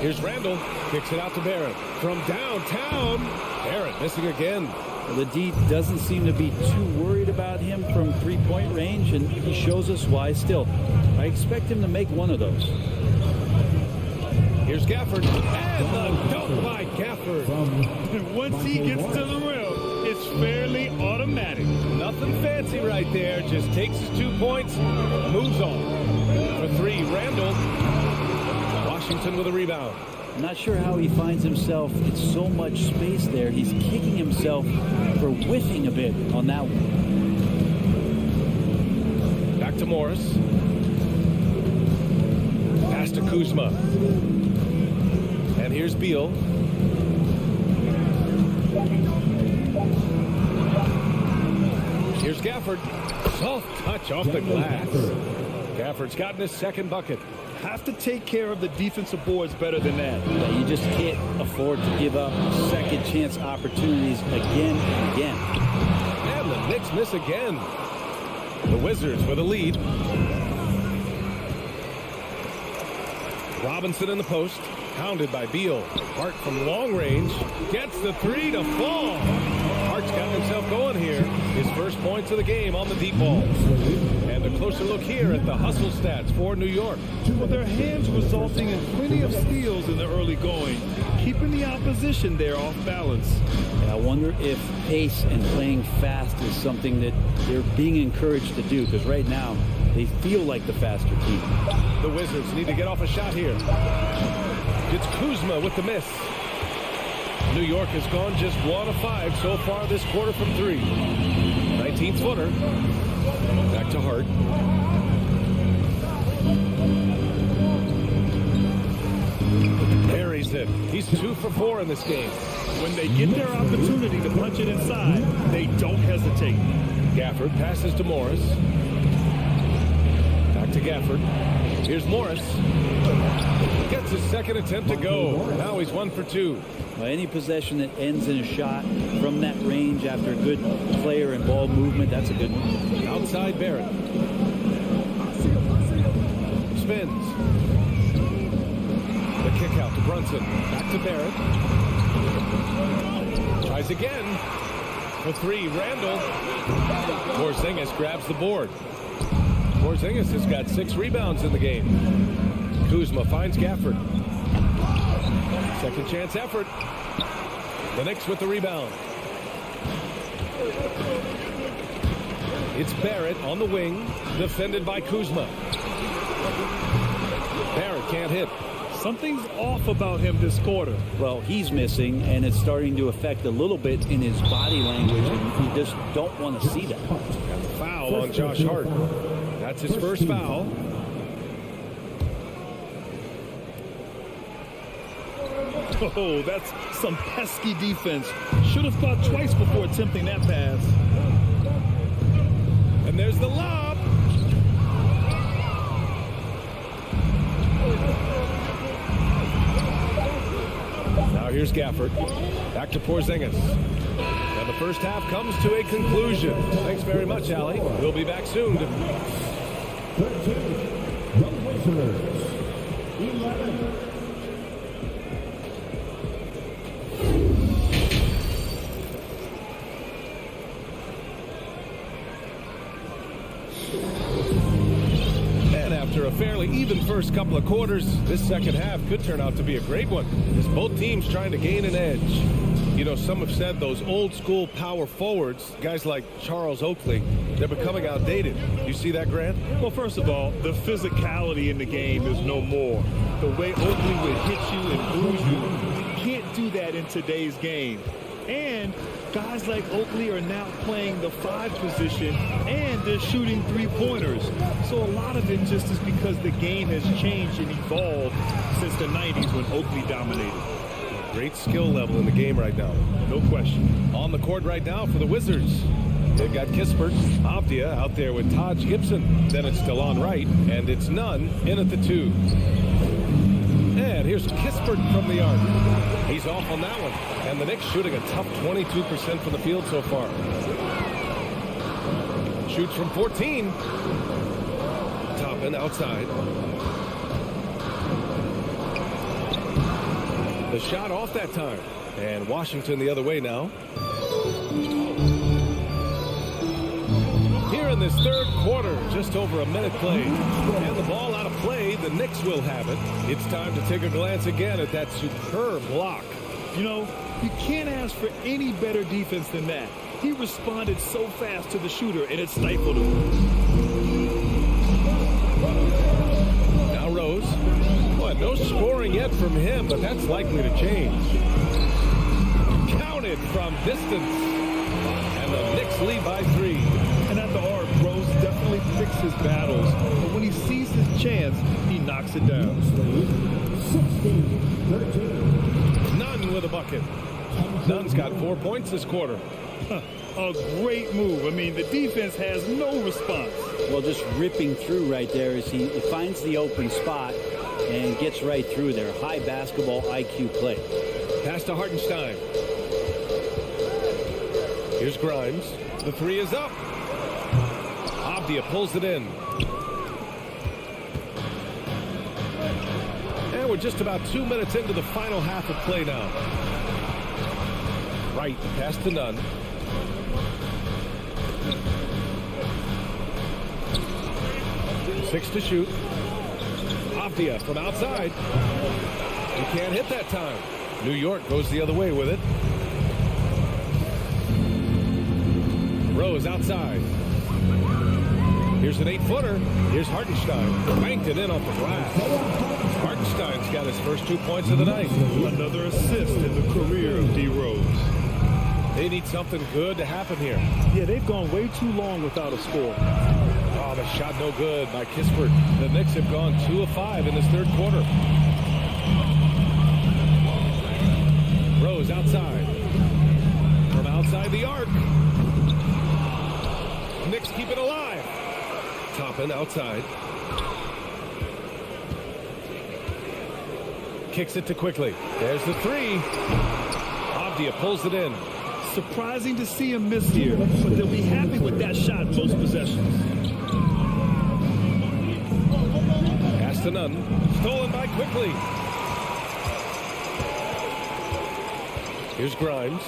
Here's Randall. Kicks it out to Barrett. From downtown. Barrett missing again. The D doesn't seem to be too worried about him from three-point range, and he shows us why still. I expect him to make one of those. Here's Gafford. And the dunk by Gafford. Once he gets to the rim, it's fairly automatic. Nothing fancy right there. Just takes his 2 points, moves on. For 3, Randall. Washington with a rebound. I'm not sure how he finds himself. It's so much space there. He's kicking himself for whiffing a bit on that one. Back to Morris. Pass to Kuzma. And here's Beal. Here's Gafford. Soft touch off the glass. Gafford's gotten his second bucket. Have to take care of the defensive boards better than that. You just can't afford to give up second chance opportunities again and again. And the Knicks miss again. The Wizards with a lead. Robinson in the post, pounded by Beal. Hart from long range gets the three to fall. Hart's got himself going here. His first points of the game on the deep ball. And a closer look here at the hustle stats for New York. With their hands resulting in plenty of steals in the early going, keeping the opposition there off balance. And I wonder if pace and playing fast is something that they're being encouraged to do, because right now they feel like the faster team. The Wizards need to get off a shot here. It's Kuzma with the miss. New York has gone just 1 of 5 so far this quarter from 3. 19th footer. Back to Hart. Buries it. He's 2 for 4 in this game. When they get their opportunity to punch it inside, they don't hesitate. Gafford passes to Morris. Back to Gafford. Here's Morris. Gets his second attempt to go. Now he's 1 for 2. Any possession that ends in a shot from that range after good player and ball movement, that's a good one. Outside Barrett. Spins. The kick out to Brunson. Back to Barrett. Tries again. For 3, Randall. Porzingis grabs the board. Porzingis has got 6 rebounds in the game. Kuzma finds Gafford. Second chance effort. The Knicks with the rebound. It's Barrett on the wing, defended by Kuzma. Barrett can't hit. Something's off about him this quarter. Well, he's missing, and it's starting to affect a little bit in his body language, and you just don't want to see that. And the foul on Josh Hart. That's his first foul. Oh, that's some pesky defense. Should have thought twice before attempting that pass. And there's the lob. Now here's Gafford. Back to Porzingis. And the first half comes to a conclusion. Thanks very much, Allie. We'll be back soon. 13, the Wizards, 11. And after a fairly even first couple of quarters, this second half could turn out to be a great one, as both teams trying to gain an edge. You know, some have said those old school power forwards, guys like Charles Oakley, they're becoming outdated. You see that, Grant? Well, first of all, the physicality in the game is no more. The way Oakley would hit you and bruise you can't do that in today's game. And guys like Oakley are now playing the 5 position, and they're shooting 3-pointers. So a lot of it just is because the game has changed and evolved since the 90s when Oakley dominated. Great skill level in the game right now. No question. On the court right now for the Wizards. They've got Kispert, Avdia out there with Taj Gibson. Then it's DeLon Wright, and it's Nunn in at the 2. And here's Kispert from the arc. He's off on that one. And the Knicks shooting a tough 22% from the field so far. Shoots from 14. Toppin outside. The shot off that time. And Washington the other way now. Here in this third quarter, just over a minute played. And the ball out of play, the Knicks will have it. It's time to take a glance again at that superb block. You know, you can't ask for any better defense than that. He responded so fast to the shooter, and it stifled him. Now Rose. Well, no scoring yet from him, but that's likely to change. Counted from distance. And the Knicks lead by 3. And at the arc, Rose definitely picks his battles. But when he sees his chance, he knocks it down. 16-13. Nunn with a bucket. Nunn's got 4 points this quarter. A great move. I mean, the defense has no response. Well, just ripping through right there as he finds the open spot and gets right through there. High basketball IQ play. Pass to Hartenstein. Here's Grimes. The three is up. Avdia pulls it in. And we're just about 2 minutes into the final half of play now. Right, pass to Nunn. Six to shoot. Avdia from outside. He can't hit that time. New York goes the other way with it. Rose outside. Here's an 8-footer. Here's Hartenstein. Banked it in off the glass. Hartenstein's got his first 2 points of the night. Another assist in the career of D. Rose. They need something good to happen here. Yeah, they've gone way too long without a score. Oh, the shot no good by Kispert. The Knicks have gone 2 of 5 in this third quarter. Rose outside. From outside the arc. Knicks keep it alive. Toppin outside. Kicks it to Quickly. There's the three. Avdia pulls it in. Surprising to see him miss here, but they'll be happy with that shot most possessions. Pass to Nunn. Stolen by Quickly. Here's Grimes.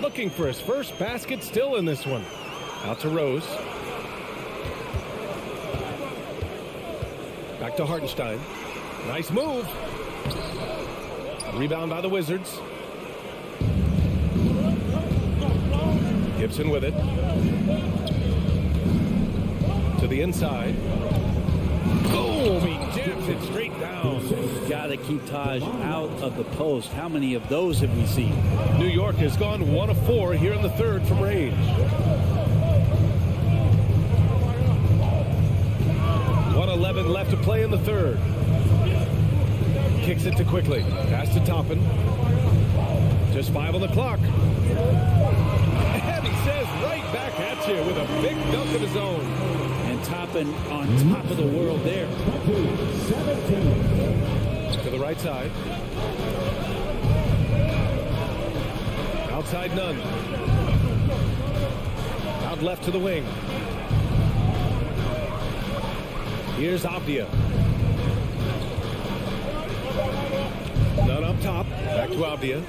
Looking for his first basket still in this one. Out to Rose. Back to Hartenstein. Nice move. Rebound by the Wizards. Gibson with it. To the inside. Boom! He jams it straight down. Got to keep Taj out of the post. How many of those have we seen? New York has gone 1 of 4 here in the third from range. 1:11 left to play in the third. Kicks it to Quickly. Pass to Toppin. Just 5 on the clock. And he says right back at you with a big dunk of his own. And Toppin on top of the world there. To the right side. Outside Nunn. Out left to the wing. Here's Avdia. Nunn up top. Back to Avdia.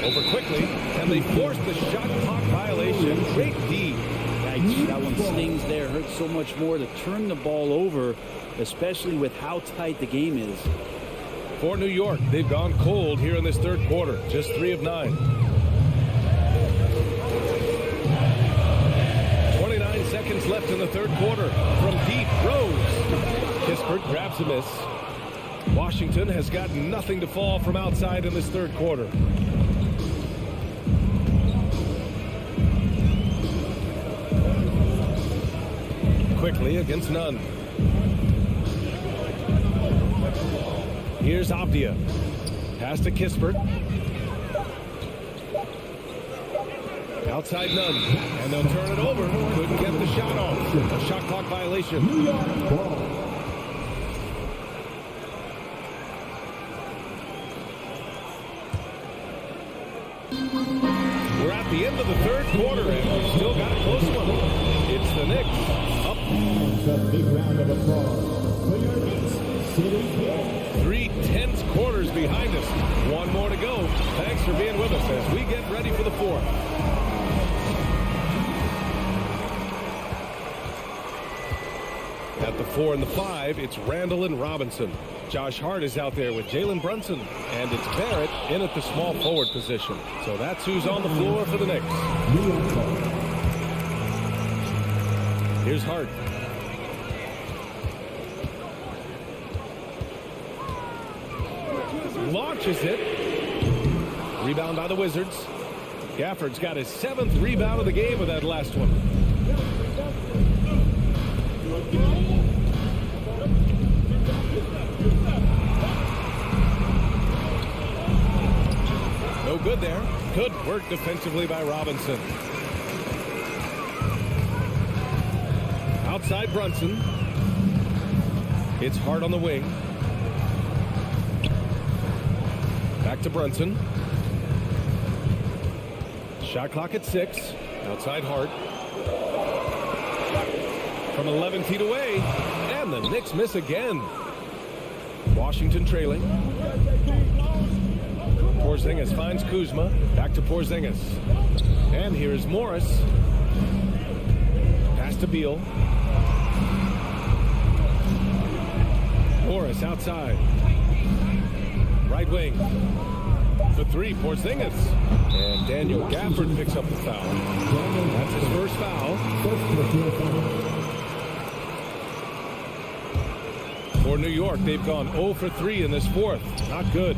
Over Quickly. And they force the shot clock violation. Great D. Yikes, that one stings there. Hurts so much more to turn the ball over, especially with how tight the game is. For New York, they've gone cold here in this third quarter. Just 3 of 9. 29 seconds left in the third quarter. From deep, Rose. Kispert grabs a miss. Washington has got nothing to fall from outside in this third quarter. Quickly against Nunn. Here's Avdia. Pass to Kispert. Outside Nunn. And they'll turn it over. Couldn't get the shot off. A shot clock violation. New York ball. We're at the end of the third quarter, and we've still got a close one. It's the Knicks up. A big round of applause for your Knicks City Knicks. 3 tense quarters behind us. One more to go. Thanks for being with us as we get ready for the fourth. At the 4 and the 5, it's Randall and Robinson. Josh Hart is out there with Jalen Brunson, and it's Barrett in at the small forward position. So that's who's on the floor for the Knicks. Here's Hart. Launches it. Rebound by the Wizards. Gafford's got his 7th rebound of the game with that last one. No good there. Good work defensively by Robinson. Outside Brunson. It's Hart on the wing. Back to Brunson. Shot clock at 6. Outside Hart. From 11 feet away. And the Knicks miss again. Washington trailing. Porzingis finds Kuzma. Back to Porzingis. And here's Morris. Pass to Beal. Morris outside. Right wing. For 3, Porzingis. And Daniel Gafford picks up the foul. That's his first foul. For New York, they've gone 0 for 3 in this fourth. Not good.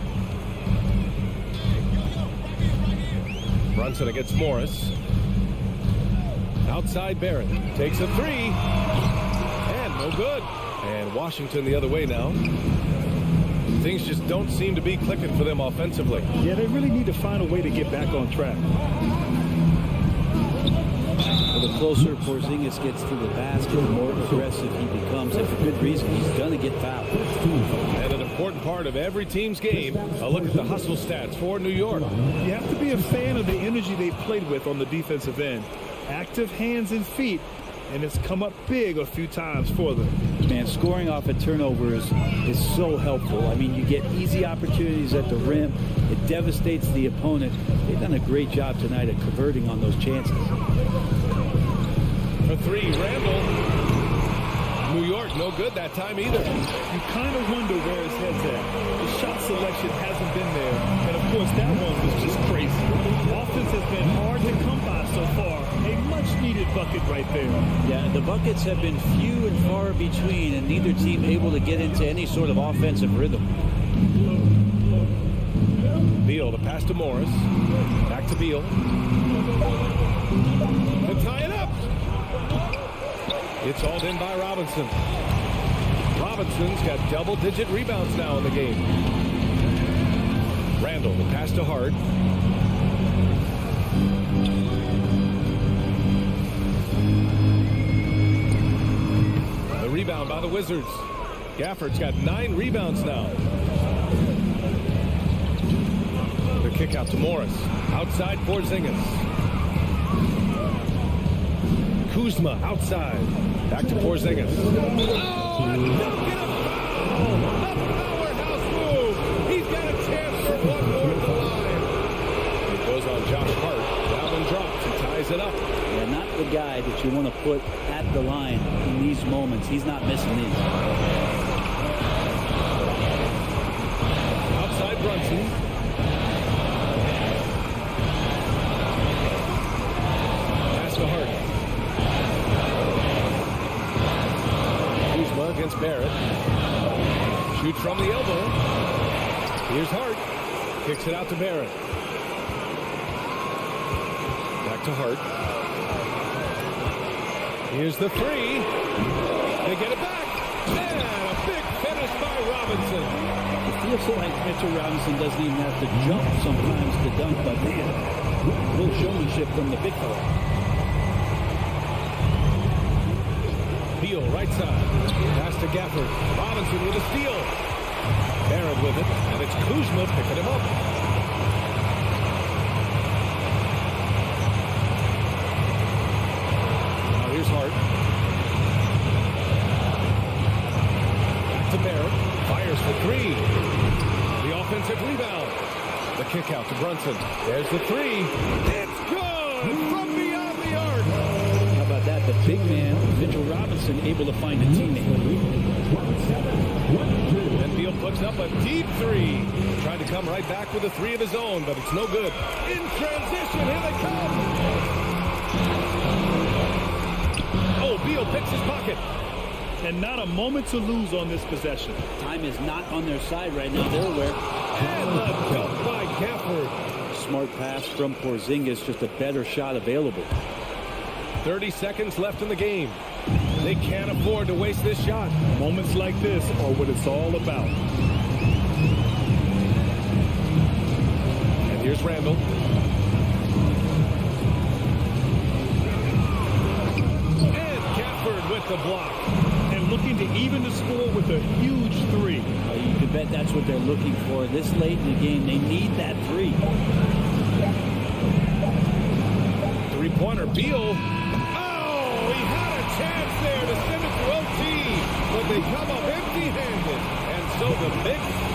Brunson against Morris. Outside Barrett. Takes a 3. And no good. And Washington the other way now. Things just don't seem to be clicking for them offensively. Yeah, they really need to find a way to get back on track. Well, the closer Porzingis gets to the basket, the more aggressive he becomes. And for good reason, he's going to get fouled. And an important part of every team's game, a look at the hustle stats for New York. You have to be a fan of the energy they played with on the defensive end. Active hands and feet, and it's come up big a few times for them. Man, scoring off of turnovers is so helpful. I mean, you get easy opportunities at the rim. It devastates the opponent. They've done a great job tonight at converting on those chances. For 3, Randall. New York, no good that time either. You kind of wonder where his head's at. The shot selection hasn't been there. And, of course, that one was just crazy. Offense has been hard to come by so far. A much-needed bucket right there. Yeah, the buckets have been few and far between, and neither team able to get into any sort of offensive rhythm. Beal, the pass to Morris. Back to Beal. To tie it up. It's hauled in by Robinson. Robinson's got double-digit rebounds now in the game. Randall, the pass to Hart. The rebound by the Wizards. Gafford's got 9 rebounds now. The kick out to Morris. Outside Porzingis. Kuzma outside. Back to Porzingis. Oh, don't get a foul! A powerhouse move. He's got a chance for one more at the line. It goes on Josh Hart. That one drops. He ties it up. Yeah, not the guy that you want to put at the line in these moments. He's not missing these. Outside Brunson. Pass to Hart. Against Barrett. Shoots from the elbow. Here's Hart. Kicks it out to Barrett. Back to Hart. Here's the 3. They get it back. And a big finish by Robinson. It feels like Mitchell Robinson doesn't even have to jump sometimes to dunk, but man, a little showmanship from the big fella. Beal, right side. Pass to Gafford. Robinson with a steal. Barrett with it. And it's Kuzma picking him up. Now here's Hart. Back to Barrett. Fires for 3. The offensive rebound. The kick out to Brunson. There's the 3. It's good from beyond the arc. How about that? The big man, Mitchell Robinson, able to find a teammate. And Beal puts up a deep 3. Tried to come right back with a 3 of his own, but it's no good. In transition, here they come. Oh, Beal picks his pocket. And not a moment to lose on this possession. Time is not on their side right now. They're aware. And the dunk by Gafford. Smart pass from Porzingis, just a better shot available. 30 seconds left in the game. They can't afford to waste this shot. Moments like this are what it's all about. And here's Randall. And Gafford with the block and looking to even the score with a huge three. You can bet that's what they're looking for. This late in the game, they need that three. Three-pointer, Beal. Oh, he had a chance there to send it to OT, but they come up empty-handed. And so the Knicks.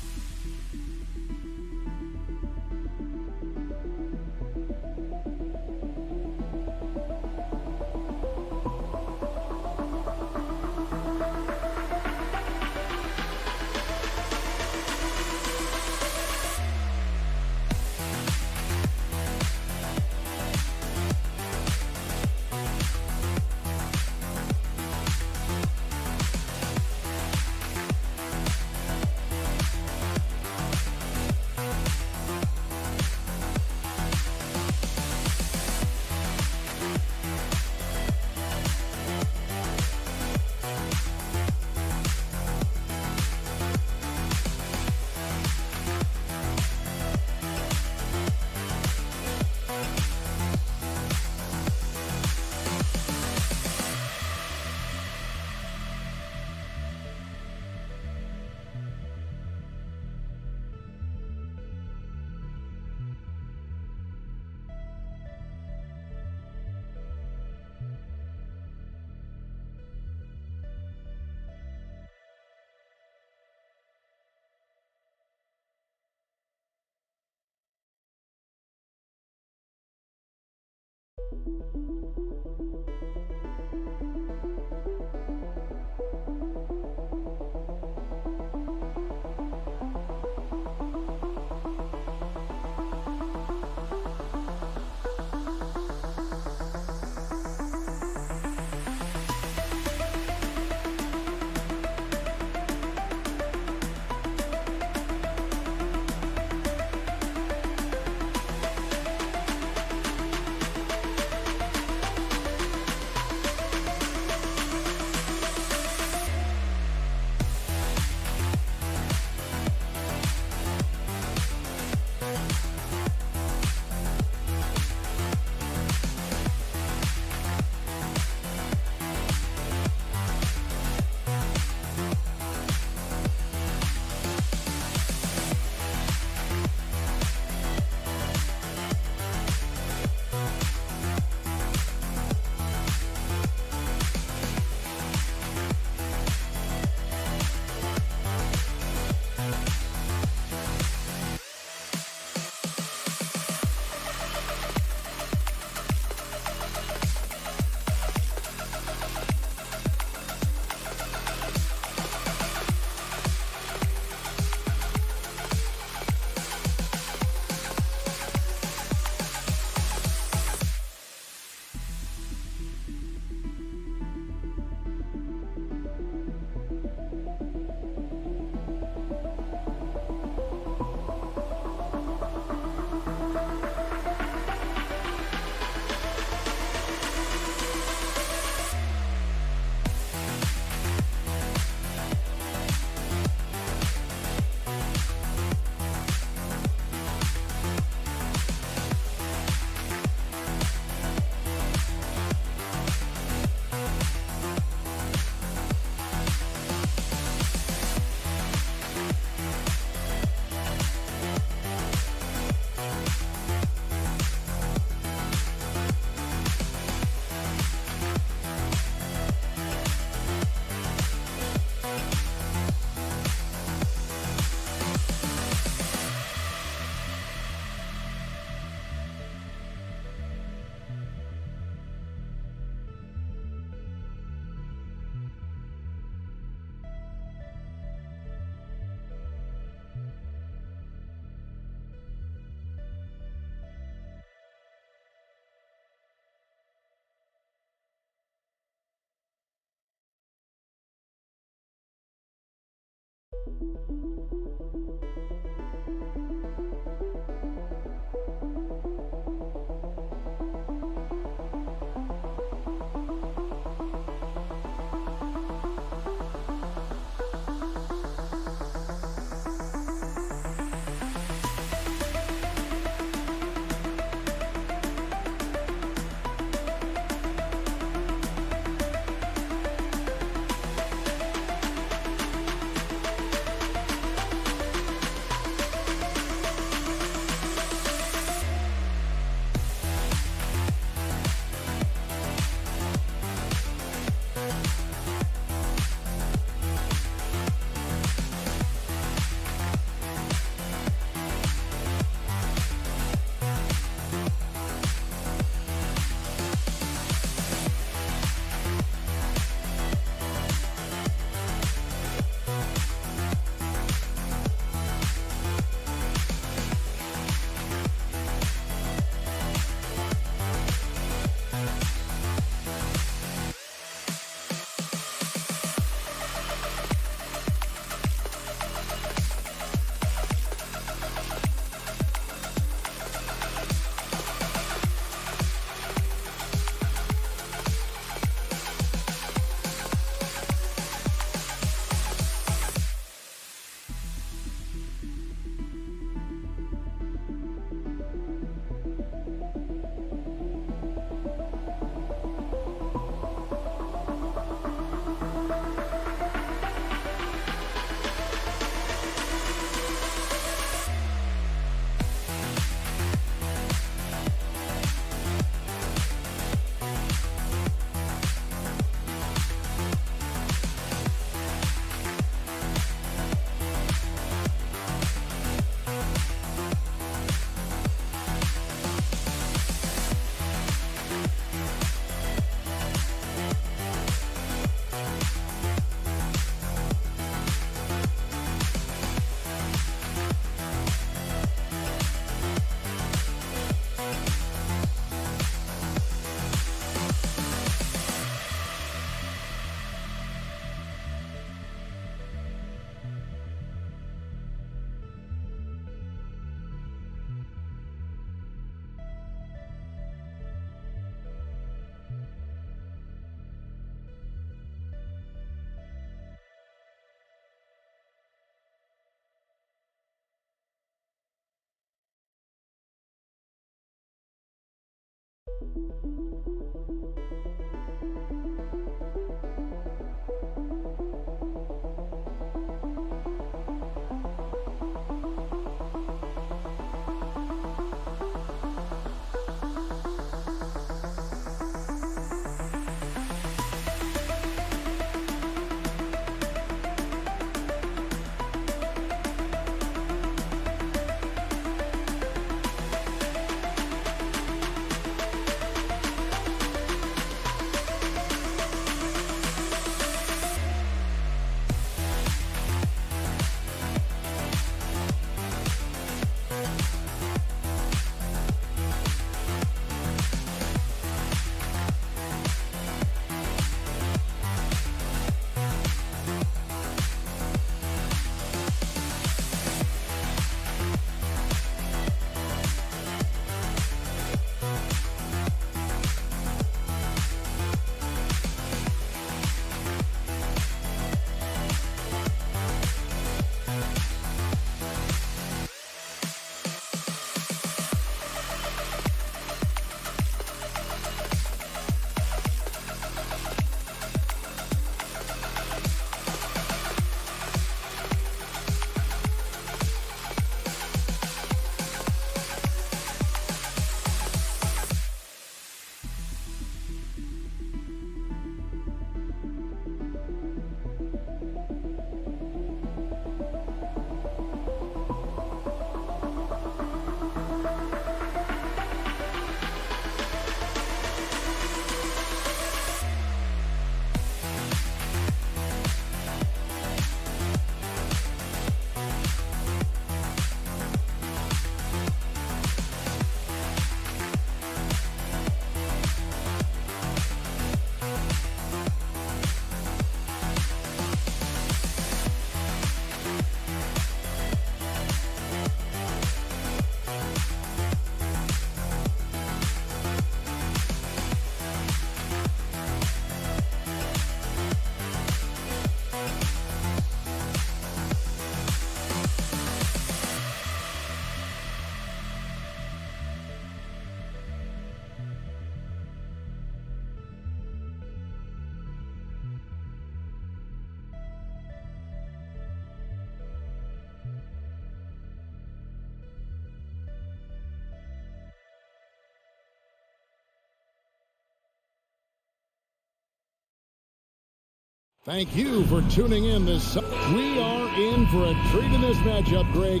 Thank you for tuning in this. We are in for a treat in this matchup, Greg,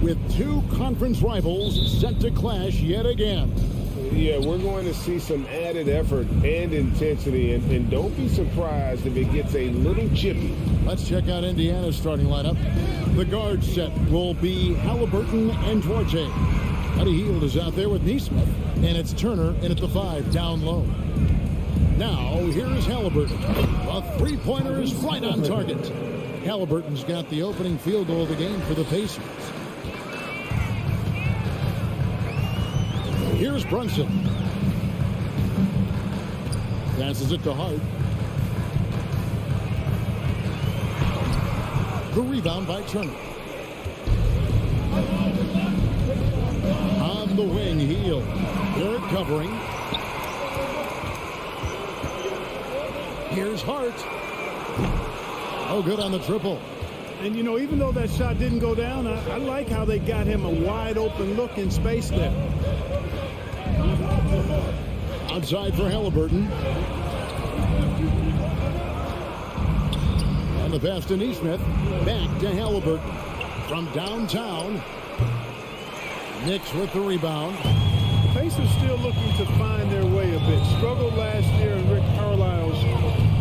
with two conference rivals set to clash yet again. Yeah, we're going to see some added effort and intensity, and don't be surprised if it gets a little chippy. Let's check out Indiana's starting lineup. The guard set will be Halliburton and Duarte. Buddy Hield is out there with Neesmith, and it's Turner in at the 5 down low. Now, here's Halliburton. A three-pointer is right on target. Halliburton's got the opening field goal of the game for the Pacers. Here's Brunson. Passes it to Hart. The rebound by Turner. On the wing, Hield. They're covering. Here's Hart. Oh, good on the triple. And, you know, even though that shot didn't go down, I like how they got him a wide open look in space there. Outside for Halliburton. And the pass to Neesmith. Back to Halliburton. From downtown. Knicks with the rebound. The Pacers still looking to find their way a bit. Struggled last year in Rick Carlisle's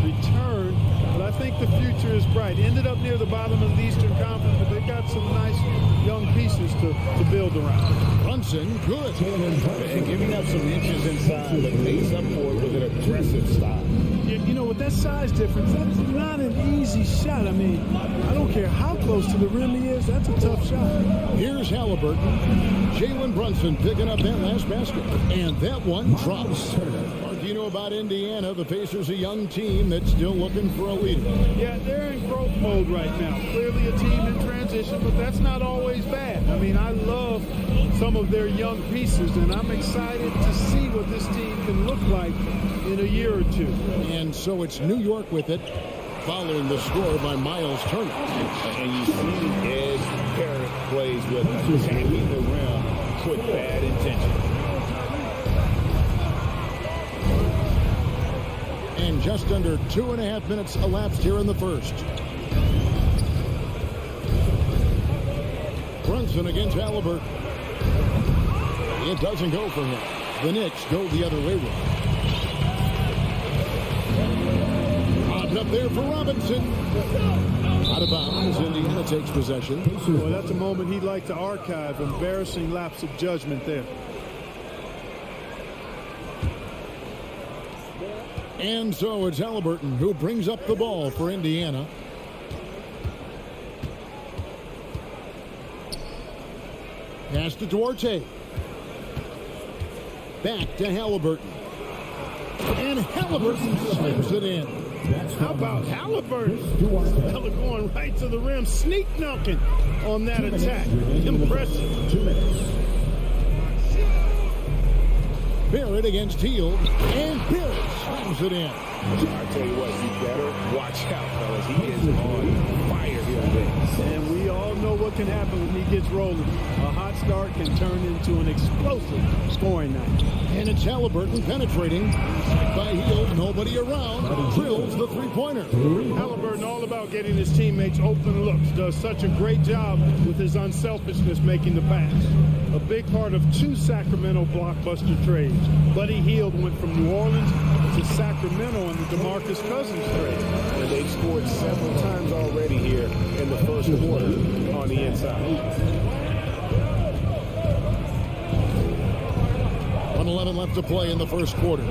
return, but I think the future is bright. Ended up near the bottom of the Eastern Conference, but they've got some nice young pieces to build around. Brunson, good. And giving up some inches inside, but makes up for it with an aggressive style. You know, with that size difference, that's not an easy shot. I mean, I don't care how close to the rim he is, that's a tough shot. Here's Halliburton. Jalen Brunson picking up that last basket. And that one drops. Mark, you know about Indiana, the Pacers, a young team that's still looking for a leader. Yeah, they're in growth mode right now. Clearly a team in transition, but that's not always bad. I mean, I love some of their young pieces, and I'm excited to see what this team can look like in a year or two. And so it's New York with it, following the score by Miles Turner. And you see Ed Parrott plays with attacking the rim with bad intention. And just under 2.5 minutes elapsed here in the first. Brunson against Halliburton. It doesn't go for him. The Knicks go the other way. Up there for Robinson. Out of bounds. Indiana takes possession. Well, that's a moment he'd like to archive. Embarrassing lapse of judgment there. And so it's Halliburton who brings up the ball for Indiana. Pass to Duarte. Back to Halliburton. And Halliburton slams it in. How about Halliburton? Fella going right to the rim, sneak dunking on that attack. Impressive. Barrett against Hield, and Barrett slams it in. I tell you what, you better watch out, fellas. He is on fire here today. And we all know what can happen when he gets rolling. A hot start can turn into an explosive scoring night. And it's Halliburton penetrating. By Hield, nobody around. Drills the three-pointer. Halliburton all about getting his teammates open looks. Does such a great job with his unselfishness making the pass. A big part of two Sacramento blockbuster trades. Buddy Hield went from New Orleans to Sacramento in the DeMarcus Cousins trade. And they've scored several times already here in the first quarter on the inside. 1:11 left to play in the first quarter.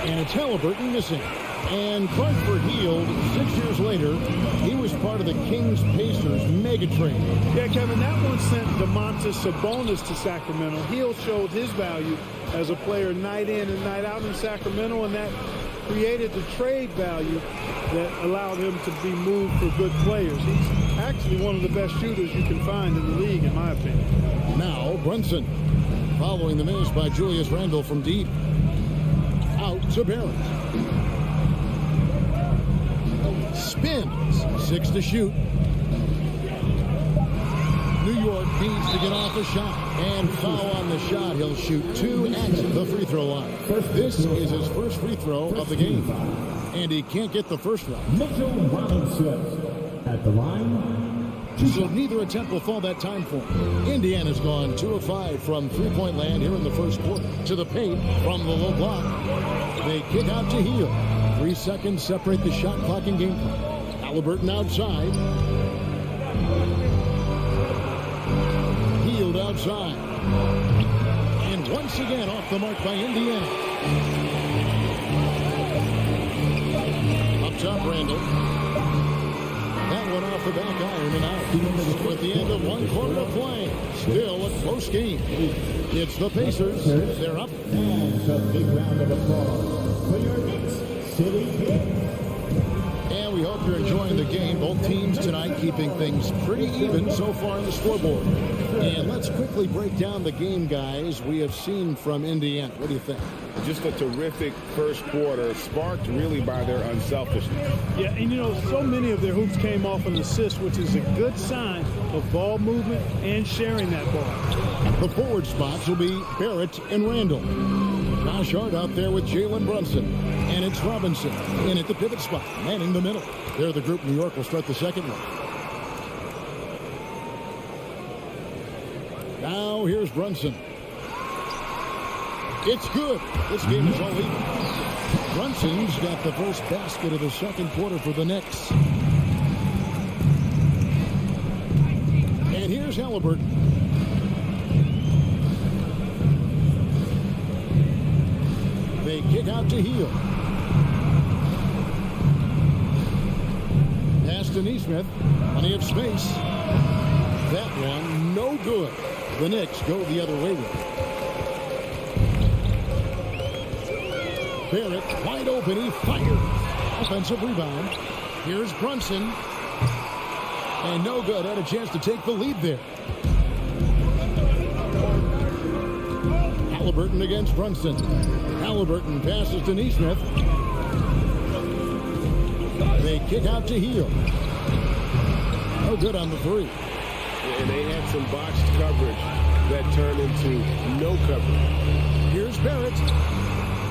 And it's Halliburton missing. And Crawford Hield, 6 years later, he was part of the Kings-Pacers mega trade. Yeah, Kevin, that one sent Domantas Sabonis to Sacramento. Hield showed his value as a player night in and night out in Sacramento, and that created the trade value that allowed him to be moved for good players. He's actually one of the best shooters you can find in the league, in my opinion. Now Brunson, following the miss by Julius Randle from deep. Out to Barrett. Spins, 6 to shoot. New York needs to get off a shot and foul on the shot. He'll shoot 2 at the free throw line. This is his first free throw of the game, and he can't get the first one. Mitchell Robinson at the line. So neither attempt will fall that time for him. Indiana's gone 2 of 5 from three-point land here in the first quarter. To the paint from the low block. They kick out to Heel. 3 seconds separate the shot clock and game clock. Halliburton outside. Healed outside. And once again off the mark by Indiana. Up top, Randall. That one off the back iron and out. We're at the end of 1 quarter of play. Still a close game. It's the Pacers. They're up. And a big round of applause for your Knicks City Kings. And we hope you're enjoying the game. Both teams tonight keeping things pretty even so far on the scoreboard. And let's quickly break down the game, guys, we have seen from Indiana. What do you think? Just a terrific first quarter, sparked really by their unselfishness. Yeah, and you know, so many of their hoops came off an assist, which is a good sign of ball movement and sharing that ball. The forward spots will be Barrett and Randall. Josh Hart out there with Jalen Brunson. And it's Robinson in at the pivot spot, manning the middle. They're the group. New York will start the second one. Now here's Brunson. It's good. This game is all even. Brunson's got the first basket of the second quarter for the Knicks. And here's Halliburton. They kick out to Heel. Pass to Neesmith. Plenty of space. That one, no good. The Knicks go the other way with it. Barrett, wide open, he fires. Offensive rebound. Here's Brunson. And no good. Had a chance to take the lead there. Halliburton against Brunson. Halliburton passes to Neesmith. They kick out to Heel. No good on the three. And they had some botched coverage that turned into no coverage. Here's Barrett.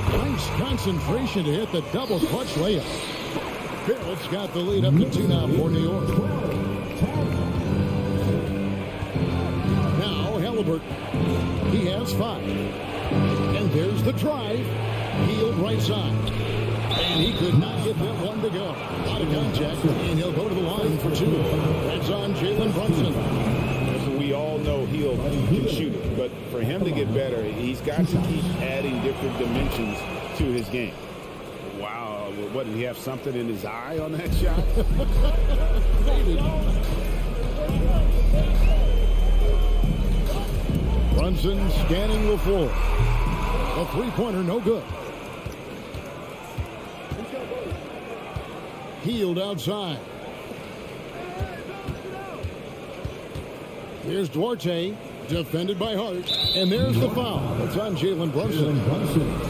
Nice concentration to hit the double clutch layup. Barrett's got the lead up to 2 now for New York. Now Halliburton. He has 5. And there's the drive. Healed right side. And he could not get that one to go. Out of contact, and he'll go to the line for 2. That's on Jalen Brunson. We all know Hill can shoot it, but for him to get better, he's got to keep adding different dimensions to his game. Wow, what, did he have something in his eye on that shot? Maybe. Brunson scanning the floor. A three-pointer, no good. Healed outside. Here's Duarte, defended by Hart, and there's the foul. It's on Jalen Brunson.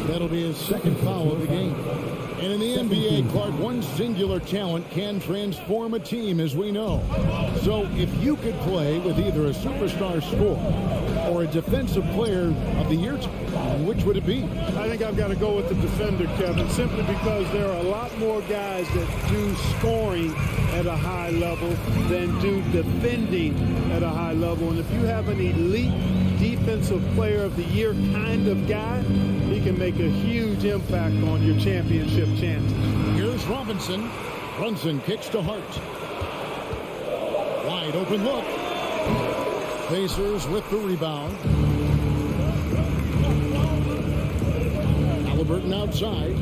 That'll be his second foul of the game. And in the NBA, Clark, one singular talent can transform a team, as we know. So if you could play with either a superstar scorer or a defensive player of the year, which would it be? I think I've got to go with the defender, Kevin, simply because there are a lot more guys that do scoring at a high level than do defending at a high level. And if you have an elite defensive player of the year kind of guy, he can make a huge impact on your championship chances. Here's Robinson. Brunson kicks to Hart. Wide open look. Pacers with the rebound. Halliburton outside.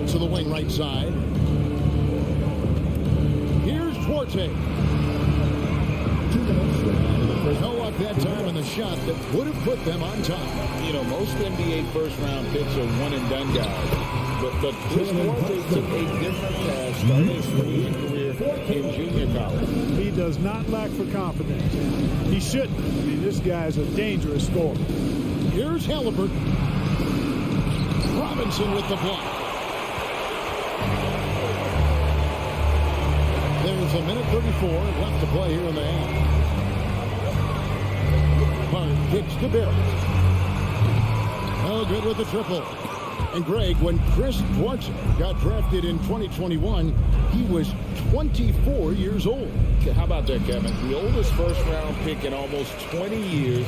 To the wing right side. Here's Duarte. No luck that time in the shot that would have put them on top. You know, most NBA first-round picks are one-and-done guys. But Chris Duarte took a different path, started his collegiate career in junior college. He does not lack for confidence. He shouldn't. I mean, this guy's a dangerous scorer. Here's Halliburton. Robinson with the block. There's a minute 34 left to play here in the half. Hart kicks to Barrett. No good with the triple. And Greg, when Chris Dworkin got drafted in 2021, he was 24 years old. How about that, Kevin? The oldest first-round pick in almost 20 years.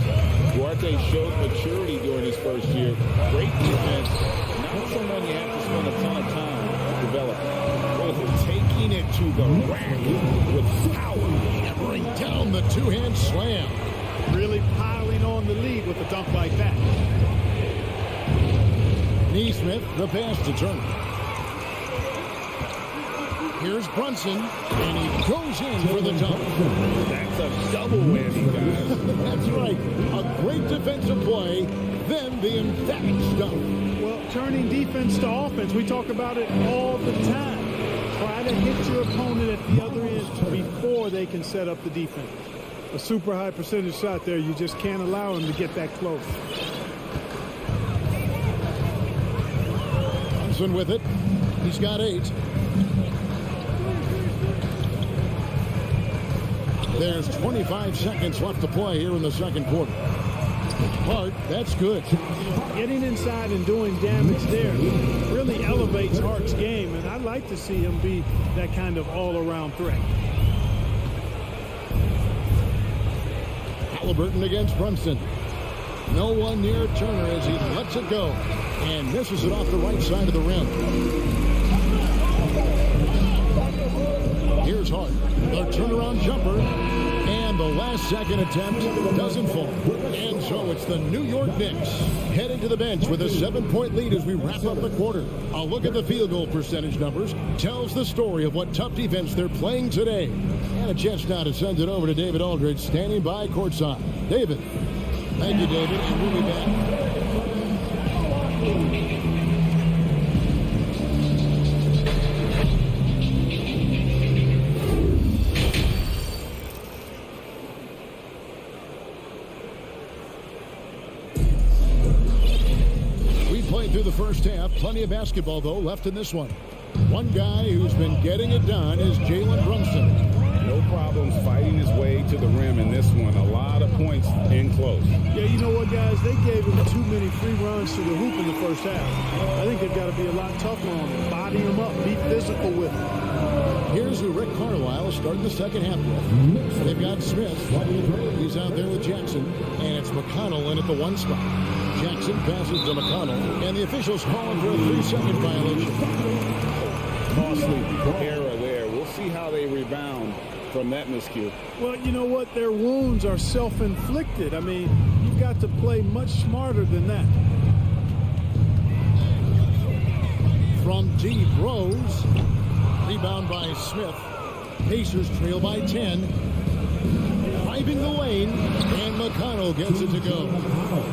Duarte showed maturity during his first year. Great defense. Not someone you have to spend a ton of time developing. Taking it to the rack with power, hammering down the two-hand slam. Really piling on the lead with a dunk like that. Neesmith, the pass to Turner. Here's Brunson, and he goes in for the dunk. That's a double whammy, guys. That's right. A great defensive play, then the emphatic dunk. Well, turning defense to offense, we talk about it all the time. Try to hit your opponent at the other end before they can set up the defense. A super high percentage shot there. You just can't allow him to get that close. Thompson with it. He's got 8. There's 25 seconds left to play here in the second quarter. Hart, that's good. Getting inside and doing damage there really elevates Hart's game, and I'd like to see him be that kind of all-around threat. Halliburton against Brunson. No one near Turner as he lets it go and misses it off the right side of the rim. Here's Hart. The turnaround jumper. And the last second attempt doesn't fall. And so it's the New York Knicks heading to the bench with a 7-point lead as we wrap up the quarter. A look at the field goal percentage numbers tells the story of what tough defense they're playing today. And a chance now to send it over to David Aldridge standing by courtside. David. Thank you, David, and we'll be back. Through the first half, plenty of basketball though left in this one. One guy who's been getting it done is Jalen Brunson. No problems fighting his way to the rim in this one. A lot of points in close. Yeah, you know what, guys? They gave him too many free runs to the hoop in the first half. I think they've got to be a lot tougher on him. Body him up, be physical with him. Here's who Rick Carlisle starting the second half with. They've got Smith. He's out there with Jackson. And it's McConnell in at the 1 spot. Jackson passes to McConnell. And the officials calling for a 3-second violation. Costly error there. We'll see how they rebound from that miscue. Well, you know what? Their wounds are self-inflicted. I mean, you've got to play much smarter than that. From deep, Rose. Rebound by Smith. Pacers trail by 10. Driving the lane, and McConnell gets it to go.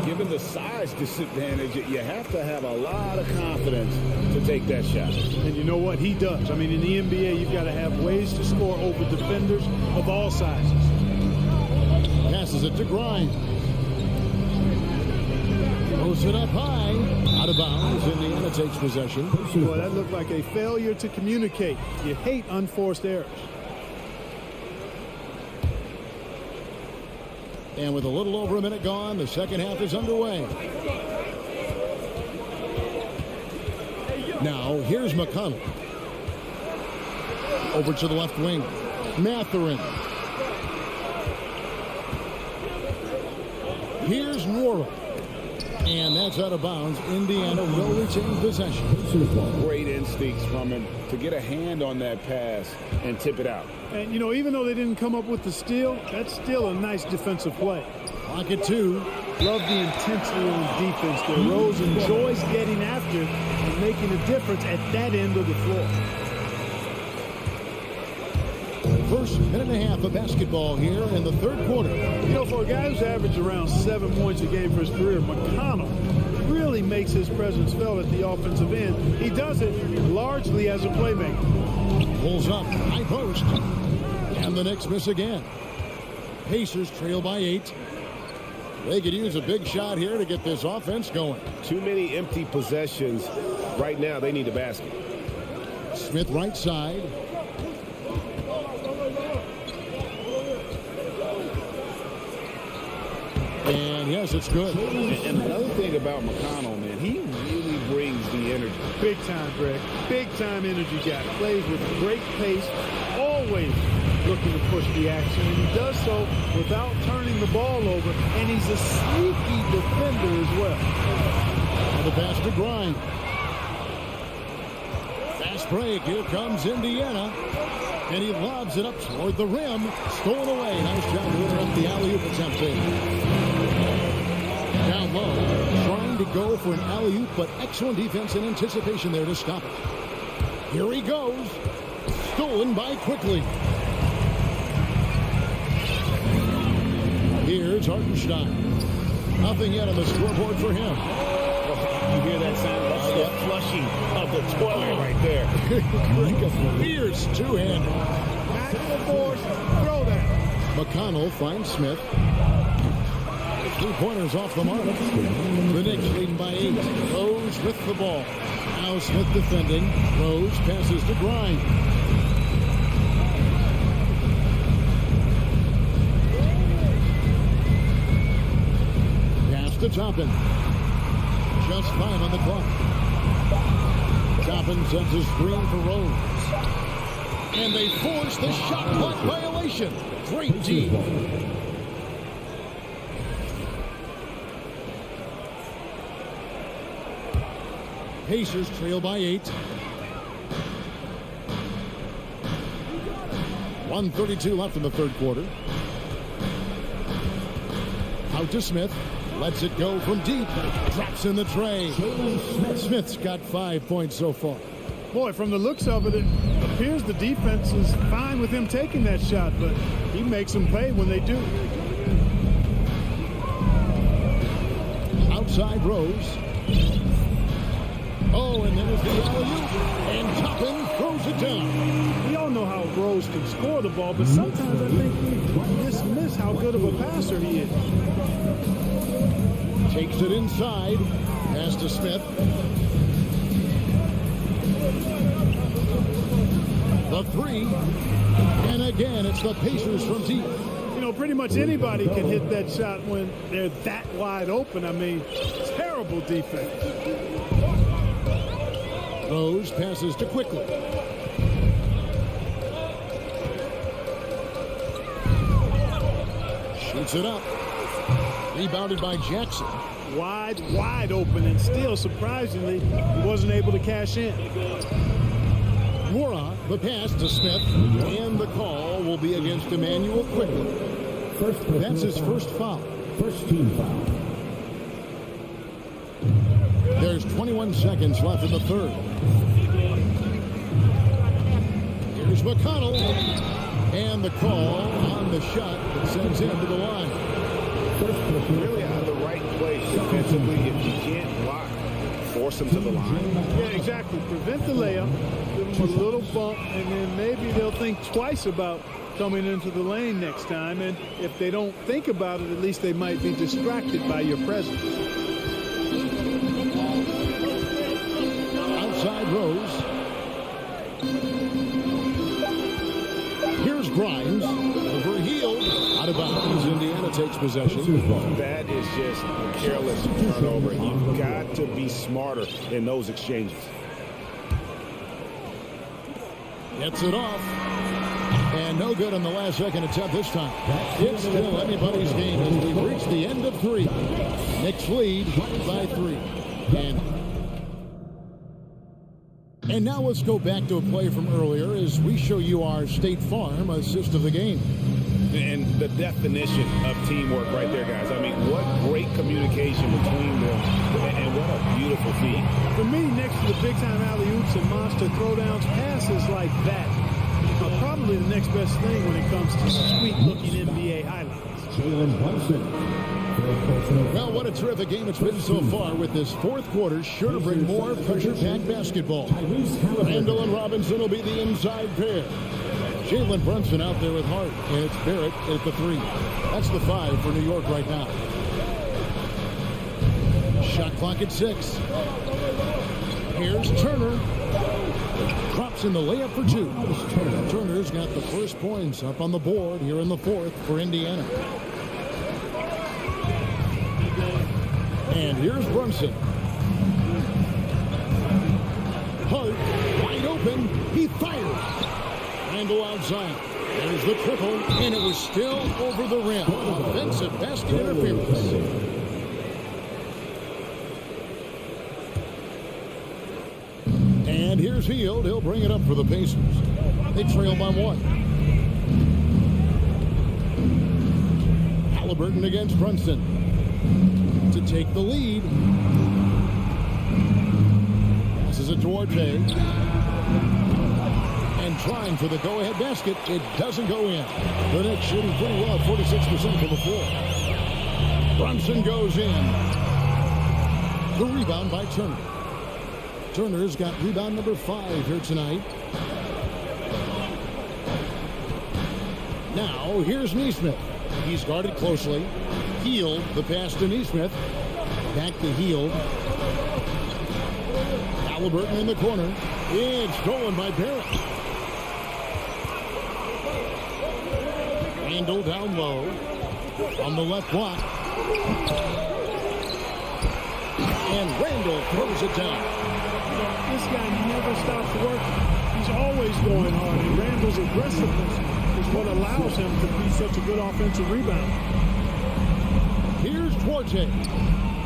Given the size disadvantage, you have to have a lot of confidence to take that shot. And you know what? He does. I mean, in the NBA, you've got to have ways to score over defenders of all sizes. Passes it to Grimes. Throws it up high. Out of bounds. Indiana takes possession. Boy, that looked like a failure to communicate. You hate unforced errors. And with a little over a minute gone, the second half is underway. Now, here's McConnell. Over to the left wing. Mathurin. Here's Nora. And that's out of bounds. Indiana will retain possession. Great instincts from him to get a hand on that pass and tip it out. And, you know, even though they didn't come up with the steal, that's still a nice defensive play. Clock at 2. Love the intensity on defense there. Rose enjoys getting after and making a difference at that end of the floor. First minute and a half of basketball here in the third quarter. You know, for a guy who's averaged around 7 points a game for his career, McConnell really makes his presence felt at the offensive end. He does it largely as a playmaker. Pulls up, high post. And the Knicks miss again. Pacers trail by 8. They could use a big shot here to get this offense going. Too many empty possessions. Right now, they need a basket. Smith right side. And yes, it's good. And another thing about McConnell, man, he really brings the energy. Big time, Greg. Big time energy guy. Plays with great pace, always looking to push the action, and he does so without turning the ball over, and he's a sneaky defender as well. And the pass to Grind. Fast break. Here comes Indiana. And he lobs it up toward the rim. Stolen away. Nice job to interrupt the alley-oop attempt there. Down low. Trying to go for an alley-oop, but excellent defense and anticipation there to stop it. Here he goes. Stolen by Quickly. Here's Hartenstein. Nothing yet on the scoreboard for him. You hear that sound? That's the flushing of the toilet right there. Like a fierce two-hander. Back to the force, throw that. McConnell finds Smith. 3-pointers off the mark. The Knicks leading by 8. Rose with the ball. Now Smith defending. Rose passes to Grind. Pass to Toppin. Just 5 on the clock. Toppin sends a screen for Rose. And they force the shot clock violation. Great D. Pacers trail by 8. 1:32 left in the third quarter. Out to Smith. Lets it go from deep. Drops in the tray. Smith's got 5 points so far. Boy, from the looks of it, it appears the defense is fine with him taking that shot, but he makes them pay when they do. Outside Rose. Oh, and there's the alley-oop. And Toppin throws it down. We all know how Rose can score the ball, but sometimes I think we dismiss how good of a passer he is. Takes it inside. Pass to Smith. The 3. And again, it's the Pacers from deep. You know, pretty much anybody can hit that shot when they're that wide open. I mean, terrible defense. Rose passes to Quickly. Shoots it up. Rebounded by Jackson. Wide open, and still, surprisingly, he wasn't able to cash in. Mora, the pass to Smith, and the call will be against Emmanuel Quickly. That's his first foul. First team foul. There's 21 seconds left in the third. Here's McConnell, and the call on the shot that sends him to the line. Really out of the right place defensively. If you can't block, force him to the line. Yeah, exactly. Prevent the layup, give him a little bump, and then maybe they'll think twice about coming into the lane next time. And if they don't think about it, at least they might be distracted by your presence. Outside Rose. Here's Grimes. Overhealed. Out of bounds. Indiana takes possession. That is just a careless turnover. You've got to be smarter in those exchanges. Gets it off. And no good on the last second attempt this time. It's still anybody's game as we've reached the end of 3. Knicks lead by 3. And now let's go back to a play from earlier as we show you our State Farm assist of the game. And the definition of teamwork right there, guys. I mean, what great communication between them, and what a beautiful feat. For me, next to the big-time alley-oops and monster throwdowns, passes like that are probably the next best thing when it comes to sweet-looking NBA highlights. Jalen Brunson. Well, what a terrific game it's been so far, with this fourth quarter sure to bring more pressure-packed basketball. Randall and Robinson will be the inside pair. Jalen Brunson out there with Hart, and it's Barrett at the 3. That's the 5 for New York right now. Shot clock at 6. Here's Turner. Drops in the layup for 2. Turner's got the first points up on the board here in the fourth for Indiana. And here's Brunson. Hart, wide open. He fires. Randall outside. There's the triple, and it was still over the rim. Offensive basket interference. And here's Hield. He'll bring it up for the Pacers. They trail by 1. Halliburton against Brunson to take the lead. Passes it toward Jay. And trying for the go-ahead basket. It doesn't go in. The Knicks shooting pretty well, 46% from the floor. Brunson goes in. The rebound by Turner. Turner's got rebound number 5 here tonight. Now, here's Nesmith. He's guarded closely. Hield, the pass to Nesmith. Back to Hield. Halliburton in the corner. It's stolen by Barrett. Randall down low. On the left block. And Randall throws it down. This guy never stops working. He's always going hard, and Randall's aggressiveness is what allows him to be such a good offensive rebounder. Here's Duarte.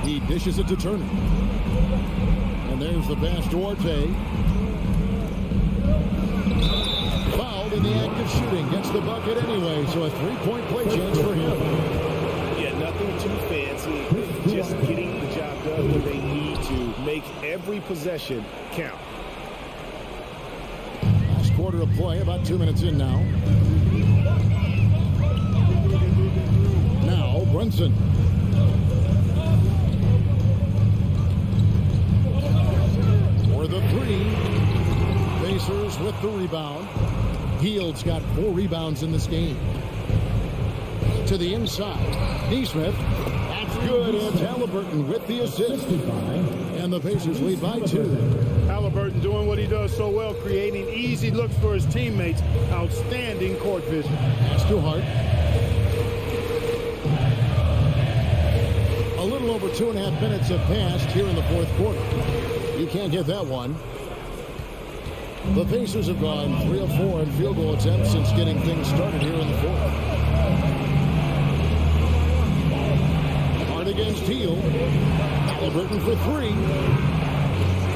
He dishes it to Turner. And there's the pass to Duarte. Fouled in the act of shooting. Gets the bucket anyway, so a 3-point play chance for him. Yeah, nothing too fancy. Just getting the job done where they need to. Make every possession count. Last quarter of play, about 2 minutes in now. Now, Brunson. For the 3. Pacers with the rebound. Hield's got 4 rebounds in this game. To the inside. Nesmith. That's good. It's Halliburton with the assist. And the Pacers lead by 2. Halliburton doing what he does so well, creating easy looks for his teammates. Outstanding court vision. Pass to Hart. A little over 2.5 minutes have passed here in the 4th quarter. You can't get that one. The Pacers have gone 3 of 4 in field goal attempts since getting things started here in the 4th. Hart against Hield. Halliburton for 3.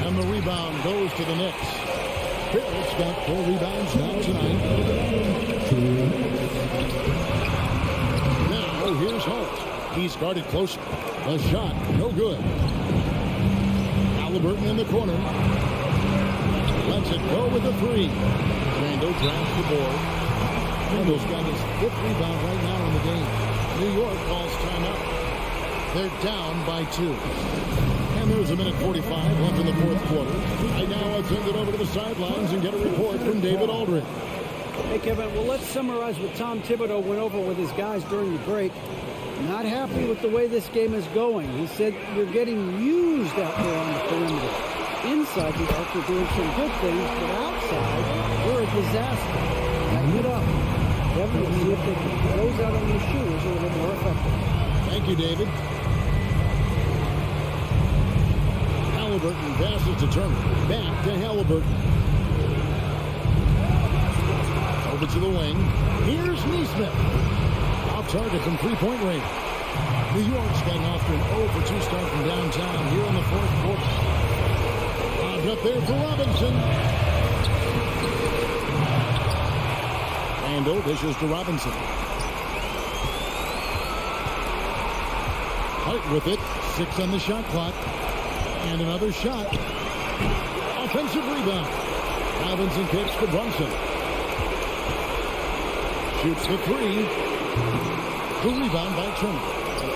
And the rebound goes to the Knicks. Barrett's got 4 rebounds now tonight. Now here's Hart. He's guarded close. A shot, no good. Halliburton in the corner. Lets it go with a 3. Randall grabs the board. Randall's got his 5th rebound right now in the game. New York calls timeout. They're down by 2. And there's a minute 45 left in the 4th quarter. Right now, I'll send it over to the sidelines and get a report from David Aldridge. Hey, Kevin, well, let's summarize what Tom Thibodeau went over with his guys during the break. Not happy with the way this game is going. He said, you're getting used out there on the perimeter. Inside, you guys are doing some good things, but outside, we're a disaster. Tighten it up. Kevin, we'll see if they can close out on their shoes a little more effective. Thank you, David. Halliburton passes to Turner. Back to Halliburton. Over to the wing. Here's Nesmith. Off target from 3-point range. New York's gotten off to an 0-for-2 start from downtown here in the 4th quarter. Up there for Robinson. Randall dishes to Robinson. Hart with it. 6 on the shot clock. And another shot. Offensive rebound. Robinson kicks to Brunson. Shoots the 3. The rebound by Turner.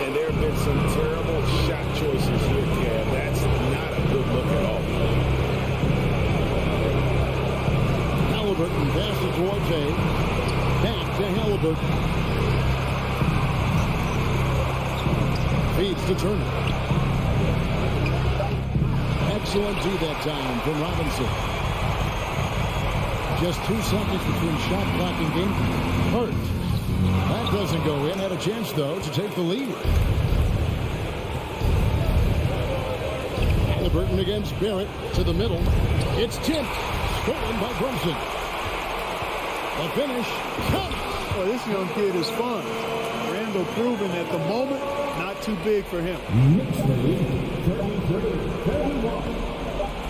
And there have been some terrible shot choices here, Kev. That's not a good look at all. Halliburton passes towards Jay. Back to Halliburton. Feeds to Turner. Excellent D that time from Robinson. Just 2 seconds between shot clock and game. Hurt. That doesn't go in. Had a chance, though, to take the lead. Halliburton against Barrett to the middle. It's tipped. Stolen by Brunson. The finish. Count. Well, this young kid is fun. Randall proving at the moment, not too big for him.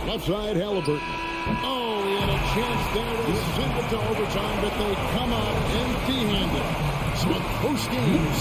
Left side, Halliburton. Oh, he had a chance there to send it to overtime, but they come out empty-handed. So a post-game